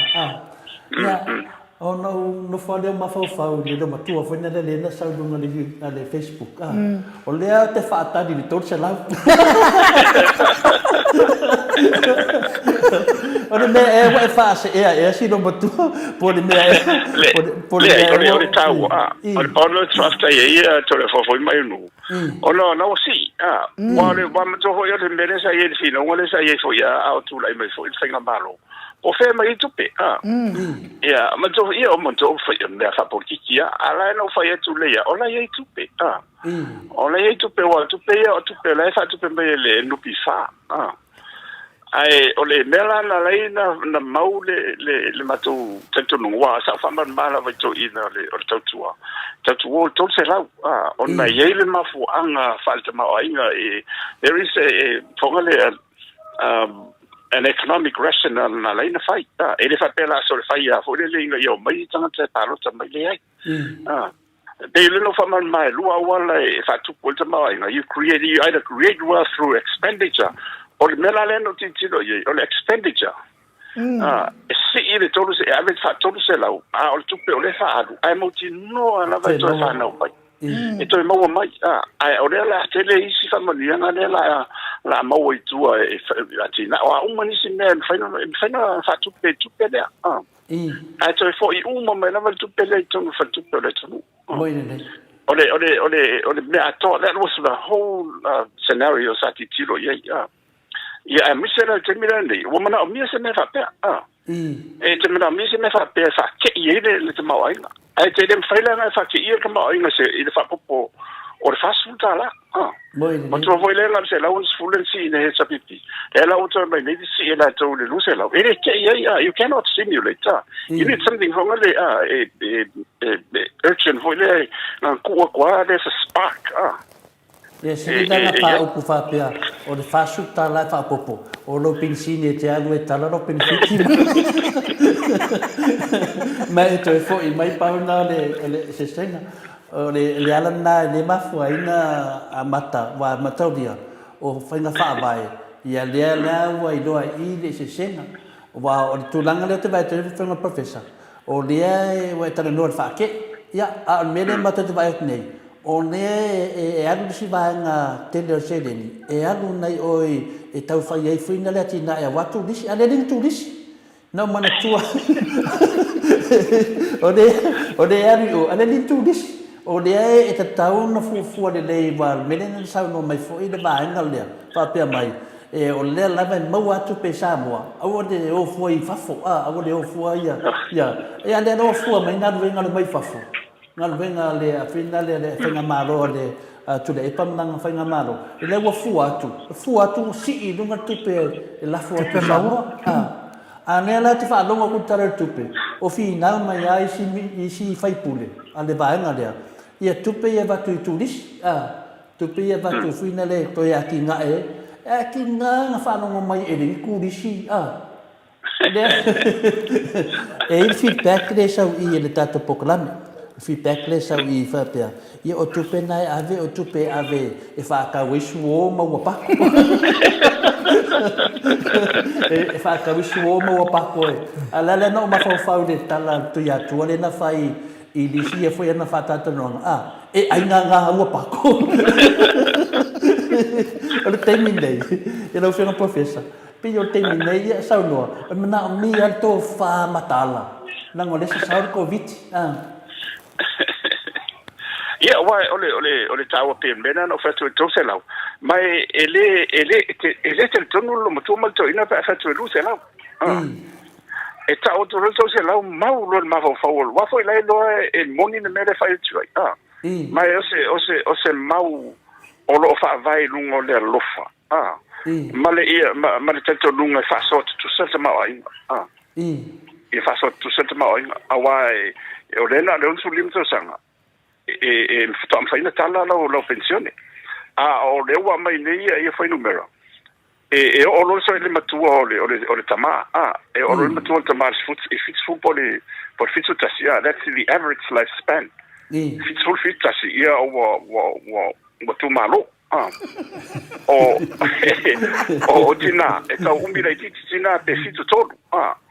ya o no fa le ma fa le do matua fa le na sa lunga le Facebook o le te fa ta di to selau ora me e wa fa se e si no botu por me por le tau ono trust ai to le fo mai no ono no si wa le wa mo to ho yo le me sa ye si no le sa ye fo ya au tu lai mai fo il singa malo o fe mai tupe ya ma to ia o mo to fa me fa politikia ala no fa ia tu le ya ola ia tupe ola ia tupe wa tupe ia tupe la fa tupe me le no pisa ai ole mela na leina na mau le matu tanto no wa sa fa man mala va to ina le o tatua to se la ona ye le mafu anga falta ma ainga there is a tongale an economic rationale na leina fight ele fa pela so le fai a fo le inga yo mai tanga te palo ta mai le ai they no fa man mai lua wala fa tu polta ma ainga you either create wealth through expenditure or mela le no titilo ye or expenditure se ile todo se average fa todo se la o tu pe ole fa adu ai mo ti no ala va to fa no pai e to mo mai ai o le la tele isi fa mani nga le la mo i tu e ati na o mani si me fa no fa tu pe le ai to fo I mo me na va tu pe le to fa tu pe le to mo ine ole me ato that was the whole scenario sa titilo ye ya misera terminale o mana o mia se me fa pe e terminale mi se me fa pe fa ke ye le te mau ai ai te dem faila na fa ke ye ka mau ai se i fa popo o fa suta la mo to voi le la se la uns fulen si ne sa pipi e la auto mai ne si e la to le lu se la e ke ye you cannot simulate you need something from the urgent voi le na ku kwa there's a spark Yes, ina pa upu fa pia o le fa suta la fa popo o lo pensini te alu e tala lo pensiti mai to fo I mai pa na le se sena o le ala na le mafu ina amata wa mataudia o fainga fa vai ia le la wa I do I le se sena wa o tu langa le te vai te fainga professor o le wa tala no fa ke ia a mele mata te vai nei o ne e alu si vanga tele seleni e alu nei oi e tau fai ai fina le tina e watu disi ale ring tu disi no mana tua o de alu ale ring tu disi o de e te tau na fu de le va menen sa no mai fo I de vanga le fa pe mai e o le lava mau atu pe Samoa au de o fu I fafo au de o fu ia e ale no fu mai na venga le mai fafo ngal venga le afina le fenga malo le tu le pamanga fenga malo le wa fu atu si I lunga tupe la fu atu Samoa ane la te fa longa ku tara tupe o fi na mai ai si fai pule ale va nga le ia tupe ia va tu tulis tupe ia va tu fina le to ia ki nga ki nga fa longa mai e le ku disi e il feedback le sau I le tato poklame feedback le sau I fa pia ia o tupe nai ave o tupe ave e fa ka wisu o ma wa pa e fa ka wisu o ma wa pa ko ala le no ma fa de tala tu ya tu le na fai I disi e foi na fa tata no e ai nga wa pa ko o terminei e lo fui no professor pio terminei ia sau no na mi alto fa matala na ngole sa covid yeah, why ole tawa pe mena no fatu to sela. Mai ele te tonu lo mutu mal to ina pa fatu lu sela. E ta o to sela mau lo ma fo wa fo ile lo e moni ne mere fa tu mai ose mau o lo fa vai lungo le lofa male ia male tanto lungo fa so tu sela ma e fa so tu sela ma awai o le na le un sulim to sanga e sto am faina tala lo pensione o le wa mai nei e foi numero e o lo so le matua o le tama e o lo matua tama fits fu por fitsu tasia that's the average lifespan fits fu fit tasia o tu malo o tina e ta umira tina pe fitsu todo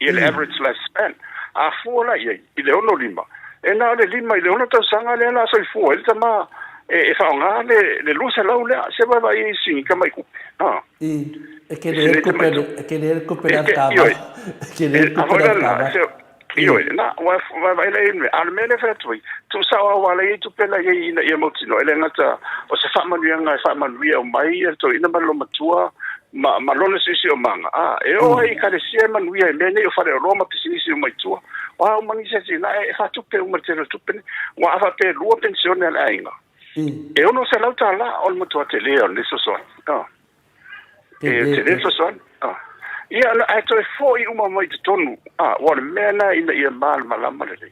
e le average lifespan a fola ye ile ono lima e na le lima ile ono sanga le na so fu el tama e fa nga le luce la ula se va vai sin kama ku e che le recupera tava che le recupera tava io na va le almeno fatui tu sa wa le tu pela ye ina e motino ele ngata o se fa manuia o mai to ina malo matua ma lona sisi o manga e o ai ka le sia manuia e mene o fare o roma pisisi o mai tua wa o mangi se na e fa tupe o matero tupe wa fa pe lua pensione ala inga e ono se lauta la o mo tua tele o le so e tele so ia ai to fo i uma mai tonu wa mena ina ia mal malama le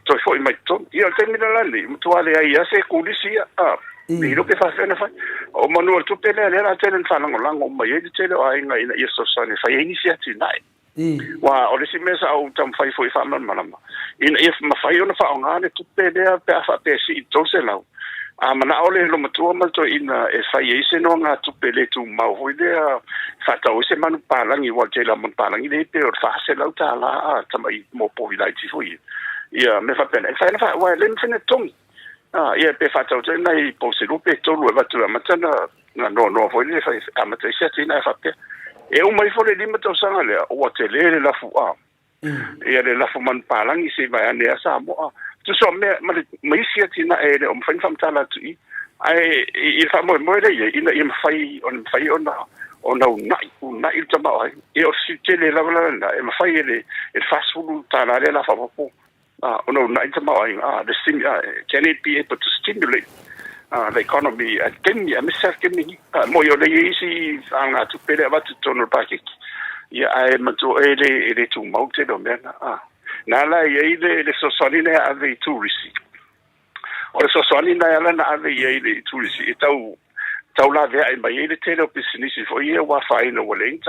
to fo i mai tonu ia te mina la le mo tua le ai se kulisia ni lo ke fa fena fa o manual tu pele era tele fa lango mai e tele ai nga ina ia so fa initiati nai wa o le si mesa au tam fai foi fa malama ina if ma fai ona fa ngane tu pele pe fa pe si to se lau mana ole lo matua malto ina e fai ese no nga tu pele tu mau hoidea fa ta o se manu palangi wa tela mon palangi le pe o fa se lau ta la tamai mo po vilai ti foi ia me fa pena fa na fa wa le mfene tong ia pe fa tau tena I po se lupe tolu e vatu amatana no foi le fa amata se tina fa pe e o mai fole lima tau sanga le o te le la fu ia le la fu man palangi se vai ane a Samoa tu so me mai se tina e le o mfan fam tala tu I fa mo le ina I fai ona nai tama ai e o si tele la e fai le fast food tala le la fa po no, not the sim can it be able to stimulate the economy at Kenya, Mr. Kenya, more easy to pay about to turn packet. Yeah, I am to a to mounted on them. Nala, the Sosalina have a tourist. Or the Sosalina Island have a tourist. It's Taula there in my tail of business for year, what fine or late,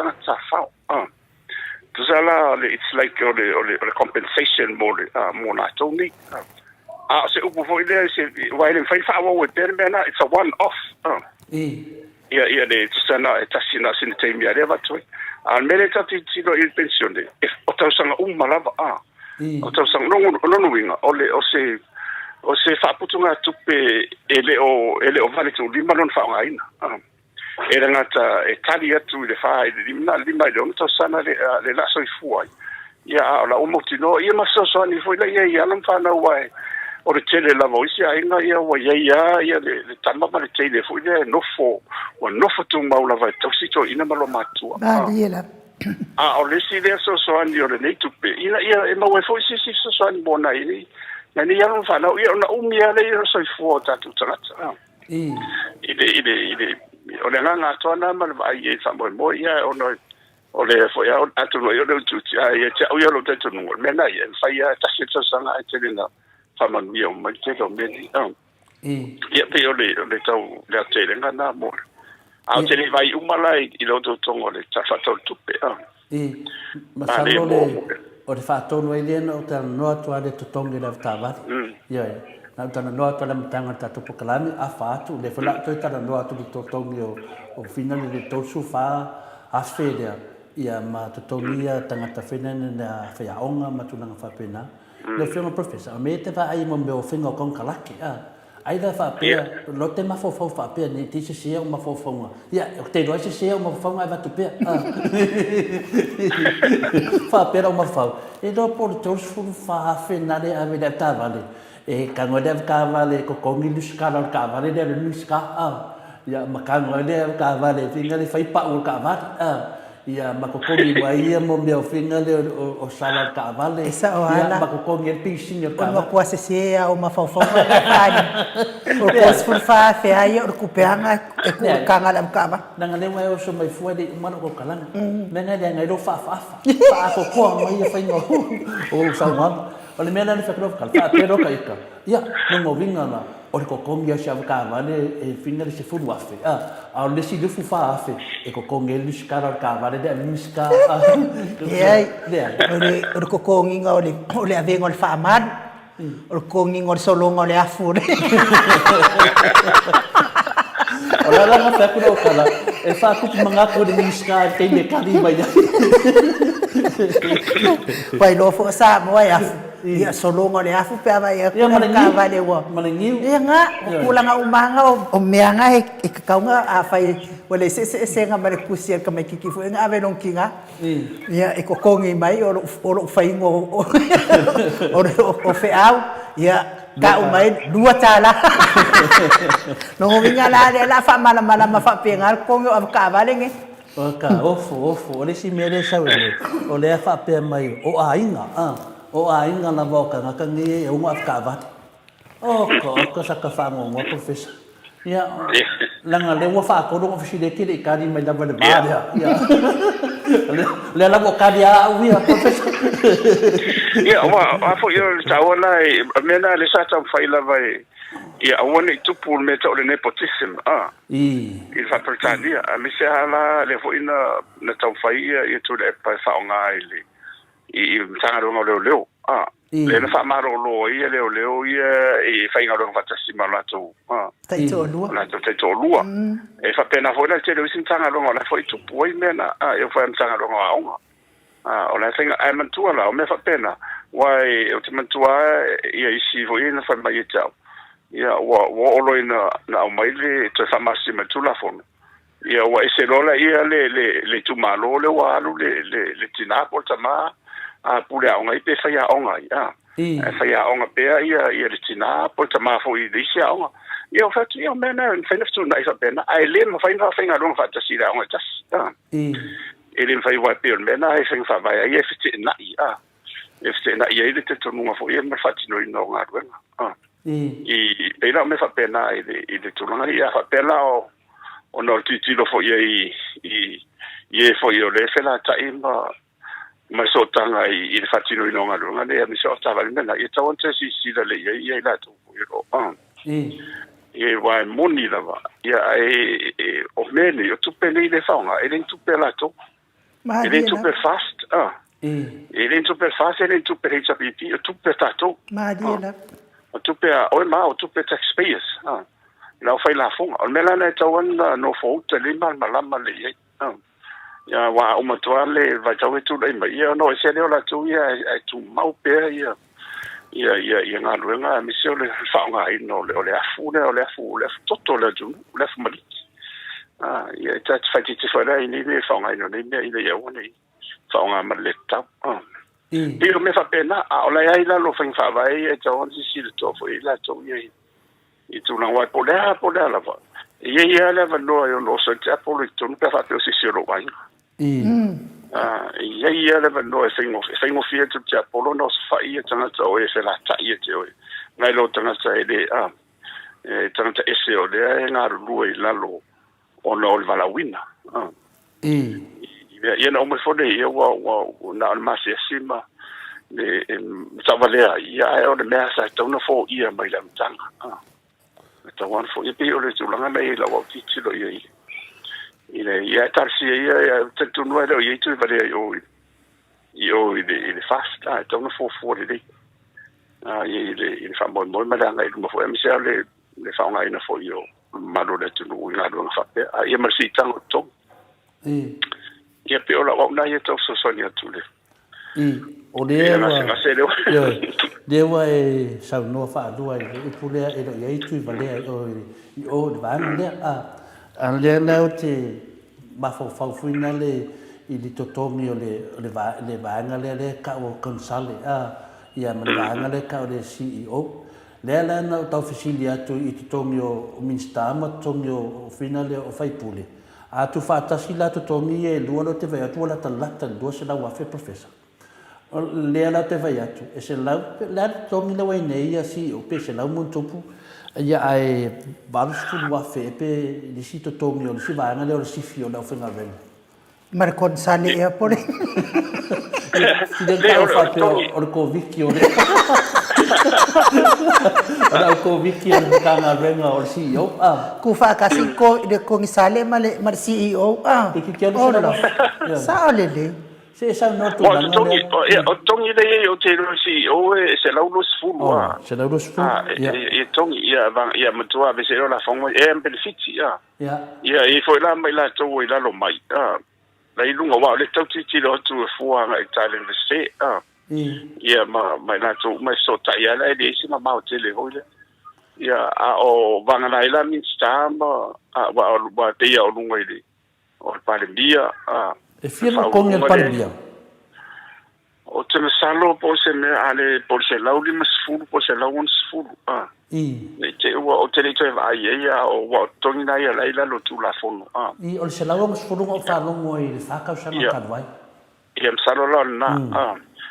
it's like the compensation more not only. So while in 5 hours with them, it's a one-off. Yeah, they send a taxi us in the time you ever to. And many times it's pension. If Otosang Malava, Otosang no wing, or say Faputunga to pay ele o vale to Limanon Fawain. Era ngata e tali atu le fai lima le to sana le la so fuai ya la umotino ia maso so ni foi la ia lam fa na wai o le tele la voisi ai nga ia wa ia le tama ma le tele foi le no fo tu mau la vai to sito ina malo matua iela o le si le so ani o le nei tu pe ia e ma wai foi si so ani bona ini na ni ia lam fa na ia na umia le so fu ta tu tata ide o le nga tona ma vai e sa mo ia o le foi atu no yo le tu ia te o yo lo te no me na ia fa ia ta se so sanga e te na fa man mi o ma te lo me ia pe o le tau le te le nga na mo a te le vai umala I lo to tongo le ta fa to tupe ma sa o le fa to no ile no ta no to ale to tongo le ta va ia na tana noa tala mtanga tatu pokalami a fatu le fala to tala noa tu totongi o final le to sufa a fedea ia ma totongia tangata fena na fea onga ma tuna fa pena le fema professor me te va ai mo me o finga kon kalaki ai da fa pe lo te ma fo fa pe ni ti se o ma fo fonga ia te do se o ma fonga va tu pe fa pe o ma fa e do por to sufa fena le ave da tavale e kangoda kavale ko kongi luskala kavale de luska ya makango de kavale finga le fai pa o kavale ya makokongi wa ia mo me finga le o sala kavale ya makokongi pising o kavale ko se o ma fa ani o pos por fa fe ai o kupeanga e ko kanga lam kava nanga le wa o so mai fu de mano ko kalanga menga de ngai do fa ko ko mai fa ngo o Samoa ole mena ni fakro kalfa pero kaika ya no vinga na o ko kongia shavka vale e finga se fu wafe a le si de fu fa afe e ko kongia luskara ka vale de luska o ko kongia ole avengo le fa man o kongia o solongo le afure ola la na fakro kala e fa ku mangaku de luska te de kariba ya pai lo fo sa mo ya ia solongo le afu pe vai ia ka vale wa malingiu ia nga kula nga umanga o meanga e ka nga a fai wale se nga mare kusia ka mai kiki fu nga ave non kinga ia e ko kongi mai o fai ngo o fe au ia ka umai dua tala no vinga la fa mala ma fa pengar kongi o ka vale nge O ka ofo le si mere sa o le fa pe mai o ainga na boka na ka ngi e uma ka va ko sa ka fa ngo professor ya langa le wa fa ko do ofisi de ki ka ni mai la ba ya le la boka dia wi professor ya wa fo yo tawala mena le sa tam faila vai ia awone tupu me to le nepotism il fa pretania a mi se hala le fo ina na tau fai ia tu le pa fa nga ile i tanga ro leo le na fa maro lo ia leo ia i fa nga ro fa tasima la tu tai to lua na to lua e fa pena fo na te le sin tanga ro la fo tupu i mena e fa tanga ro nga o la singa ai mantua la o me fa pena wai o te mantua ia isi fo ina fa mai tau ia wa olo ina na o mai le te famasi matula fono ia wa ese lola ia le tu malo le wa le tinapo tama a pule a ngai pe fa ya onga ia fa ya onga pe ia le tinapo tama fo i disia onga ia fa tu ia mena en fa tu na isa pena ai le ma fa nga long fa ta sira onga tas ele fa wa pe mena ai fa va ia fiti na ia ile te tonu fo ia ma fa tino no nga ruenga i pena me fa pena i de tulanga ia fa pena o no titilo fo i fo io le fela ta ma so tanga i fa tino no nga lunga le mi so ta vale na i ta onte si le ia la to i wa moni la va ia o meni o tu pele le fa nga ele tu pela to ele tu per fast ele tu per fast ele tu per hpp tu per tato ma dia o tupe o tupe taxpayers na fai la fonga o mela na tawan no fo te lima malama le ya wa o matuale va tawe tu le mai no se le la tu ya tu mau pe ya nga luenga mi se le fa nga no le afu le toto le tu le mali ya ta fa ti fa la ni le fa nga no ni ya woni fa nga maleta Io me fa pena o la ia lo fa fa vai e to si le to fo ila to ye i tu na wa pola la va ye la va no io lo so te po le to no per fa si si lo vai ye la va no e fengo fie tu te po no fa ia tana to e se la ta ye te o ngai lo tana sa ele tana ta ese o le nga lu e la lo o no va la wina ia na o me fone ia wa na ma se sima le tavalea ia o le mea sa tona fo ia mai la mtanga ta wan fo ia pe o le tulanga mai la wa titilo ia ia tarsi ia te tunu ele ia tu vale io il fast tona fo le il fa mo malanga il mo fo mi se le fa nga ina fo io malo le tunu ina do fa pe ia ma si tango to ia pe ola wa na ia to so sonia tule o le wa e sa no fa do ai e pule e lo ia tu vale o de van le le na o te ma fo fina le i di totongi o le va le ka o consale ia ma va le ka o le CEO le la na ta oficiali atu i totongi o minsta ma totongi o fina le o fai pule a tu fa ta sila totongi e lualo te vai atu la talata do se la wa fe professor le la te vai atu e se la totongi le wai nei ia si o pe se la mun topu ia ai barustu wa fe pe di si totongi o si va le o si fio la fe na ven mar con sale e pore de ka fa pe o ko viki o ora ko viki o ka na ven o si o ku fa ka si ko de ko sale mar CEO ki ke o sa le se sa no tu na o tongi le o te si o se la ulo sfulu se la ulo sfulu e tongi ia matua be se la fongo e benefiti ia e foi la mai la to la lo mai la ilunga wa le tau ti lo tu fuanga nga Italian se ia mai la to mai so ta ia la de si ma o te le hoile ia o vanga la ila min stamba wa te ia o lunga ile o pale bia e fino con il palbia o te masalo po se me ale po se lau lima sfulu po se lau on sfulu ne te ua o te leito e vai ia o wa tongi na ia leila lo tu la fono o le se lau on sfulu o whanongo i le whakausanga kadwai ia masalo la na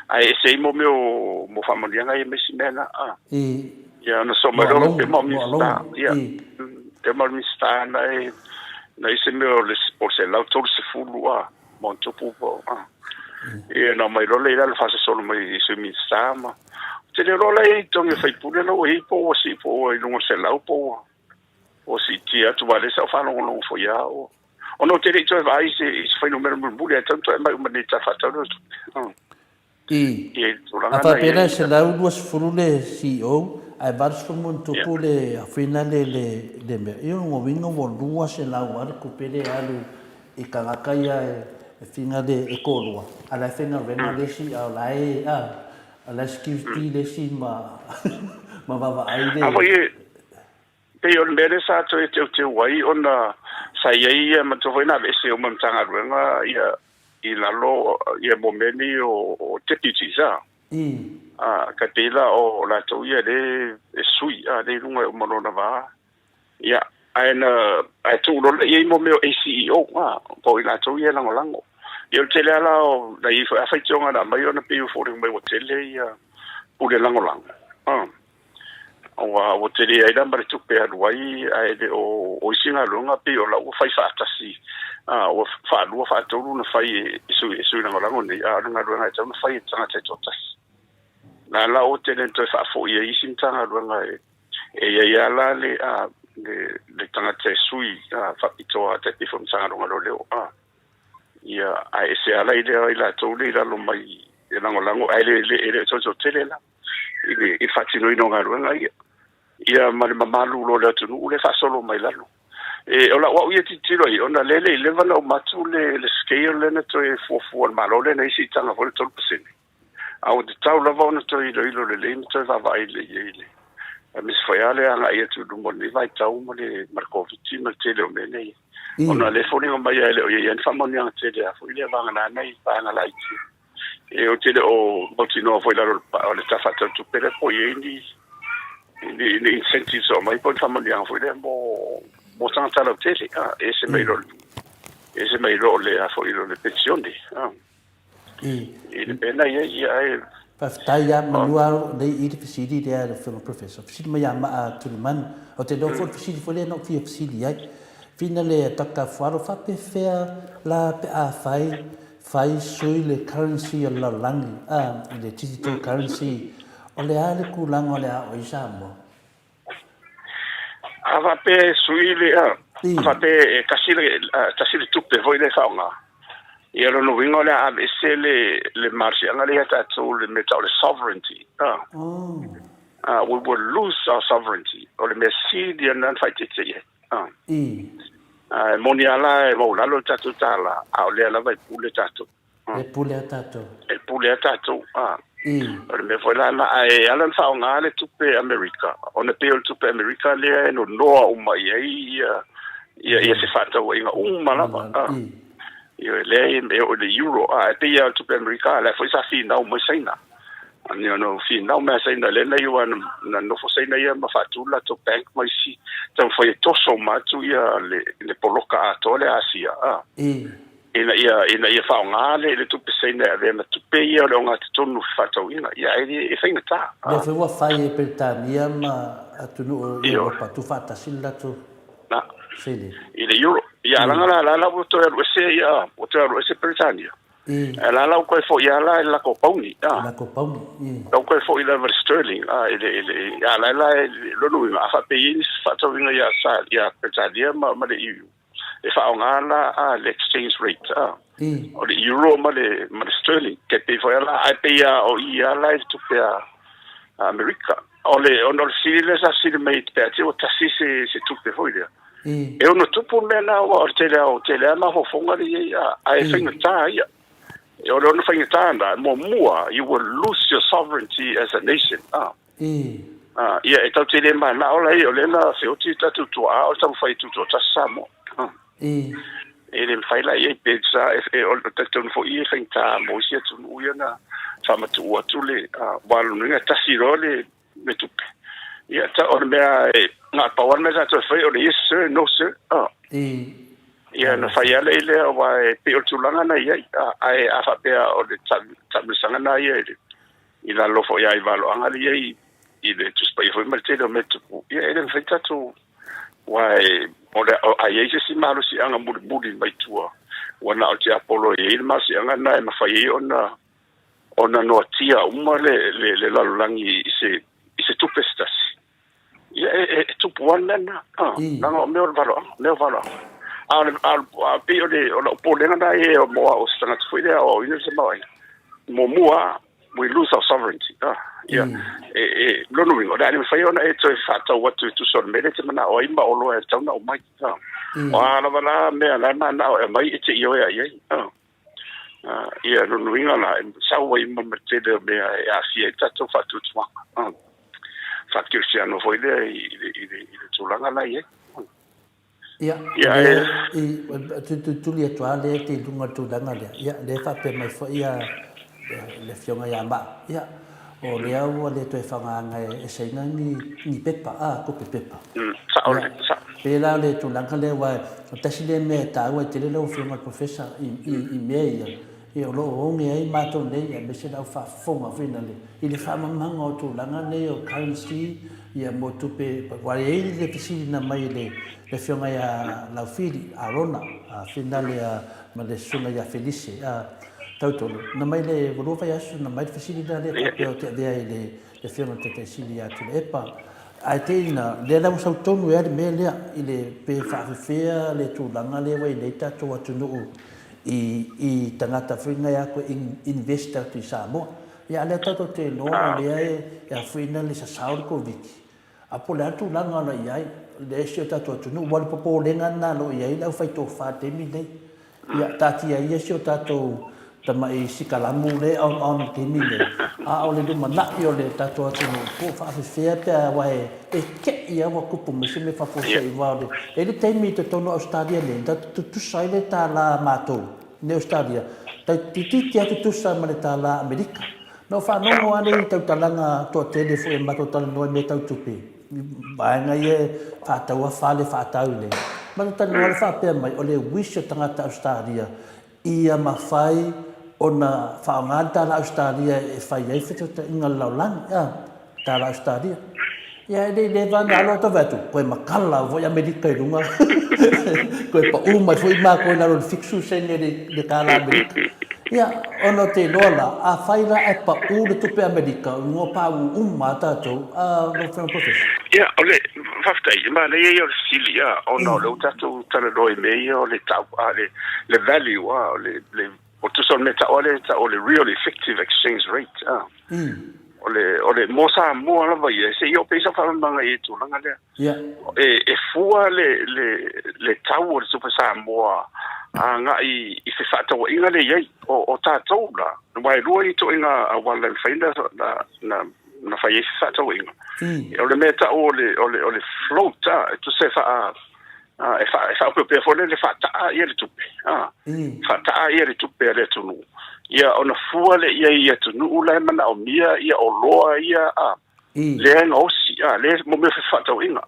ai se mo meu mo famalianga ia mesi mena ia na so malo te mo mi sta ia te mo mi sta na se meu le po se lau tu sfulu mo tupu po e na mai role ila fa solo mai su mi sama te le role i tongi fai pule no i po si po i lungo se lau po o si tia tu vale sa fa no fo ya o no te le to vai se fai no mero bule tanto e mai ma ta fa tanto a fa pena se lau duas furule si o ai vars como tu pule a finale le me io no vingo mo duas se lau ar ko pele alu i kangakaya e finga de e kolua ala finga venga lesi au lai ala skifti lesi ma baba aide pe on mere sa to te wai ona sa ia ma to vena be se o mantanga ruenga ia i la lo ia momeni o te pitiza ka pela o la to ia de sui de lunga o monona va ia ai tu lo ia mo meu CEO po ila to ia lango io tele ala o la i fa tonga na mai ona pe fo ring mai o tele ia o le lango o tele ai da mare tu pe aluai ai de o singa longa pe o la o fai fa tasi o fa lu fa to lu na fai isu na lango ni nga lu nga tama fai tanga te totas na la o tele to fa fo ia isin tanga lu nga ia la le tanga te sui fa pito te pe fo tanga lu leo ia ai se ala ile ila tole ila lo mai e lango ai le so tele la i fatino ino ngaruanga ia mali mamalu lo le tunu le fa solo mai lalo e ola wa ia titiro i ona lele le vana o matu le scale le na to e fo malo le nei si tanga vol 12% au de tau la vona to i lo le to va vai le mis foiale ala ia tu dumbo ni vai tau mo le markoviti ma tele o menei ona le foni o mai ele o ia fa moni ang tele a foi le vanga na nei pa na lai e o tele o botino foi la o le tafa tu pere po ie ni incentives o mai po fa moni ang foi le mo tanta la tele ese mai lo le a foi lo le pensione e le pena ia Paftaia manua dei i fisidi de la film professor. Fisidi mai ama tulman o te do for fisidi fole no fi fisidi ai. Finale taka faro fa pe fea la pe a fai sui le currency o la langi le digital currency o le ale ku lango le a o isamo. Ava pe sui le fa pe kasile tupe voi le faunga. Ia no wingo le ABC le marsi anga le hata to le metal sovereignty we will lose our sovereignty o le mesi di nan fight it moni ala mo la lo tatu tala au le ala vai pule tatu pule tatu o le me foi la ai ala fa nga le tupe America on the pale tupe America le no o mai ia se fata o inga malaba io lei o le euro pe ia tu pe America la foi sa fina o mai saina ani no fina o mai saina le nei o na no fo saina ia ma fatula to bank mai si tan foi to so ma tu ia le poloka to le asia ia fa nga le tu pe saina ave ma tu pe ia le nga to no fato ina ia e faina ta le foi wa fai per tania ma atunu o pa tu fata silla tu na sili ile euro ia la voto ese Britannia la ko fo ia la ko pauni la ko fo ila sterling ile la lo no fa pe fa to vinga ia sa ia Britannia ma le EU e fa ngala le exchange rate o le euro ma le sterling ke pe fo ia pe ia o ia la tu pe America o le onol sile sa sile mate pe o tasisi se tu pe fo ia e ono tupu mena o tele ma ho fonga ri ai finga ta ia e ono no finga ta na mo mua you will lose your sovereignty as a nation ia e tau tele ma na ola i ole na se o ti tatu tu a o tau fai tu ta samo e le fai la e pezza e o tatu fo i finga ta mo sia tu u ia na whamatu ua tule, walu ninga tasiro le me tupe. Ia ta o mea ngā pawan me tato whai o le yes sir, no sir. Ia na whai ala ile o wa pe o tulanga na ia, ai a whapea o le tamisanga na ia ile. I la lofo ia i valo anga li ia i le tuspai fwoi malte o me tupu. Ia ele mwhai tato wa o le a ia si malu si anga muri mai tua. Wana o te apolo e il masi anga na e mawhai ona noa tia uma le lalulangi i se tupestasi. Ia e tupu wana na. Nanga o meo valo. A pe o le opolenga na e o moa o stangata fwile o ina se mawai. Mua, we lose our sovereignty. Ia. Lono wingo. Rea ni mawhai ona e toi whatau watu tu son mele te mana o ima o loa e tauna o mai. O ala wala mea lana na o e mai e te io e ai. Ia lono wingo la sawa ima mertede mea e asia e tato whatu tuanga. Whakirisiano fwile i le tūlanga na ie. Ia, tuli atua le te lunga tūlanga lea. Ia, le whape mai fo ia le fionga ia maa. Ia, o le au le toi whanganga e seina ni pepa, kope pepa. Pela le tūlanga lea wai, o tasi le mea tāua te le lau fionga professor i mea ia. E o loo onge ai mātou nei, a mese lau whafonga whina le. I le whamamanga o tūlanga nei o currency, ia mo tupe, wale ei le pisirina mai le fionga ia lau whiri, a rona, a whina le ma le sunga ia Felice, tautolo. Na mai le warofa yasu, na mai le pisirina le, kapea o te adea i le fionga te sili atu le epa. Ai te ina, le lau sau tonu ea le mea lea, i le pe whaafewhea, le tūlanga le wai nei tato atu nuu, i tangata whina ia koe investor tu i Samoa. Ia lea tato te loa lea e a whina le sasauri ko viki. Apo le atu langa na iai, le esio tato atunu, wale popo lenga na lo iai, lau whai tō whātemi nei. Ia tati ai esio tato tama i sikalamu le on temi le. A o le luma napi o le tato atunu, po whaafewhea pia wae e ke ia wa kupu mese me whaposa i wao le. E le teimi te tono Australia le, tu tusai le tā la mātou, ne Australia. Titi atu tusai ma le tā la Amerika. No whanongo ane i tau talanga toa tele fo e mato tala noe me tau tupe. Baenga i e whātaua whale whātau le. Mato tala noe whāpea mai o le wisho tangata Australia. Ia mawhai o na whaongata la Australia e whai ei whito ta inga laulang. Tā la Australia. Ia e le vanga alo ta vetu. Koe makala voi Amerika i runga. Koe pa umai foi mā koe naro le fixu sene le kāla Amerika. Ia, ono te lola, a whaila e pa u le tupe Amerika, ngō pāu tātou, no whenua professor. Ia, ole, whaftai, ma le o le sili, ono le tātou tana roi mei o le tau, le value, o tuson me ta ole real effective exchange rate, ole mosa mua lava ia, se io pesa whamanga i tūlanga lea. E fua le tau o le tupe Samoa, nga i se whātawa inga le iei o tātou la. Wai rua i to inga a wala whaina na whai e se whātawa inga. O le mea o le float, tu se wha e whaupea fone le whātaa ia le tupe. Whātaa ia le tupe a le tunu. Ia ona fua le ia tunu ula e mana o mia ia o loa ia le anga osi, le mo me whātawa inga.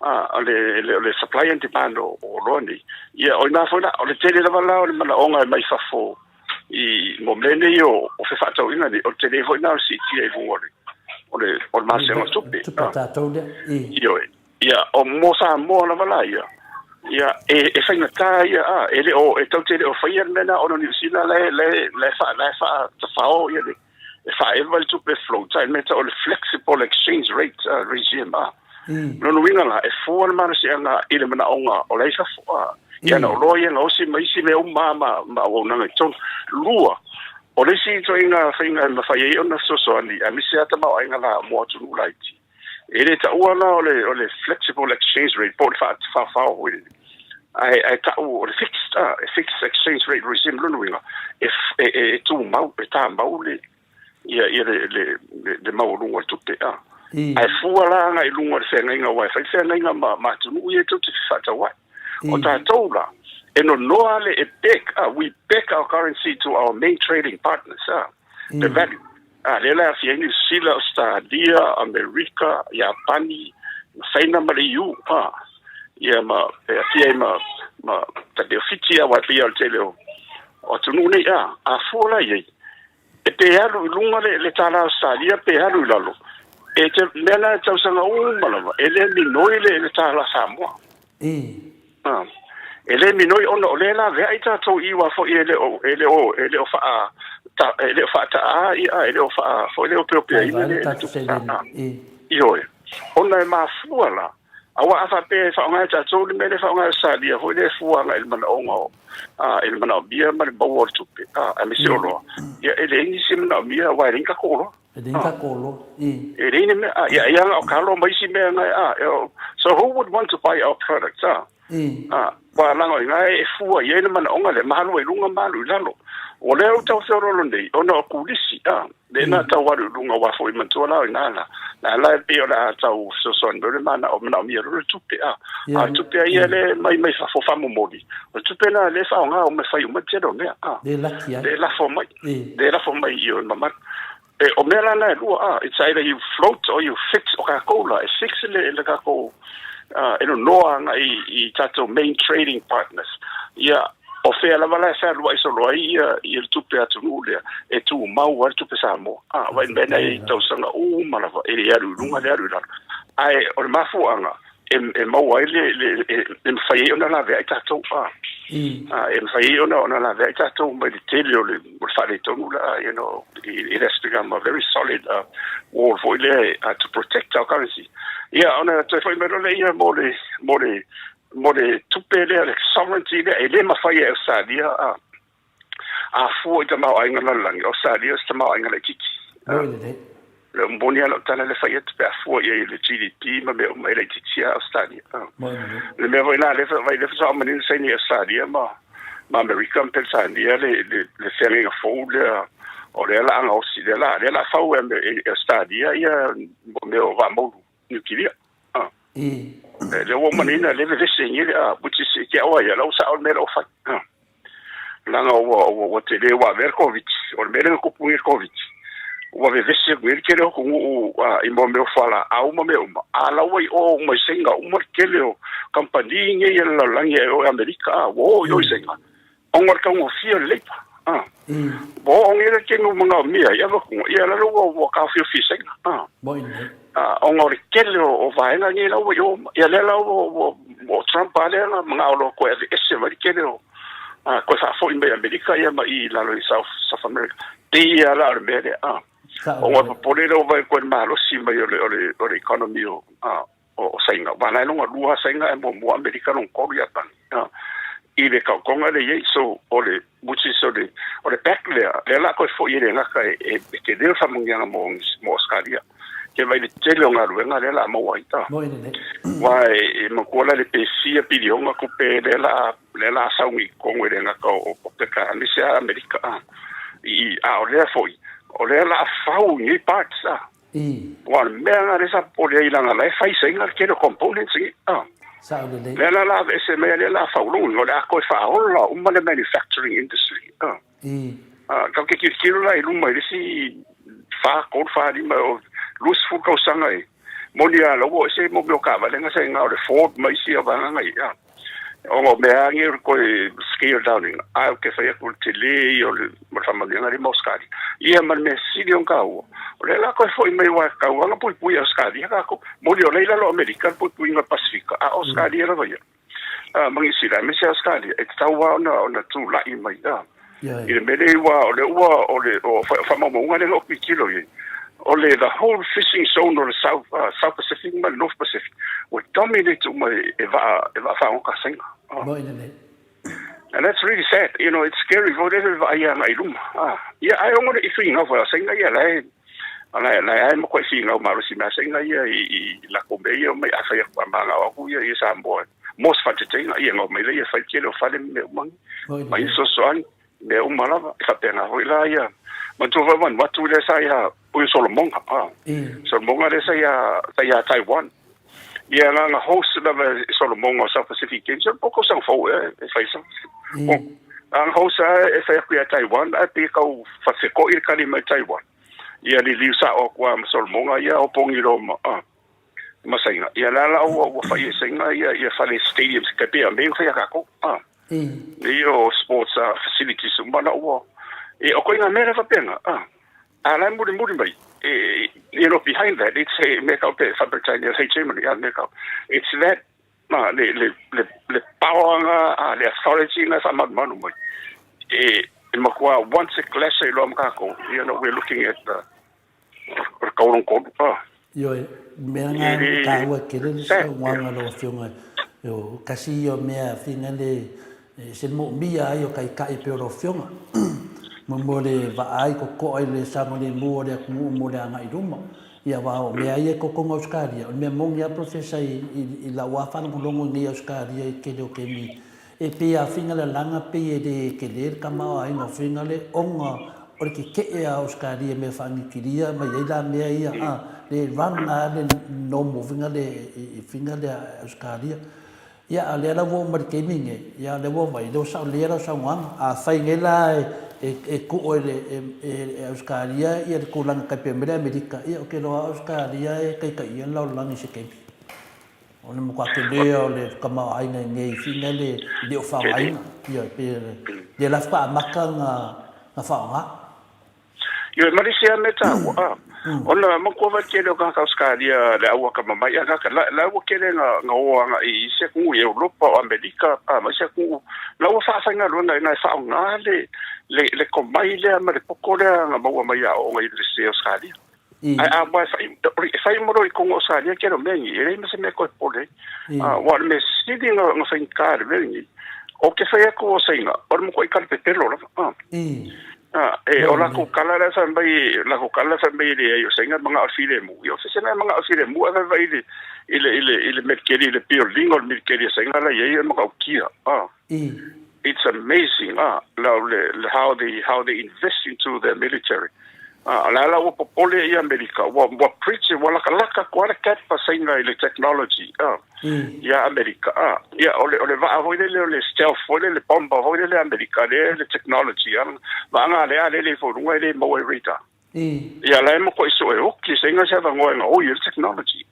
Le supply and demand o roni. Ia, o ina fwena, o le tele lava la, o le mana onga e mai fafo i momene i o whewhatau ina ni, o tele fwena o si tia i vungore. O le mase o tupe. Tupa tātou le. Ia, o mosa moa lava la ia. Ia, e whainga tā ia, e tau tele o whaian mena, o no New Zealand le wha ta whao ia le. E wha e wale tupe flow time, meta o le flexible exchange rate regime, no winga la e fo na mana se anga ile mana onga o leisa fo ia no loia no si mai si me o mama ma o na ton lua o le si to inga finga ma fa ye ona so ali a mi se ata ma inga la mo tu laiti ele ta ona o le flexible exchange rate por fa o ai ta o le fixed exchange rate regime no winga if tu mau ta mau le ia le mau lunga tutte ai fuala nga i lunga se nga wa fa se nga ma tu u ye tu fata wa o ta tola e no ale e back we back our currency to our main trading partners the value le la fia New Zealand Australia America Japani faina maliu ia ma fia ma te oficia wa fia o teleo o tunu nei a fola ye e pe halu lunga le tala Australia pe halu lalo e te mena tau sanga malama ele minoi le tala Samoa ele minoi ono le la ve ita to iwa fo ele o fa ele fa ta ele o fa fo ele o pe io ona ma fuala awa afa pe fa nga ta to le mele fa nga Australia fo le fuala il mana ongo il mana bia ma bo tu pe a mi solo ya ele ni sim na mia wa ringa ko ya o kalo mai si me so who would want to buy our products wa lango ngai fua ye man onga le malu e lunga malu lalo o le o tau soro nei ona kulisi le na tau wa lunga wa fo imanto la la pe ona tau so son do le mana o mana mi ro tupe tupe ye le mai fo fa mo modi o tupe na le fa nga o me fa yuma tero ne de la fo mai yo mama o mela na lua it's either you float or you fix Coca-Cola fix le Coca-Cola noa nga I tato main trading partners ia o fea la wala sa lua iso loa ia tupe atu nulea e tu mau al tupe Samoa wa inbena tau sanga malava e aru lunga le aru la ai o mafu anga e mau ai le fai ona la vea tato e fai ona la vea tato ma le tele o le fare tonu la it has become a very solid wall for ile to protect our currency ona te fai mero le ia mo le tupe le sovereignty le ma fai e sadia a fu te mau ainga la langi o sadia te mau ainga le kiki le mbonia lo tana le fai te fu ia le GDP ma me le titia o sadia le me voi na le vai le fa ma ni sai ni sadia ma American Pennsylvania le selling a food o le la anga o si le la fa o e stadia ia me o va mo nuclear le woman ina le singi which is ke o ya lo sa o me lo fa langa o te le wa Verkovic o me le ko pu Verkovic o ve vese gwel ke le ko I mo me fala au mo me ala wai o mo singa o mo ke le company nge ya la langi o America o yo singa ongor ka mo fia le bo ongere ke no mga mia ya ko ya la lo ka fi singa ongor ke le o vai na ni lo yo ya le lo Trump ale na mga lo ko ese va ke le ko sa fo in America ya ma I la lo South America dia la arbede ongor po le lo vai ko malo si ma yo le economy o singa va na no lua singa mo America no ko ya tan I le konga le ye so ole buchi so le back le la ko fo ye nga ka e ke le fa mungia mo Australia ke vai le tele nga ruenga le la mo waita wai mo ko la le pesia pidio nga ko pe le la sa wi ko ngwe nga ka o pe ka ni se America I ole fo ole la fa ni parts wa me nga le sa po le ila nga le fa singa ke le components le la ese me la faulun o la ko fa ola le manufacturing industry ka ke kilo la iluma si fa ko fa di ma lus fu ko sanga monia lo wo se mo ka va lenga se nga o Ford mai si va nga o me angi ko scale downing ke fa ko tele o mo fa ma nga ri moskari man me si di on ka o le la ko foi mai wa ka wa pu Australia ka ko mo le la lo America pu nga Pacifica Australia la va mangi si la me se Australia e tawa na tu la I mai I me le wa o le fa mo nga le lo kilo ole the whole fishing zone of the South Pacific and North Pacific would dominate eva fa on ka singa and that's really sad it's scary for everybody I don't want to think of singa I mo ko singa ma ro si ma singa I la ko be yo me afa ya pa manga wa ku ya Samoa most fa te tinga ngo me le fa ke lo fa le me mai so me malava fa pena hoila ma tu va man watu le sa ya pu Solomon Solomon le sa ya Taiwan nga host na Solomon o South Pacific so poko sa fo fa sa ang hosa e fa ku Taiwan a pe ka fa se ko il kalima Taiwan ia li liu sa o kwa solmonga ia o pongi ro masainga ia la o fa ia singa ia fa le stadiums ka pe a me fa ka ko ni o sports facilities umana o e o ko inga mera fa penga ala muri mai behind that it's a make out the fabricator hey Germany make out it's that le power le authority na sa manu mai makwa once a class lo mkako we're looking at the kaulong ko yo me nga ka wa kele sa wanga lo fiunga yo kasi yo me finale se mo mia yo kai pe lo fiunga mo le va ai ko le sa mo le mo le mo le anga i ruma ia va o me ai ko Australia me mo ia professor i la wa fa no longo ni Australia ke lo ke mi e pe a finale langa pe de ke le ka ma ai no finale onga o ke ke a Australia me fa ni kiria ma ia la me ia le ranga le no mo finale Australia ia le la vo mar ke minge ia le vo vai do sa le ra sa wang a fa ngela e ku e Australia ia ku lang ka pe mera America ia ke lo Australia e kai ia lo lang se ke o le mo ka ke le ka ma ai ngai finale le o fa ai ia pe de la fa makanga na fa nga yo Malaysia meta ona mo ko va ke ka Australia le awa ka mai ka la wo ke nga o nga i se ku Europa o America ma se ku la wo fa nga lo na fa nga le ko mai le ma le poko le nga mo mai o nga i se Australia ai ba fa mo ro ko Australia ke ro mengi e me se me ko pole wa me sidi nga fa ka le mengi o ke fa ko singa o mo ko i ka pe pelo o la ko kala la fa mai le yo singa mga afile mu yo se na mga afile mu ava vai ile merkeli le pio lingo merkeli singa la ye mo ka kia it's amazing how they invest into their military la wo popole i America wo preach wala kalaka ko ala kat pa singa ile technology ya America ya ole va avoid le stealth le bomba avoid le America le technology va nga le fo ngwe le mo rita ya la mo ko iso o ki singa sa va ngwe o technology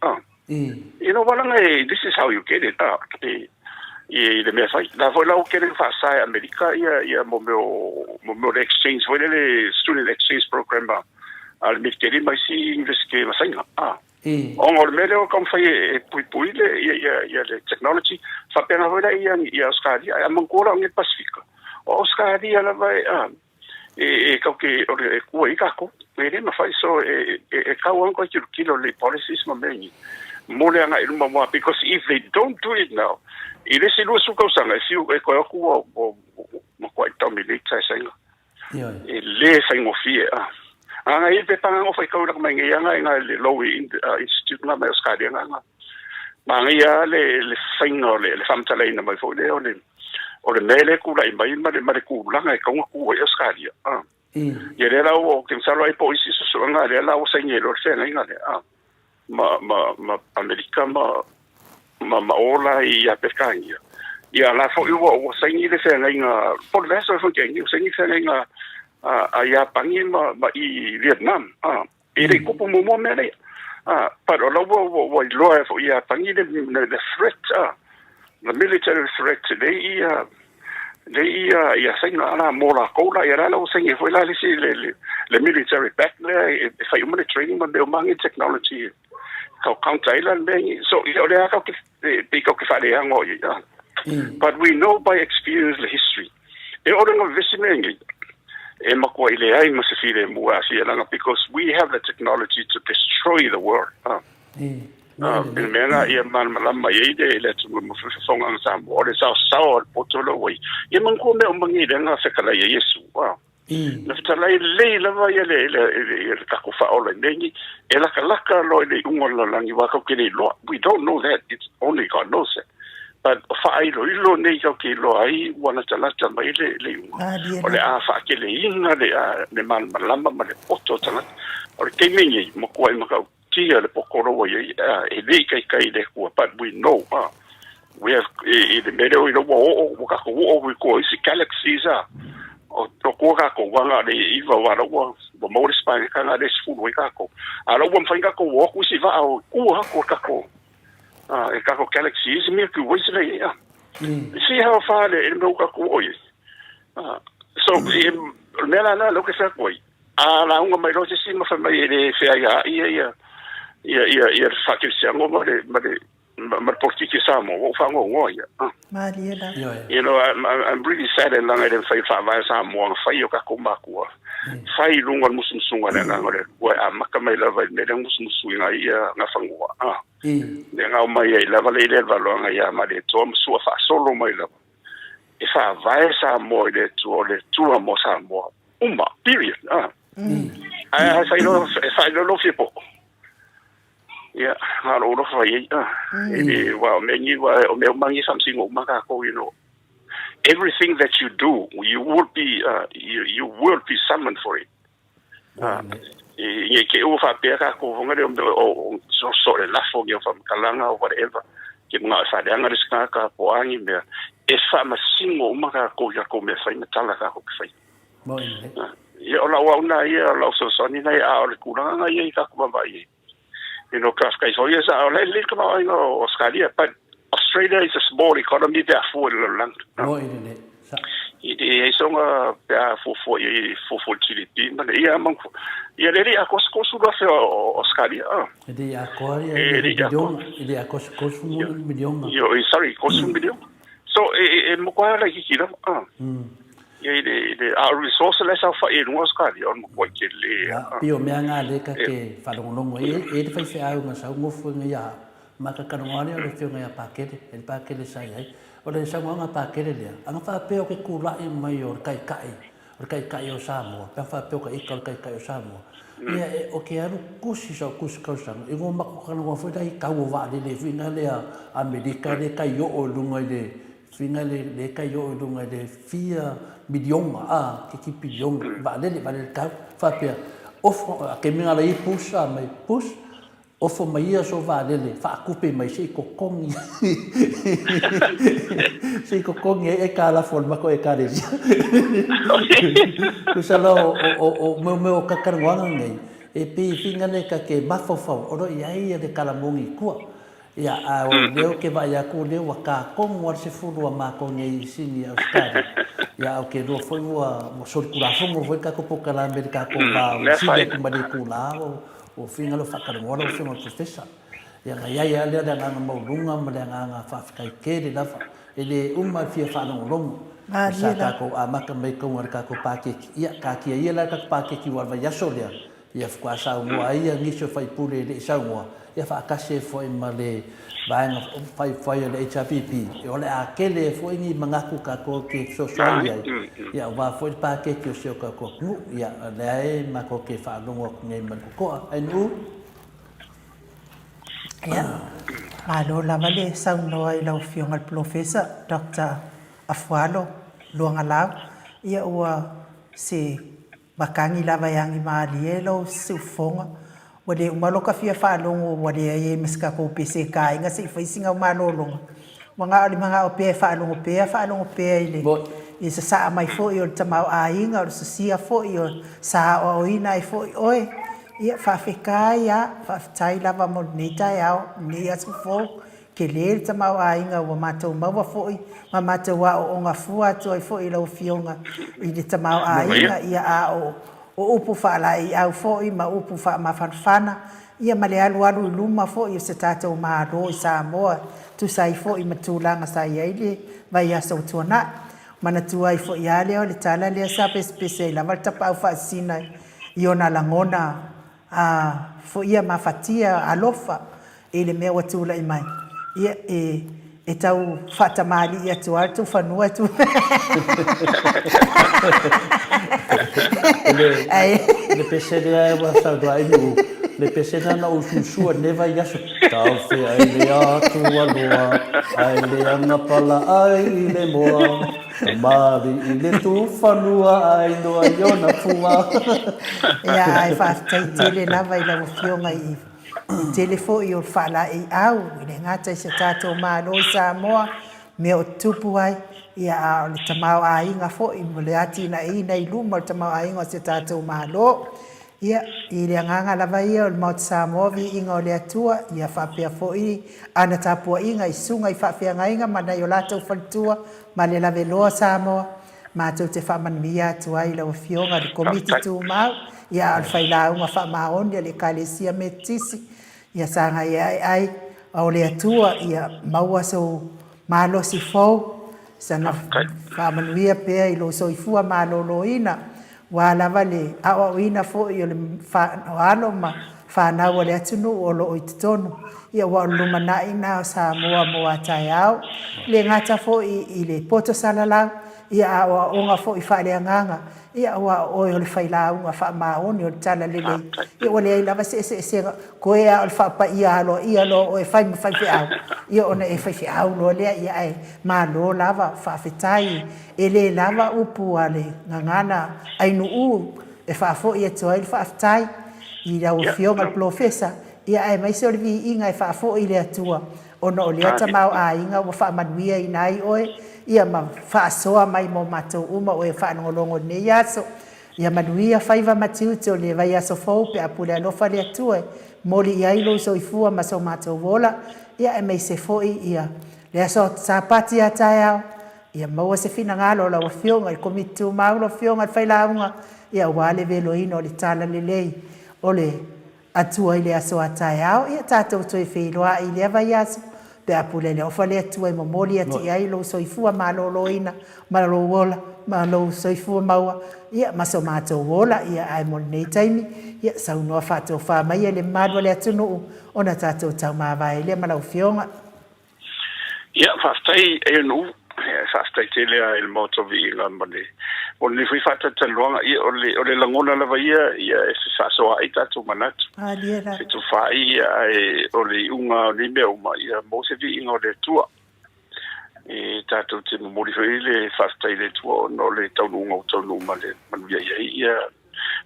wala ngai this is how you get it le me fai la foi la o que fa sai America ia mo exchange foi le student exchange program al miteri mai si inglés que va sai on le o comme fai pui le le technology fa pena foi la ia Australia a Mongola nge Pacifica Australia la vai ka ke o i ka ko ele ma fai so ka wan ko kilo le policies ma meni mo le anga iluma mo because if they don't do it now ile se lu su ko sanga si ko ku mo ko to milita senga le fa ngo fie anga i pe panga ngo fa ko la ma ngi anga le low institute na ma Australia nga ma ngi ya le faingo le famtale na mai fo le o le mele ku la mai ma le ku la nga ko ku Australia ye le la o ke sa lo ai po isi so nga le la o senye lo se nga le ma America ma ola i a pescania ia la fo o sengi le senga inga por leso fo ke ni sengi senga inga a ia pangi ma i Vietnam ele kupu mo mele pero lo lo fo ia pangi the threat the military threat le ia senga ana mola kola ia la o sengi fo la le military back le fa human training ma de mangi technology counter island so but we know by experience the history because we have the technology to destroy the world Naftalai le lava ya le kakufa ola nengi ela kalaka lo le ungola langi waka kini lo we don't know that it's only God knows it but fa ai lo nei ka ki lo ai wana tala mai le o le a fa ke le inga le man malamba ma le poto tala o ke mingi mo ko ai ma ka tia le pokoro wa e le kai le ku but we know we have the middle in the wall, we call it galaxies. O ko ka ko wanga le iwa wara wa mo le spa ka na le sfu we ka ko ala wa mfa ka ko wo ku si va o ku ha ko ka ko e ka ko galaxies me ku we se ya see how far the no ka ko o so mela na lo que sa ko ala un mai lo si ma fa mai le fe ya fa ke se ngo ma porti ke sa mo fa ngo ya you know I'm really sad and long I didn't fight for my Samoa fight yo ka kumba ko fight lungon musum sunga na ngore wa amaka mai lava ne dang musum suinga ia nga fangwa ne nga mai lava le valo nga ya ma de tom su fa solo mai lava e fa vai Samoa de tu mo Samoa period I say no people yeah, I don't know well, you mangi something you know. Everything that you do, you will be summoned for it. You ke ufa peka ko ngare so la fo yo from kalanga or whatever. Ke nga fa danga riska ka po angi me. E fa masingo maka ko ya ko me fa metala ka ko fa. Ya ola wa una ya la so so ni na ya o ku nga ye ka ko ba ye. You know, because yes, Australia, but Australia is a small economy, therefore, it is for utility, but yeah, Australia. Sorry, so, our resourceless of in was on what you Pio Manga Leka Falongo, eight face out and so move for me. Macacanwani or the film a packet and packet is or there's someone a packet there. And if I pay a cooler in my or Kai or Kai or Samoa, if I pay a equal Kai or Samoa. Yeah, okay, I don't push or push custom. It won't make for the Kawava, the Finale, America, the Kayo or Lunga. Finale, the Kayo Lunga, the fear. Bidioma que bidioma vale fa ofo que me ala puxa mai push ofo mai so vale fa coupe mai sei kokong sei kokong e kala forma ko e kare ku salo o meu kakarwanga ngai e pe fingane ka ke mafofa oro ia de kalamongi ku ia a leo ke vai a ku leo ka kom war se fulu ma ko ngai sini Australia ya o que do foi o circular foi ka ko pokala America ko ba sida ko mari kula o finga lo fakar ngora o finga professor ya ya le da nga mo lunga mo da nga fa kai ke de la ele umma fi fa no long sa ka ko amaka mai ko ngor ka ko pa ke ya ka ki ya la ka pa ke ki wa ya solia ya fa sa mo ai ngi so fai pure le sa mo ya fa ka se foi male bang fai le HPP e ole akele foi ni mangaku ka ko ke social ya wa foi pa ke ke so ka ko ya le ma ko ke fa lo ngok ngai man ko anu ya alo la vale sa no ai lo fiong al professor Dr. AFUALO LUAGALAU ia ua se bakangi lava yangi maalielo sufonga wade umalo ka fia falongo wade ye meska ko pc ka inga se faisinga malolonga manga ali manga o pe falongo pe ile isa sa mai fo yo tamau ainga o sia fo yo sa o ina fo oi ia fa fika ya fa tai lava mo nita ya ni as fo ke le tamau ainga wa mato mawa fo ma mato wa o nga fua to fo ilo fionga i de tamau ainga ia a o upu fa la i au fo i ma upu fa ma fanfana ia male alu luma fo i se tata o ma ro i Samoa tu sai fo i matulanga sai ile vai aso tuana mana tu ai fo ia le o le tala le sa spesial la malta pa fa sina iona langona fo ia ma fatia alofa ile me watula i mai ia e tau fata mali ia tu altu fanua tu le pesede wa sa do ai le pesede na o susua neva yaso Tau whi ai le atua loa, ai le angapala ai I le moa, mari I le tūwhanua ai noa iona fua. Ia ai whaafitai tele lava I lau fionga I tele fo I o whaala I au, I le ngata I se tātou mālo I Samoa, me o tupu ai, ia a o le tamau a inga fo I mo le ati na I luma o le tamau a inga o se tātou mālo. Ia, I le anganga lava ia o le Maota Samoa Viiga o le atua, ia whapea fo I ana tāpua inga I sunga I whapea ngainga mana I o lātou whalitua, ma le lave loa Samoa, mātou te whamanmia atua I lau fionga le komiti tū mau, ia al whailaunga whamaoni le kalesia me tisi, ia sanga ia ai o le atua, ia maua so malosi fau, sana whamanuia pea I lo soifua maloloina, wa lava le awa uina fo I o le whaano ma whanau le atunu o lo I tonu, ia wa lumana ina o Samoa mo atai au, le ngata fo I le poto salalau, ia awa onga fo I whaaleanganga, ia awa o le whailaunga whaamaoni o le tala lele, ia o le ai lava se koe a o le whaapa ia lo o e whai au, ia ona e whai au lo lea ia ai, ma lo lava whaafetai, e le lava upu a le ngangana ainu u, e whaafo ia toa I le whaafetai, I lau fionga le profesa, ia ai mai se o le Viiga e whaafo I le atua, ona o le ata mau a inga o whaamanuia I nai oe, ia ma whaasoa mai mo matou uma o e whaanongolongo ne iaso, ia manuia whaiva matiu te o le vai aso fau pe apule alofa le atua, moli I ailo so I fua ma so matou wola, ia e mei se foi ia, le aso sapati atai au, ia maua se fina ngalo la wa fionga, I komitu maulo fionga al whailaunga, ia wale velo ino o le tala lelei, o le atua I le aso atai au, ia tātou toi whiloa I le vai aso, pe apule le ofa le atua I momoli ati ai lo soifua maloloina, malolowola, malo soifua maua, ia maso mātou wola, ia ai moli nei taimi, ia saunua whātou whāmai le madwa le atunu, ona tātou tau mawai le malau fionga. Ia, whaftai e nu, whaftai tele a il Maota Viiga mane. O le fui fata taluanga ia o le langona lava ia e se whasoa ai tātou manatu. Se tu whai ia o le unga o le mea uma ia mo se Viiga o le tua. E tātou te mamori whai le whaftai le tua no le taununga o taunuma le manuia ia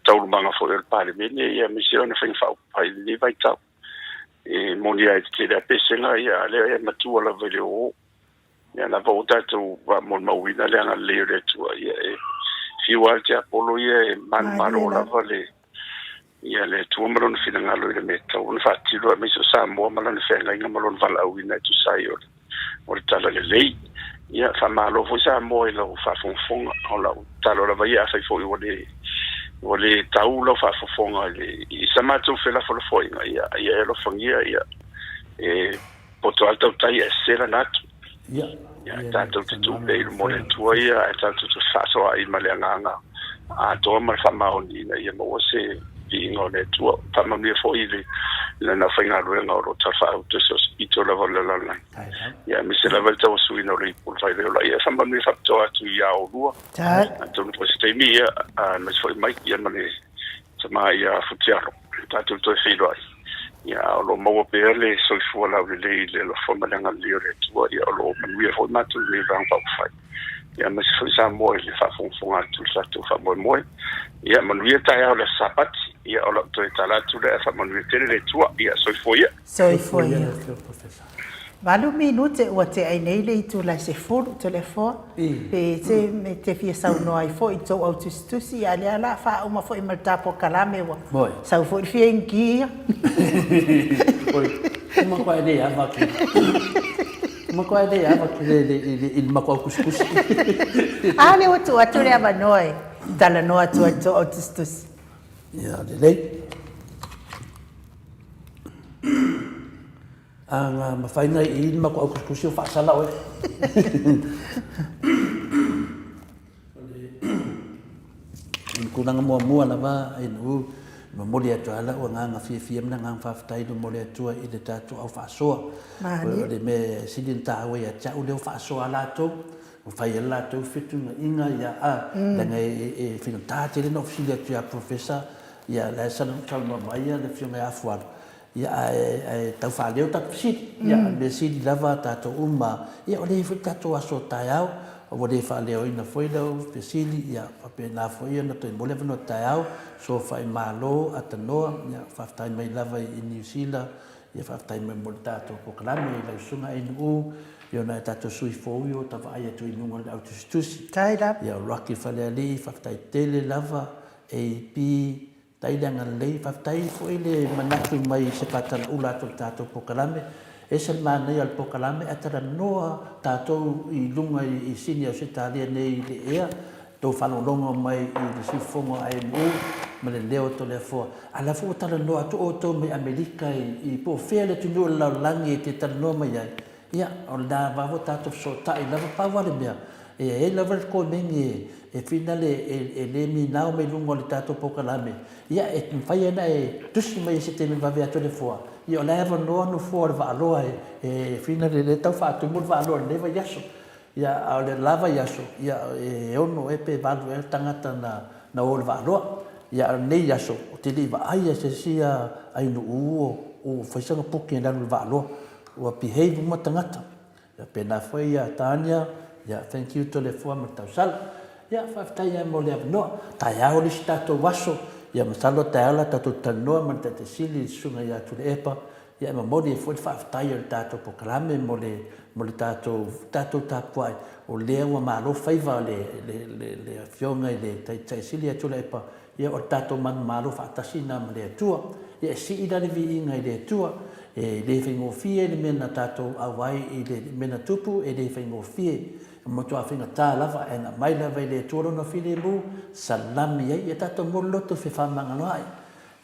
taunumanga fo el paremene ia misione whaing whau pai le vai tau. E moni ai te le apesenga ia le matua lava le o. Ia na vau tātou mon mauina le anga leo le tua ia fiwa te apolo ia e maro lava le ia le tua malon fina ngalo i le meta o na whaatiro a miso Samoa malon whenga inga malon vala au ina tu sai o le tala le lei ia whamalo fo Samoa i lau whafonfonga o lau talo lava ia whai fo o le tau lau whafonfonga i samatu whela fo le foinga ia elo whangia ia poto altau tai e sera natu ia tātou te tupe I mo le tua ia e tātou te whasoa I maleanganga a toa ma whamaoni na ia mo se Viiga o le tua whamamia fo I le na whainga ruenga o ta whau te so spito lava le lalai ia mi se lava tau suina o le ipul whai leo la ia whamamia whaptoa atu ia o lua a tonu po se teimi ia mas fo I mai ia mane tama ia futiaro tātou toi whiro ai ia o lo maua pea le soifua lau le lo whamalanga leo le tua ia o lo manuia fo matu le rang pau whai ia mas fo Samoa le whafonfonga atu satu whamoe ia manuia tai au le sapati ia o lo toi talatu le whamanuia tele le tua ia soifua ia Valu minute ua te ai nei le itu la se furu telefoa pe te me te fia sau no ai fo I tau au tustusi a lea la wha uma fo I maltapo kalame wa sau fo I fia ingia Uma koe dea waki Uma koe dea waki le makua kuskusi A le watu atu lea manoe tala no atu au tustusi Ia le lei Anga mawhaina I makua kuskusi o whaasala oe Kunanga mua lava I nu ma mole atua ala o nganga fia mna ngang whaftai no mole atua I le tātou au whaasoa o le me sidinta awe a tau leo whaasoa lātou o whai ala lātou whitu nga inga ia langa e whina tātere no fsili atua professor ia la sana tau ma mai le whiunga AFUALO ia tau whaleo tatu siri, ia me siri lava tato uma, ia o le tato aso tai au, o le whaleo ina foi lau, pe siri, ia whapena foi ana toi mole vano tai au, so whai malo atanoa, ia whaftai mai lava i New Zealand, ia whaftai mai mole tato pokalame, i lau sunga inu ia na tato sui fōi o tawa ai atu inunga le autostusi. Taira. Ia rocky whale ali, whaftai tele lava, AP, tailanga lei, whaftai fōi le manatu mai se patana ula atu tato pokalame. E se manei al pokalame, atara noa tato i lunga i sini au se talia nei le ea, tō whalolonga mai i le sifonga AMU, ma le leo to le fōa. Ala fōa tala noa atu o tō mai Amerika i po whea le tunu o laulangi e te tala noa mai ai. Ia, o la wawo tato so tai lava pawale mea. E lava ko mengi e fina le mi nao me lungo le tato pokalame. Ia, e mwhai ana e tusi mai se te me wawe ato le fua. Ia, o la ewa noa no fua le waaloa e fina le tau whaatu mul waaloa le lewa yaso. Ia, au le lava yaso. Ia, e ono e pe walu e tangata na o le waaloa. Ia, nei yaso, o te li wa aia se sia ainu uo o whaisanga puki e lanu le waaloa. Ua behave mo tangata. Ia pena foi ia Tania, ia thank you to le fua ma tausala. Ia whaftai ia mo le avanoa. Tai au li si tato waso. Ia masalo tai ala tato tanoa ma te sili sunga ia tu le epa. Ia ma mori e foi whaftai ia le tato pokalame mo le tato tapuai. O lea ua malo whaiva le fionga i le tai sili ia tu le epa. Ia o tato man malo whaatasina ma le atua. Ia si ina le vi inga i le atua. E le whaingofie le mena tātou awai i le mena tupu e le whaingofie. Moto a whainga tā lava e na mai lava i le tuarona while mu salami ai e tātou moloto whi whamanga noai.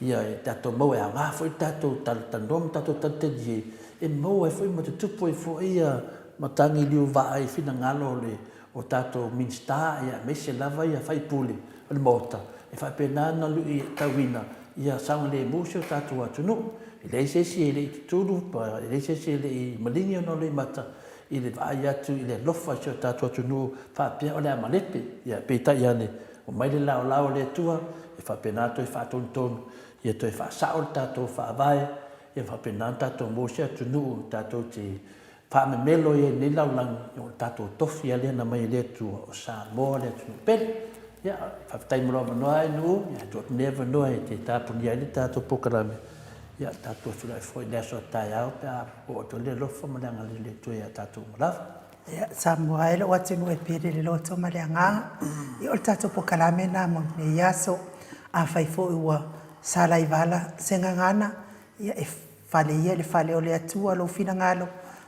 Ia e tātou mau e a ngāfo i tātou tanoam tātou tatedi e mau e whai moto tupu e fo ia matangi liu waa i whina ngalo le o tātou minsta ia mese lava ia whai pule le Maota. E whai penana lu i tawina ia sanga le musio tātou atunu. I le sesi e le i tūru, pa i le sesi e le i malingi o no le mata, i le vai atu, i le lofa sio tātua tunu, whapea o le amalepe, ia peita i ane, o mai le lao le atua, e whapenato i whatontonu, ia toi whasao le tātou whaavae, ia whapenato tātou mōsia tunu, tātou te whamemelo i ne laulangi, o tātou tofi a lena mai le atua, o Samoa le atunu pele, ia whaptai mroa manoa e nu, ia tuat neva noa e te tāpuni ai le tātou pokarame. Ia tātou sura e foi leso tai au pia o to le lofa malanga le tu ia tātou malafa. Ia Samoa ele o atinu e pere le loto malanga. Ia o tātou pokalame na mo ne yaso a fai fo ua sala i vala senga ngana. Ia e fale ia le fale o le atua lo fina ngalo.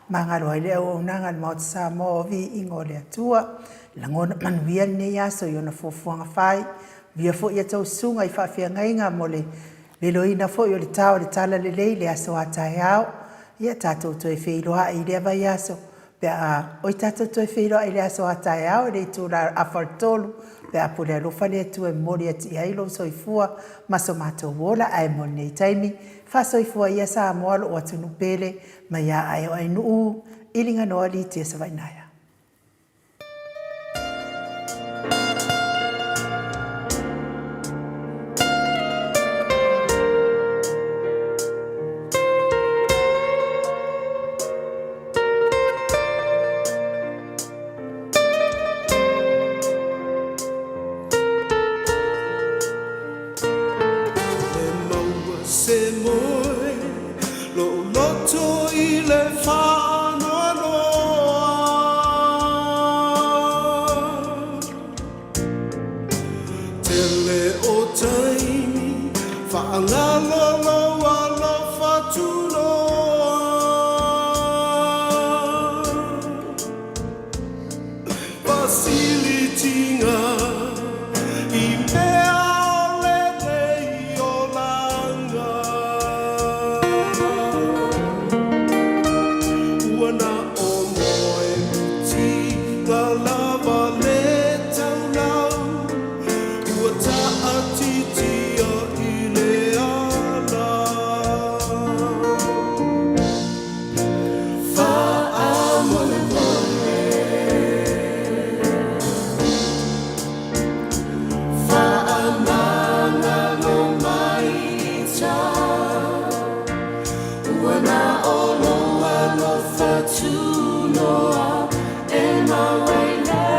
Mangalo ai le o nanga le Maota Samoa vi ingo le atua. Langona manuia ne yaso i ona fofuanga fai. Via fo ia tau sunga i whawhia ngainga mo le Leloina fo yo le tau le tala le lei le aso atai au. Ia tātou toi whiloa i le avai aso. Pea oi tātou toi whiloa i le aso atai au. Le i tūra awhartolu. Pea pule alofa le atu e mori ati hailo soifua. Maso mātou wola ai moni nei taimi. Wha soifua ia Samoa o atu nupele. Ma ia ai o ai nuu. Ilinga noa li tia sa vainaya. Lo loto i le whanoa noa Wana o loa no fatu noa e na waila